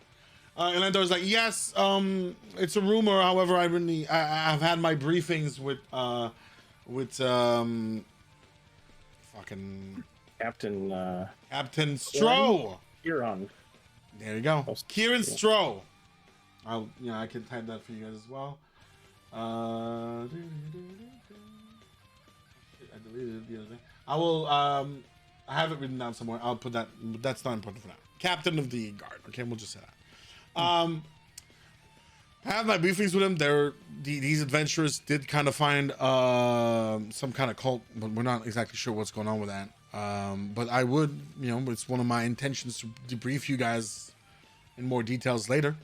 And then there's like, yes, it's a rumor. However, I've had my briefings with fucking Captain Stroh. Huron. There you go. Oh, Kieran yeah. Stroh. I can type that for you guys as well. I deleted it the other day. I will. I have it written down somewhere. I'll put that. That's not important for now. Captain of the guard. Okay, we'll just say that. I have my briefings with him. These adventurers did kind of find some kind of cult, but we're not exactly sure what's going on with that. But I would, it's one of my intentions to debrief you guys in more details later.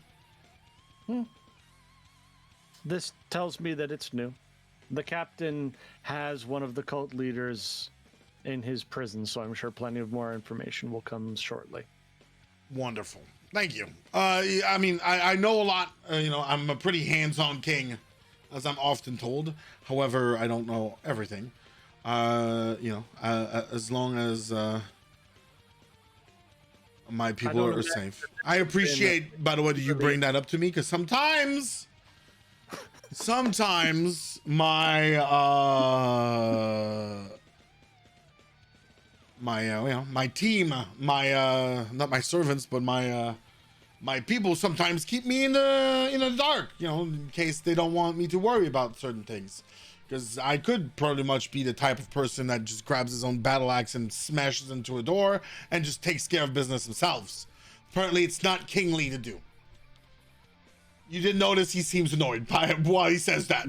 This tells me that it's new. The captain has one of the cult leaders in his prison, so I'm sure plenty of more information will come shortly. Wonderful. Thank you. I mean, I know a lot. I'm a pretty hands-on king, as I'm often told. However, I don't know everything. As long as my people are safe. I appreciate, by the way, that you bring that up to me, because sometimes my my team, not my servants, but my people sometimes keep me in the dark, in case they don't want me to worry about certain things. Because I could pretty much be the type of person that just grabs his own battle axe and smashes into a door and just takes care of business themselves. Apparently, it's not kingly to do. You did notice he seems annoyed by it while he says that.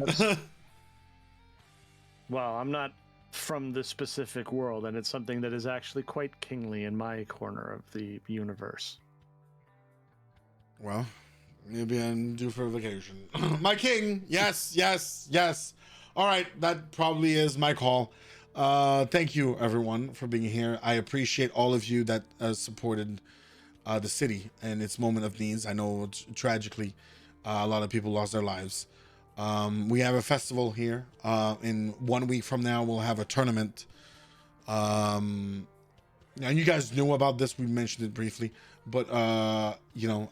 Well, I'm not from the specific world, and it's something that is actually quite kingly in my corner of the universe. Well, maybe I'm due for a vacation. My king, yes. All right, that probably is my call. Thank you, everyone, for being here. I appreciate all of you that supported the city in its moment of needs. I know tragically a lot of people lost their lives. We have a festival here. In 1 week from now, we'll have a tournament. And you guys knew about this. We mentioned it briefly. But, I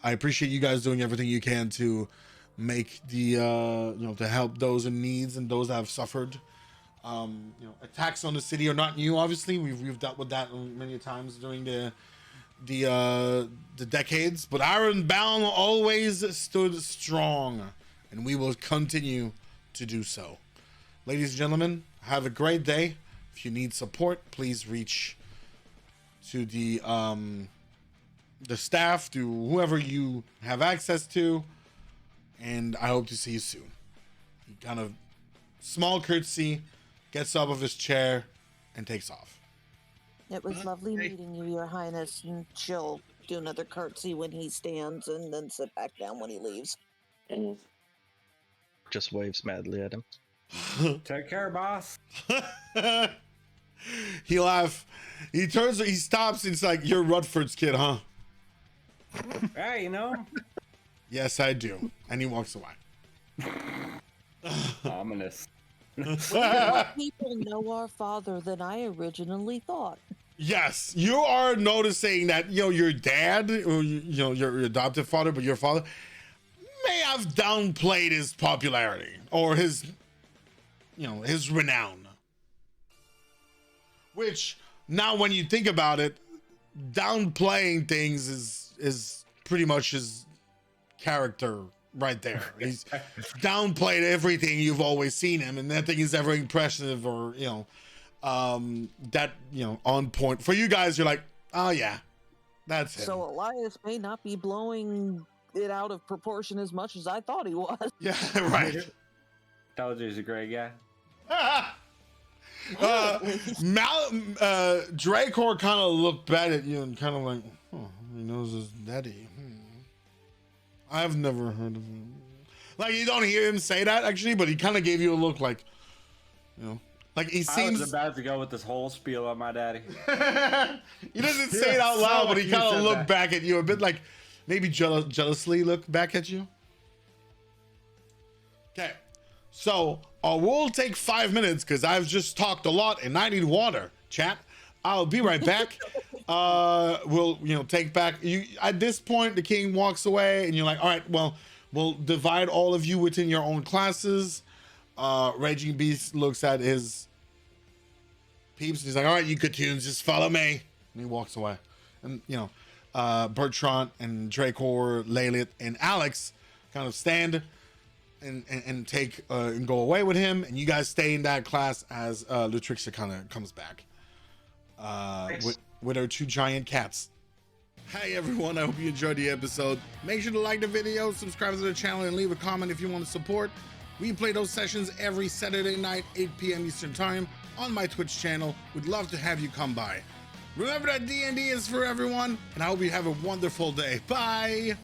appreciate you guys doing everything you can to make the, to help those in needs and those that have suffered. Attacks on the city are not new, obviously. We've dealt with that many times during the decades. But Ironbound always stood strong, and we will continue to do so. Ladies and gentlemen, have a great day. If you need support, please reach to the staff, to whoever you have access to, and I hope to see you soon. He kind of small curtsy, gets up of his chair, and takes off. It was lovely meeting you, Your Highness, and she'll do another curtsy when he stands and then sit back down when he leaves. Just waves madly at him. Take care, boss. He laughs. He turns. He stops. It's like, you're Rutford's kid, huh? Hey, you know. Yes, I do. And he walks away. Ominous. More people know our father than I originally thought. Yes, you are noticing that, your dad, or, your adoptive father, but your father may have downplayed his popularity or his renown. Which, now when you think about it, downplaying things is pretty much his character right there. He's downplayed everything you've always seen him, and nothing is ever impressive or, on point. For you guys, you're like, oh yeah, that's him. So Elias may not be blowing it out of proportion as much as I thought he was. Yeah, right. Told you he's a great guy. Dracor kind of looked back at you and kind of like, oh, he knows his daddy. I've never heard of him. Like, you don't hear him say that actually, but he kind of gave you a look like, like he seems. I was about to go with this whole spiel on my daddy. He doesn't say it out loud, but he kind of looked back at you a bit, like maybe jealously looked back at you. Okay, so we'll take 5 minutes because I've just talked a lot and I need water, chat. I'll be right back. We'll take back you at this point. The king walks away and you're like, all right, well, we'll divide all of you within your own classes. Raging Beast looks at his peeps and he's like, all right, you cartoons, just follow me. And he walks away. And Bertrand and Dracor, Leylit, and Alex kind of stand and take and go away with him, and you guys stay in that class as Lutrixia kind of comes back with her 2 giant cats. Hey everyone, I hope you enjoyed the episode. Make sure to like the video, subscribe to the channel, and leave a comment if you want to support. We play those sessions every Saturday night, 8 p.m. Eastern Time on my Twitch channel. We'd love to have you come by. Remember that D&D is for everyone, and I hope you have a wonderful day. Bye!